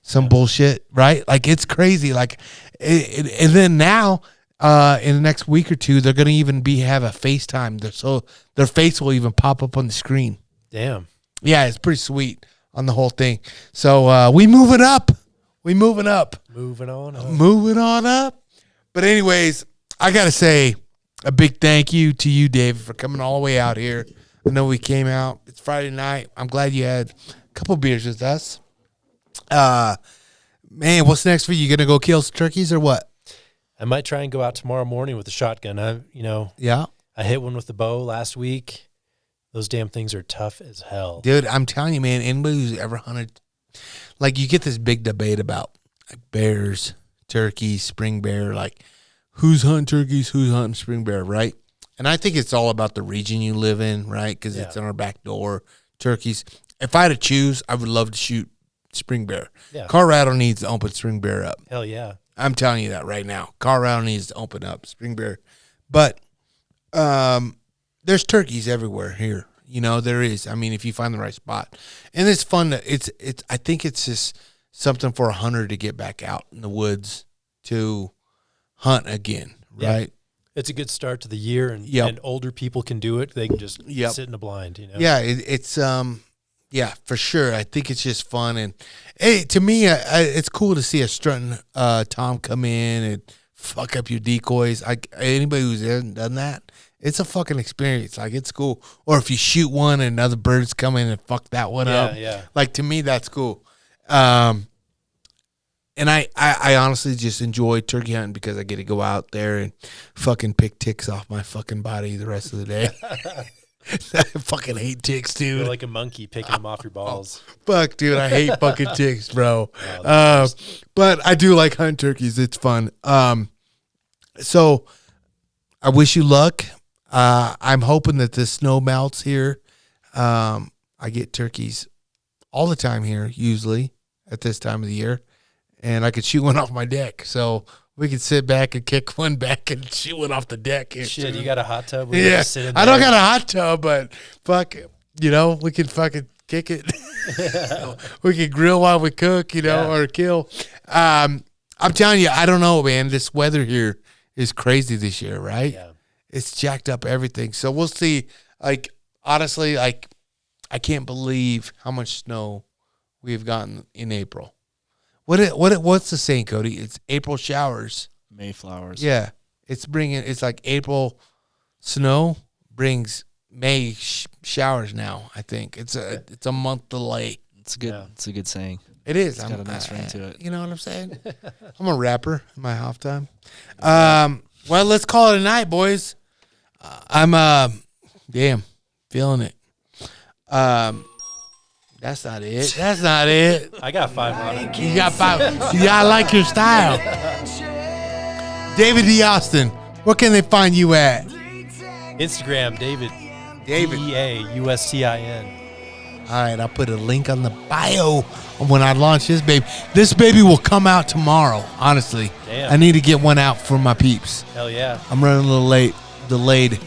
some bullshit, right? Like, it's crazy. Like, and then now in the next week or two, they're going to even have a FaceTime. So their face will even pop up on the screen. Damn. Yeah, it's pretty sweet on the whole thing. So we moving up. We moving up. Moving on up. Moving on up. But anyways, I got to say a big thank you to you, David, for coming all the way out here. I know we came out. It's Friday night. I'm glad you had a couple beers with us. Man, what's next for you? You going to go kill some turkeys or what? I might try and go out tomorrow morning with a shotgun. Yeah. I hit one with the bow last week. Those damn things are tough as hell. Dude, I'm telling you, man, anybody who's ever hunted, like you get this big debate about like bears, turkeys, spring bear, like who's hunting turkeys, who's hunting spring bear, right? And I think it's all about the region you live in, right? Because it's in our back door, turkeys. If I had to choose, I would love to shoot spring bear. Yeah. Colorado needs to open spring bear up. Hell yeah. I'm telling you that right now. Colorado needs to open up spring bear. But there's turkeys everywhere here. There is. I mean, if you find the right spot. And it's fun to I think it's just something for a hunter to get back out in the woods to hunt again, right? It's a good start to the year, and older people can do it. They can just sit in a blind, Yeah, it's for sure. I think it's just fun, and hey, to me, it's cool to see a strutting Tom come in and fuck up your decoys. Anybody who's done that, it's a fucking experience. Like, it's cool. Or if you shoot one and another bird's come in and fuck that one up. Yeah. Like, to me, that's cool. And I honestly just enjoy turkey hunting because I get to go out there and fucking pick ticks off my fucking body the rest of the day. I fucking hate ticks, dude. You're like a monkey picking them off your balls. Fuck, dude, I hate fucking ticks, bro. But I do like hunting turkeys. It's fun. So I wish you luck. I'm hoping that the snow melts here. I get turkeys all the time here, usually at this time of the year. And I could shoot one off my deck. So we could sit back and kick one back and shoot one off the deck. Shit, you got a hot tub? Yeah, I don't got a hot tub, but fuck, we could fucking kick it. We could grill while we cook, or kill. I'm telling you, I don't know, man. This weather here is crazy this year, right? Yeah. It's jacked up everything. So we'll see. Like, honestly, like, I can't believe how much snow we've gotten in April. What's the saying, Cody? It's April showers, Mayflowers. Yeah, it's like April snow brings May showers now. I think it's a month delay. It's good. Yeah. It's a good saying. It is. It's got a nice ring to it. You know what I'm saying? I'm a rapper in my half time. Well, let's call it a night, boys. I'm feeling it. That's not it. That's not it. I got 5 on it. You got 5. Yeah, I like your style. David DeAustin, where can they find you at? Instagram, David. DeAustin. All right, I'll put a link on the bio when I launch this baby. This baby will come out tomorrow, honestly. Damn. I need to get one out for my peeps. Hell yeah. I'm running a little delayed.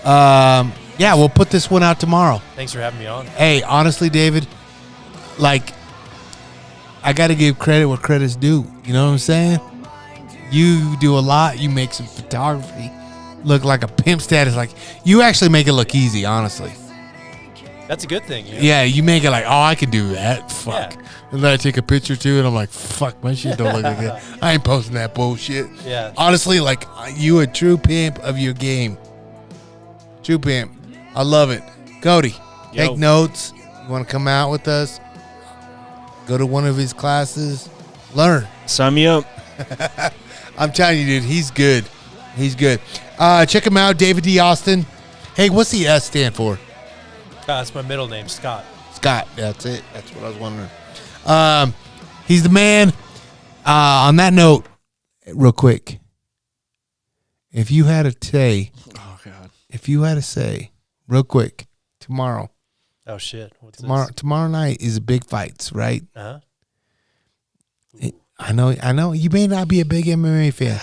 Yeah, we'll put this one out tomorrow. Thanks for having me on. Hey, honestly, David, like, I got to give credit where credit's due. You know what I'm saying? You do a lot. You make some photography look like a pimp status. Like, you actually make it look easy, honestly. That's a good thing. Yeah, you make it like, oh, I can do that. Fuck. Yeah. And then I take a picture too, and I'm like, fuck, my shit don't look like that. I ain't posting that bullshit. Yeah. Honestly, like, you a true pimp of your game. True pimp. I love it. Cody, take notes. You want to come out with us? Go to one of his classes. Learn. Sign me up. I'm telling you, dude, he's good. He's good. Check him out, David DeAustin. Hey, what's the S stand for? That's my middle name, Scott. Scott, that's it. That's what I was wondering. He's the man. On that note, real quick, if you had to say, real quick, tomorrow. Oh shit! What's tomorrow night is big fights, right? Uh-huh. I know. You may not be a big MMA fan.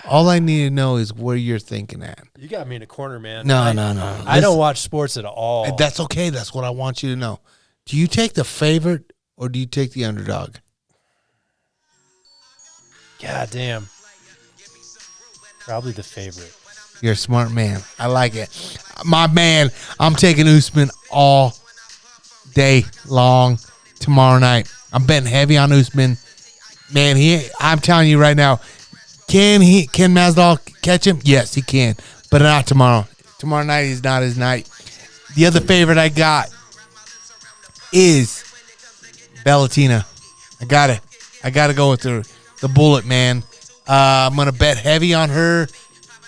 All I need to know is where you're thinking at. You got me in a corner, man. No. I don't watch sports at all. That's okay. That's what I want you to know. Do you take the favorite or do you take the underdog? God damn. Probably the favorite. You're a smart man. I like it. My man, I'm taking Usman all day long tomorrow night. I'm betting heavy on Usman. Man, I'm telling you right now, can Masvidal catch him? Yes, he can, but not tomorrow. Tomorrow night is not his night. The other favorite I got is Valentina. I got it. I got to go with the bullet, man. I'm going to bet heavy on her.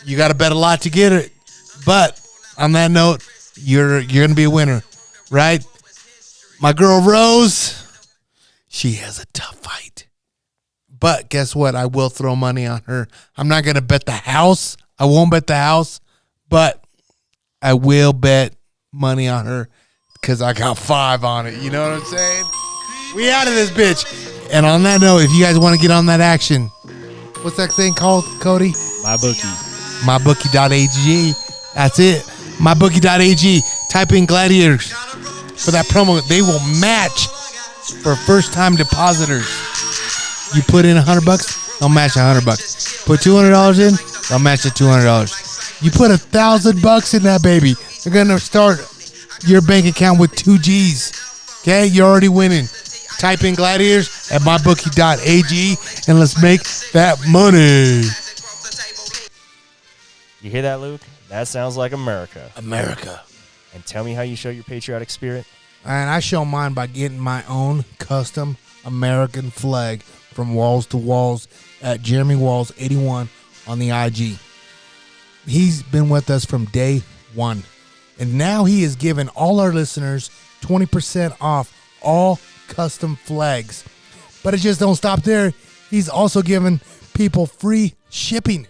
You got to bet a lot to get it. But on that note, you're going to be a winner, right? My girl Rose, she has a tough fight. But guess what? I will throw money on her. I'm not going to bet the house. I won't bet the house, but I will bet money on her because I got 5 on it. You know what I'm saying? We out of this bitch. And on that note, if you guys want to get on that action, what's that thing called, Cody? MyBookie. MyBookie.ag. That's it. MyBookie.ag. Type in Gladiators for that promo. They will match for first-time depositors. You put in $100, they'll match $100. Put $200 in, they'll match the $200. You put $1,000 in that baby, they're gonna start your bank account with 2 G's. Okay, you're already winning. Type in Gladiators at mybookie.ag and let's make that money. You hear that, Luke? That sounds like America. America. And tell me how you show your patriotic spirit. And I show mine by getting my own custom American flag from Walls to Walls at Jeremy Walls 81 on the IG. He's been with us from day one. And now he has given all our listeners 20% off all custom flags. But it just don't stop there. He's also given people free shipping.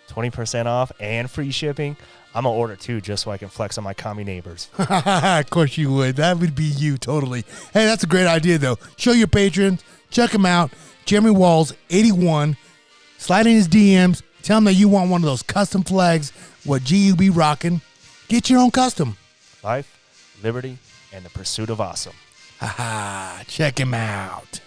20% off and free shipping. I'm going to order 2 just so I can flex on my commie neighbors. Of course you would. That would be you, totally. Hey, that's a great idea, though. Show your patrons. Check him out. Jeremy Walls, 81. Slide in his DMs. Tell him that you want one of those custom flags, what GUB rocking. Get your own custom. Life, liberty, and the pursuit of awesome. Check him out.